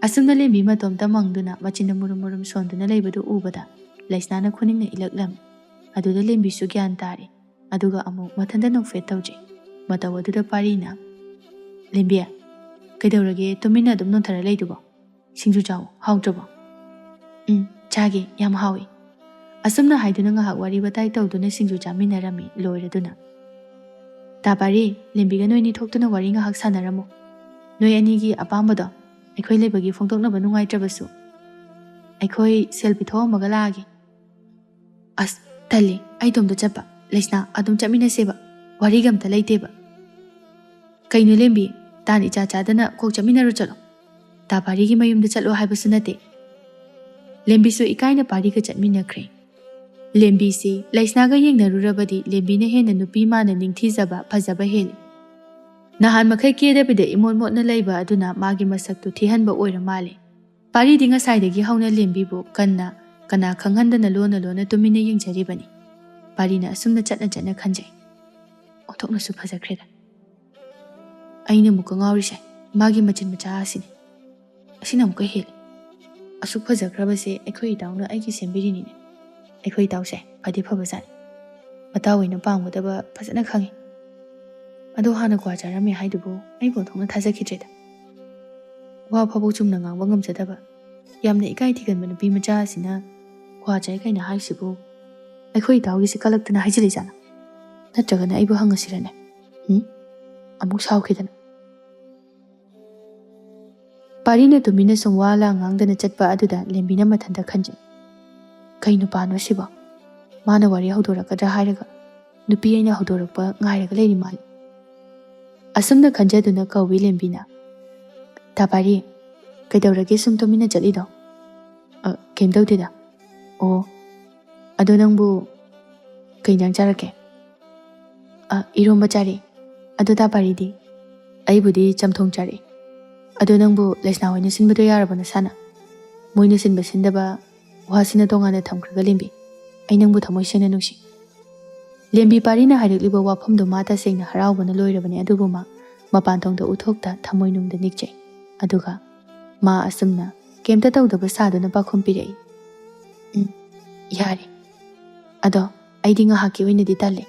Asumna lembi matomta mangduna machinda murum sonduna leibadu ubada laisnana khuningna ilaklam. Aduda lembi su gyan tari. Aduga amu mathanda nokfet tawje. Mataw aduda parina. Lembiya kaidawrage tumina adum non thara leidubo. Singju chaw hawtrabo. Chage yam hawi. Asumna haiduna nga wari batai tawduna singju chaminarami loiraduna. Tapari lembiga noini thoktuna wari nga hak sanaramo. Noi anigi apambado aikhoi lebagi phongtoknaba nungaitrabasu. Aikhoi selfie thomaga lagi. As tali ai tomda chapa laisna adum chamina seba wari gamta leiteba. Kaino lembi tani cha chadana kok chamina ro chalo. Tapari gi mayumda chalo haibasu nate. Lembi su ikaina pari ka chatmina kre. Lembi si laisna ga yengna rurabadi lembi na hena nupi mana ningthizaba phajaba heli. Nahan makai kedabida imon motna leiba aduna magi masaktu thihanba oira male. Pari dinga saidagi hauna lembi bo kanna kana khanghandana lona tumina yengjaribani. Pari na asumna chatna khanjai. Othokna su phajakreda. Aina muka ngawrise magi machin macha asini. Asina muka heli. Asuk phajakrabase aikhoi tawna aigi sembirini ne. Aikhoi tawse phadi phabasani. Matawi na pangwadaba phajana khangi. Ado hana kwa charami haidubo ai bon thongna thajakhidreda. Wa phabu chumna ngangba ngamjadaba. Yamna ikai thigan bana bi macha asina kwa chai kaina haisibu. Aikhoi tawgi se kalaktana haijili jana. Natragana aibu hangasirane. Amuk sawkhidana. Parina tumina songwala ngangdana chatpa aduda lembina mathanda khanjai. Kaino pano siba. Mana wari haudorakadra hairaga. Nupi aina haudorakpa ngairaga leiri mali. Asumna khanjaduna kawi lembina. Tapari kaidawrage sum tumina chalido. Kemdawdida. O ado nangbu kainang charake. Iromba chari. Ado tapari di. Aibudi chamthong chari. Ado nangbu laisna hoina sinbado yarabana sana. Moina sinba sindaba wahasina tongana thamkraga lembi. Ai nangbu thamoi sena nungsi. Lembi parina hairikliba wafamdo mata sengna haraubana loirabani adubuma mapan thongda uthokta thamoi nungda nikjai. Aduga ma asumna kemta tawdaba saduna pakhum pirei. Yari. Ado aidi ngahaki oinadi talle.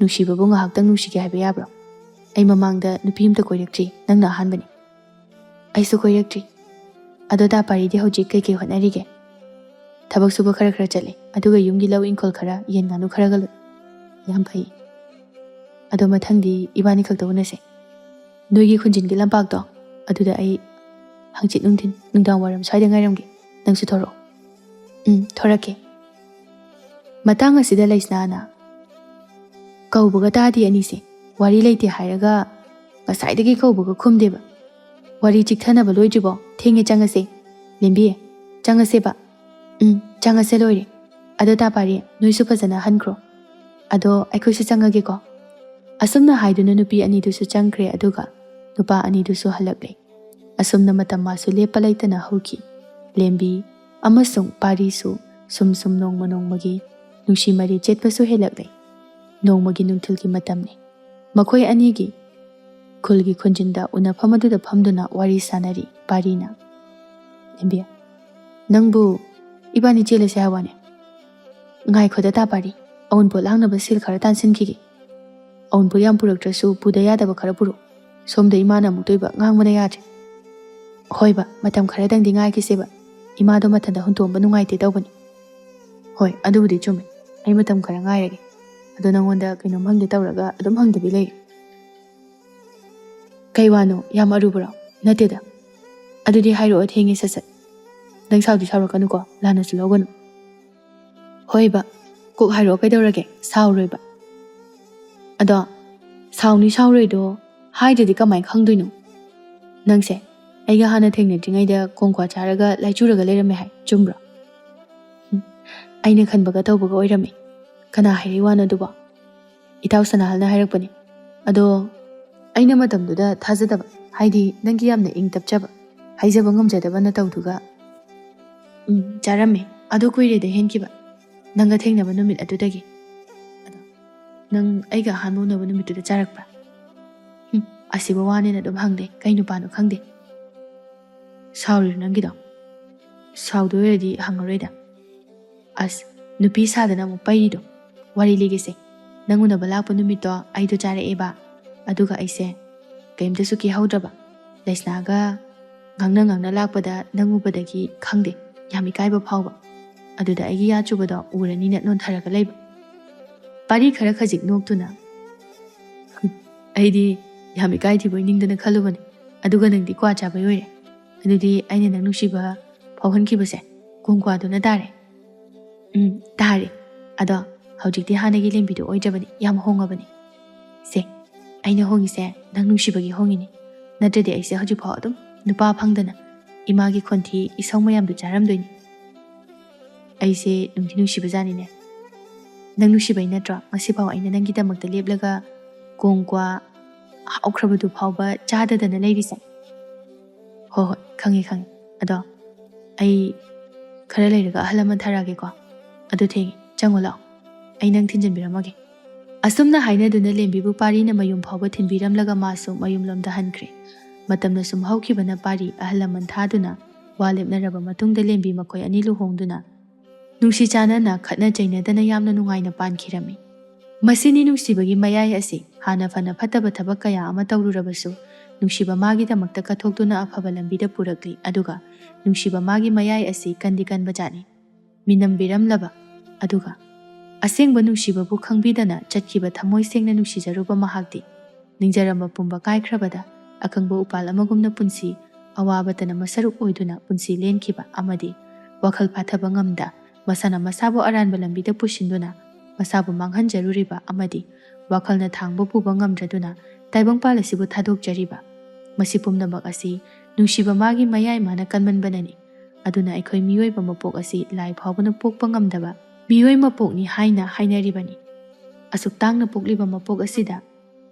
Nungsibabu ngahaktang nungsige haiba yabro. Ai mamangda nupi amta koiraktri nangna ahanbani. Aisu koiraktri. Ado da paridi hojik kai hotnarige. Thabak suba khara chale. Aduga yumgi law inkol khara yen nganu khara galu. Yam phai. Ado mathangdi ibani khakta unase. Noigi khunjin gi lampak do. Aduda ai hangchit nungthin nungdang waram saida ngairamgi. Nangsu thoro. Thorake. Matang asida laisna na. Kaubuga tadi anise. Wari leite hairaga ngasai dagi kaubuga khumdeba. Wari chikthana ba loijibo ꯊꯦꯡꯉꯦ ꯆꯪꯉꯁꯦ ꯂꯦꯝꯕꯤ ꯆꯪꯉꯁꯦꯕ ꯆꯪꯉꯁꯦ ꯂꯣꯏꯔꯦ ꯑꯗꯣ ꯇꯥ ꯄꯥꯔꯤ ꯅꯣꯏꯁꯨ ꯐꯖꯅ ꯍꯟꯈ꯭ꯔꯣ ꯑꯗꯣ ꯑꯩꯈꯣꯏꯁꯨ ꯆꯪꯉꯒꯦꯀꯣ ꯑꯁꯨꯝꯅ ꯍꯥꯏꯗꯨꯅ ꯅꯨꯄꯤ ꯑꯅꯤꯗꯨꯁꯨ ꯆꯪꯈ꯭ꯔꯦ ꯑꯗꯨꯒ ꯅꯨꯄꯥ ꯑꯅꯤꯗꯨꯁꯨ ꯍꯜꯂꯛꯂꯦ ꯑꯁꯨꯝꯅ ꯃꯇꯝ ꯃꯥꯁꯨ ꯂꯦꯞꯄ ꯂꯩꯇꯅ ꯍꯧꯈꯤ ꯂꯦꯝꯕꯤ ꯑꯃꯁꯨꯡ ꯄꯥꯔꯤꯁꯨ ꯁꯨꯝ ꯅꯣꯡꯃ ꯅꯣꯡꯃꯒꯤ ꯅꯨꯡꯁꯤ ꯃꯔꯤ ꯆꯦꯠꯄꯁꯨ ꯍꯦꯜꯂꯛꯂꯦ ꯅꯣꯡꯃꯒꯤ ꯅꯨꯡꯊꯤꯜꯒꯤ ꯃꯇꯝꯅꯤ ꯃꯈꯣꯏ ꯑꯅꯤꯒꯤ ꯈꯨꯜꯒꯤ ꯈꯨꯟꯖꯤꯟꯗ ꯎꯅꯐꯝ ꯑꯗꯨꯗ ꯐꯝꯗꯨꯅ ꯋꯥꯔꯤ ꯁꯥꯅꯔꯤ ꯄꯥꯔꯤꯅ ꯂꯦꯝꯕꯤ ꯅꯪꯕꯨ 이반이 ꯆꯦꯜꯂꯁꯦ ꯍꯥꯏꯋꯥꯅꯦ ꯉꯥꯏꯈꯣꯗ ꯇꯥ ꯄꯥꯔꯤ ꯑꯎꯟꯄꯣꯠ ꯂꯥꯡꯅꯕ ꯁꯤꯜ ꯈꯔ ꯇꯥꯟꯁꯤꯟꯈꯤꯒꯦ ꯑꯎꯟꯄꯣꯠ ꯌꯥꯝ ꯄꯨꯔꯛꯇ꯭ꯔꯁꯨ ꯄꯨꯗ ꯌꯥꯗꯕ ꯈꯔ ꯄꯨꯔꯛ ꯁꯣꯝꯗ ꯏꯃꯥꯅ ꯑꯃꯨꯛ ꯇꯣꯏꯕ ꯉꯥꯡꯕꯅ ꯌꯥꯗ꯭ꯔꯦ ꯍꯣꯏꯕ ꯃꯇꯝ ꯈꯔꯗꯪꯗꯤ ꯉꯥꯏꯈꯤꯁꯦꯕ ꯏꯃꯥꯗꯣ ꯃꯊꯟꯇ ꯍꯨꯟꯇꯣꯛꯑꯝꯕ ꯅꯨꯡꯉꯥꯏꯇꯦ ꯇꯧꯕꯅꯤ ꯍꯣꯏ ꯑꯗꯨꯕꯨꯗꯤ ꯆꯨꯝꯃꯦ ꯑꯩ ꯃꯇꯝ ꯈꯔ ꯉꯥꯏꯔꯒꯦ ꯑꯗꯣ ꯅꯪꯉꯣꯟꯗ ꯀꯩꯅꯣꯝ ꯍꯪꯒꯦ ꯇꯧꯔꯒ ꯑꯗꯨꯝ ꯍꯪꯗꯕꯤ ꯂꯩꯔꯦ ꯀꯩ ꯋꯥꯅꯣ ꯌꯥꯝ ꯑꯔꯨꯕꯔꯣ ꯅꯠꯇꯦꯗ ꯑꯗꯨꯗꯤ ꯍꯥꯏꯔꯛꯑꯣ ꯊꯦꯡꯉꯦ ꯁꯠ ꯅꯪ ꯁꯥꯎꯗꯤ ꯁꯥꯎꯔꯛꯀꯅꯨꯀꯣ ꯂꯥꯟꯅꯁꯨ ꯂꯧꯒꯅꯨ ꯍꯣꯏꯕ ꯀꯣꯛ ꯍꯥꯏꯔꯛꯑꯣ ꯀꯩꯗꯧꯔꯒꯦ ꯁꯥꯎꯔꯣꯏꯕ ꯑꯗꯣ ꯁꯥꯎꯅꯤ ꯁꯥꯎꯔꯣꯏꯗꯣ ꯍꯥꯏꯗ꯭ꯔꯗꯤ ꯀꯃꯥꯏꯅ ꯈꯪꯗꯣꯏꯅꯣ ꯅꯪꯁꯦ ꯑꯩꯒ ꯍꯥꯟꯅ ꯊꯦꯡꯅꯗ꯭ꯔꯤꯉꯩꯗ ꯀꯣꯡꯀ꯭ꯋꯥ ꯆꯥꯔꯒ ꯂꯥꯏꯆꯨꯔꯒ ꯂꯩꯔꯝꯃꯦ ꯍꯥꯏ ꯆꯨꯝꯕ꯭ꯔꯣ ꯑꯩꯅ ꯈꯟꯕꯒ ꯇꯧꯕꯒ ꯑꯣꯏꯔꯝꯃꯤ ꯀꯅꯥ ꯍꯥꯏꯔꯤ ꯋꯥꯅꯣ ꯑꯗꯨꯕꯣ ꯏꯇꯥꯎ ꯁꯅꯥꯍꯜꯅ ꯍꯥꯏꯔꯛꯄꯅꯤ ꯑꯗꯣ ꯑꯩꯅ ꯃꯇꯝꯗꯨꯗ ꯊꯥꯖꯗꯕ ꯍꯥꯏꯗꯤ ꯅꯪꯒꯤ ꯌꯥꯝꯅ ꯏꯪ ꯇꯞꯆꯕ ꯍꯥꯏꯖꯕ ꯉꯝꯖꯗꯕ ꯅꯇꯧꯗꯨꯒ ꯆꯥꯔꯝꯃꯦ ꯑꯗꯣ ꯀꯨꯏꯔꯦꯗ ꯍꯦꯟꯈꯤꯕ ꯅꯪꯒ ꯊꯦꯡꯅꯕ ꯅꯨꯃꯤꯠ ꯑꯗꯨꯗꯒꯤ ꯑꯗꯣ ꯅꯪ ꯑꯩꯒ ꯑꯍꯥꯟꯕ ꯎꯅꯕ ꯅꯨꯃꯤꯠꯇꯨꯗ ꯆꯥꯔꯛꯄ꯭ꯔꯥ ꯑꯁꯤꯕ ꯋꯥꯅꯦꯅ ꯑꯗꯨꯝ ꯍꯪꯗꯦ ꯀꯩ ꯅꯨꯄꯥꯅꯣ ꯈꯪꯗꯦ ꯁꯥꯎꯔꯤꯔꯣ ꯅꯪꯒꯤꯗꯣ ꯁꯥꯎꯗꯣꯏ ꯑꯣꯏꯔꯗꯤ ꯍꯪꯉꯔꯣꯏꯗ ꯑꯁ ꯅꯨꯄꯤ ꯁꯥꯗꯅ ꯑꯃꯨꯛ ꯄꯩꯔꯤꯗꯣ ꯋꯥꯔꯤ ꯂꯤꯒꯦꯁꯦ ꯅꯪ ꯎꯅꯕ ꯂꯥꯛꯄ ꯅꯨꯃꯤꯠꯇꯣ ꯑꯩꯗꯣ ꯆꯥꯔꯛꯑꯦꯕ ꯑꯗꯨꯒ ꯑꯩꯁꯦ ꯀꯩꯝꯇꯁꯨ ꯀꯤꯍꯧꯗ꯭ꯔꯕ ꯂꯩꯁꯅꯥꯒ ꯉꯥꯡꯅ ꯂꯥꯛꯄꯗ ꯅꯪ ꯎꯕꯗꯒꯤ ꯈꯪꯗꯦ ꯌꯥꯝ ꯏꯀꯥꯏꯕ ꯐꯥꯎꯕ ꯑꯗꯨꯗ ꯑꯩꯒꯤ ꯌꯥ ꯆꯨꯕꯗꯣ ꯎꯔꯅꯤꯅ ꯅꯣꯟꯊꯔꯒ ꯂꯩꯕ ꯄꯥꯔꯤ ꯈꯔ ꯈꯖꯤꯛ ꯅꯣꯛꯇꯨꯅ ꯑꯩꯗꯤ ꯌꯥꯝ ꯏꯀꯥꯏꯊꯤꯕꯣꯏ ꯅꯤꯡꯗꯅ ꯈꯜꯂꯨꯕꯅꯤ ꯑꯗꯨꯒ ꯅꯪꯗꯤ ꯀ꯭ꯋꯥ ꯆꯥꯕꯩ ꯑꯣꯏꯔꯦ ꯑꯗꯨꯗꯤ ꯑꯩꯅ ꯅꯪ ꯅꯨꯡꯁꯤꯕ ꯐꯥꯎꯍꯟꯈꯤꯕꯁꯦ ꯀꯣꯡꯀ꯭ꯋꯥꯗꯨꯅ ꯇꯥꯔꯦ ꯇꯥꯔꯦ ꯑꯗꯣ ꯍꯧꯖꯤꯛꯇꯤ ꯍꯥꯟꯅꯒꯤ ꯂꯦꯝꯕꯤꯗꯣ ꯑꯣꯏꯗ꯭ꯔꯕꯅꯤ ꯌꯥꯝ ꯍꯣꯡꯉꯕꯅꯤ ꯁꯦ ꯑꯩꯅ ꯍꯣꯡꯉꯤꯁꯦ ꯅꯪ ꯅꯨꯡꯁꯤꯕꯒꯤ ꯍꯣꯡꯉꯤꯅꯤ ꯅꯠꯇ꯭ꯔꯗꯤ ꯑꯩꯁꯦ ꯍꯧꯖꯤꯛꯐꯥꯎ ꯑꯗꯨꯝ ꯅꯨꯄꯥ ꯐꯪꯗꯅ ꯏꯃꯥꯒꯤ ꯈꯣꯟꯊꯤ ꯏꯁꯧ ꯃꯌꯥꯝꯗꯨ ꯆꯥꯔꯝꯗꯣꯏꯅꯤ ꯑꯩꯁꯦ ꯅꯨꯡꯗꯤ ꯅꯨꯡꯁꯤꯕꯖꯥꯠꯅꯤꯅꯦ ꯅꯪ ꯅꯨꯡꯁꯤꯕꯩ ꯅꯠꯇ꯭ꯔꯣ ꯉꯁꯤꯐꯥꯎ ꯑꯩꯅ ꯅꯪꯒꯤꯗꯃꯛꯇ ꯂꯦꯞꯂꯒ ꯀꯣꯡꯀ꯭ꯋꯥ ꯍꯥꯎꯈ꯭ꯔꯕꯗꯨ ꯐꯥꯎꯕ ꯆꯥꯗꯗꯅ ꯂꯩꯔꯤꯁꯦ ꯍꯣꯏ ꯈꯪꯉꯦ ꯑꯗꯣ ꯑꯩ ꯈꯔ ꯂꯩꯔꯒ ꯑꯍꯜ ꯂꯃꯟ ꯊꯥꯔꯛꯑꯒꯦꯀꯣ ꯑꯗꯨ ꯊꯦꯡꯉꯦ ꯆꯪꯉꯣ ꯂꯥꯛꯑꯣ ꯑꯩ ꯅꯪ ꯊꯤꯟꯖꯤꯟꯕꯤꯔꯝꯃꯒꯦ ꯑꯁꯨꯝꯅ ꯍꯥꯏꯅꯗꯨꯅ ꯂꯦꯝꯕꯤꯕꯨ ꯄꯥꯔꯤꯅ ꯃꯌꯨꯝ ꯐꯥꯎꯕ ꯊꯤꯟꯕꯤꯔꯝꯂꯒ ꯃꯥꯁꯨ ꯃꯌꯨꯝꯂꯣꯝꯗ ꯍꯟꯈ꯭ꯔꯦ ꯃꯇꯝꯅ ꯁꯨꯝ ꯍꯧꯈꯤꯕꯅ ꯄꯥꯔꯤ ꯑꯍꯜ ꯂꯃꯟ ꯊꯥꯗꯨꯅ ꯋꯥ ꯂꯦꯞꯅꯔꯕ ꯃꯇꯨꯡꯗ ꯂꯦꯝꯕꯤ ꯃꯈꯣꯏ ꯑꯅꯤ ꯂꯨꯍꯣꯡꯗꯨꯅ ꯅꯨꯡꯁꯤ ꯆꯥꯟꯅꯅ ꯈꯠꯅ ꯆꯩꯅꯗꯅ ꯌꯥꯝꯅ ꯅꯨꯡꯉꯥꯏꯅ ꯄꯥꯟꯈꯤꯔꯝꯃꯤ ꯃꯁꯤꯅꯤ ꯅꯨꯡꯁꯤꯕꯒꯤ ꯃꯌꯥꯏ ꯑꯁꯤ ꯍꯥꯟꯅ ꯐꯅ ꯐꯠꯇꯕ ꯊꯕꯛ ꯀꯌా ꯑꯃ ꯇꯧꯔꯨꯔꯕꯁꯨ ꯅꯨꯡꯁꯤꯕ ꯃꯥꯒꯤꯗꯃꯛꯇ ꯀꯠꯊꯣꯛꯇꯨꯅ ꯑꯐꯕ ꯂꯝꯕꯤꯗ ꯄꯨꯔꯛꯂꯤ ꯑꯗꯨꯒ ꯅꯨꯡꯁꯤꯕ ꯃꯥꯒꯤ ꯃꯌꯥꯏ ꯑꯁꯤ ꯀꯟꯗꯤ ꯀꯟꯕꯖꯥꯠꯅꯤ ꯃꯤꯅꯝꯕꯤꯔꯝꯂꯕ ꯑꯗꯨꯒ ꯑꯁꯦꯡꯕ ꯅꯨꯡꯁꯤꯕꯕꯨ ꯈꯪꯕꯤꯗꯅ ꯆꯠꯈꯤꯕ ꯊꯃꯣꯏ ꯁꯦꯡꯅ ꯅꯨꯡꯁꯤꯖꯔꯨꯕ ꯃꯍꯥꯛꯇꯤ ꯅꯤꯡꯖꯔꯝꯕ ꯄꯨꯝꯕ ꯀꯥꯏꯈ꯭ꯔꯕꯗ ꯑꯀꯪꯕ ꯎꯄꯥꯜ ꯑꯃꯒꯨꯝꯅ ꯄꯨꯟꯁꯤ ꯑꯋꯥꯕꯇꯅ ꯃꯁꯔꯨꯛ ꯑꯣꯏꯗꯨꯅ ꯄꯨꯟꯁꯤ ꯂꯦꯟꯈꯤꯕ ꯑꯃꯗꯤ ꯋꯥꯈꯜ ꯐꯥꯊꯕ ꯉꯝꯗ ꯃꯁꯥꯅ ꯃꯁꯥꯕꯨ ꯑꯔꯥꯟꯕ ꯂꯝꯕꯤꯗ ꯄꯨꯁꯤꯟꯗꯨꯅ ꯃꯁꯥꯕꯨ ꯃꯥꯡꯍꯟꯖꯔꯨꯔꯤꯕ ꯑꯃꯗꯤ ꯋꯥꯈꯜꯅ ꯊꯥꯡꯕ ꯄꯨꯕ ꯉꯝꯗ꯭ꯔꯗꯨꯅ ꯇꯥꯏꯕꯪꯄꯥꯜ ꯑꯁꯤꯕꯨ ꯊꯥꯗꯣꯛꯆꯔꯤꯕ ꯃꯁꯤ ꯄꯨꯝꯅꯃꯛ ꯑꯁꯤ ꯅꯨꯡꯁꯤꯕ ꯃꯥꯒꯤ ꯃꯌꯥꯏ ꯃꯥꯅ ꯀꯟꯃꯟꯕꯅꯅꯤ ꯑꯗꯨꯅ ꯑꯩꯈꯣꯏ ꯃꯤꯑꯣꯏꯕ ꯃꯄꯣꯛ ꯑꯁꯤ ꯂꯥꯏ ꯐꯥꯎꯕꯅ ꯄꯣꯛꯄ ꯉꯝꯗꯕ ꯃꯤꯑꯣꯏ ꯃꯄꯣꯛꯅꯤ ꯍꯥꯏꯅ ꯍꯥꯏꯅꯔꯤꯕꯅꯤ ꯑꯁꯨꯛ ꯇꯥꯡꯅ ꯄꯣꯛꯂꯤꯕ ꯃꯄꯣꯛ ꯑꯁꯤꯗ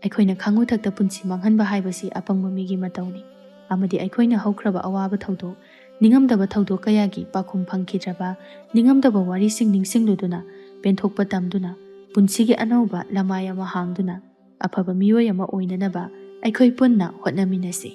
ꯑꯩꯈꯣꯏꯅ ꯈꯪꯎꯊꯛꯇ ꯄꯨꯟꯁꯤ ꯃꯥꯡꯍꯟꯕ ꯍꯥꯏꯕꯁꯤ ꯑꯄꯪꯕ ꯃꯤꯒꯤ ꯃꯇꯧꯅꯤ ꯑꯃꯗꯤ ꯑꯩꯈꯣꯏꯅ ꯍꯧꯈ꯭ꯔꯕ ꯑꯋꯥꯕ ꯊꯧꯗꯣꯛ ꯅꯤꯡꯉꯝꯗꯕ ꯊꯧꯗꯣꯛ ꯀꯌꯥꯒꯤ ꯄꯥꯎꯈꯨꯝ ꯐꯪꯈꯤꯗ꯭ꯔꯕ ꯅꯤꯡꯉꯝꯗꯕ ꯋꯥꯔꯤꯁꯤꯡ ꯅꯤꯡꯁꯤꯡꯂꯨꯗꯨꯅ ꯄꯦꯟꯊꯣꯛꯄ ꯇꯝꯗꯨꯅ ꯄꯨꯟꯁꯤꯒꯤ ꯑꯅꯧꯕ ꯂꯃꯥꯏ ꯑꯃ ꯍꯥꯡꯗꯨꯅ ꯑꯐꯕ ꯃꯤꯑꯣꯏ ꯑꯃ ꯑꯣꯏꯅꯅꯕ ꯑꯩꯈꯣꯏ ꯄꯨꯟꯅ ꯍꯣꯠꯅꯃꯤꯟꯅꯁꯤ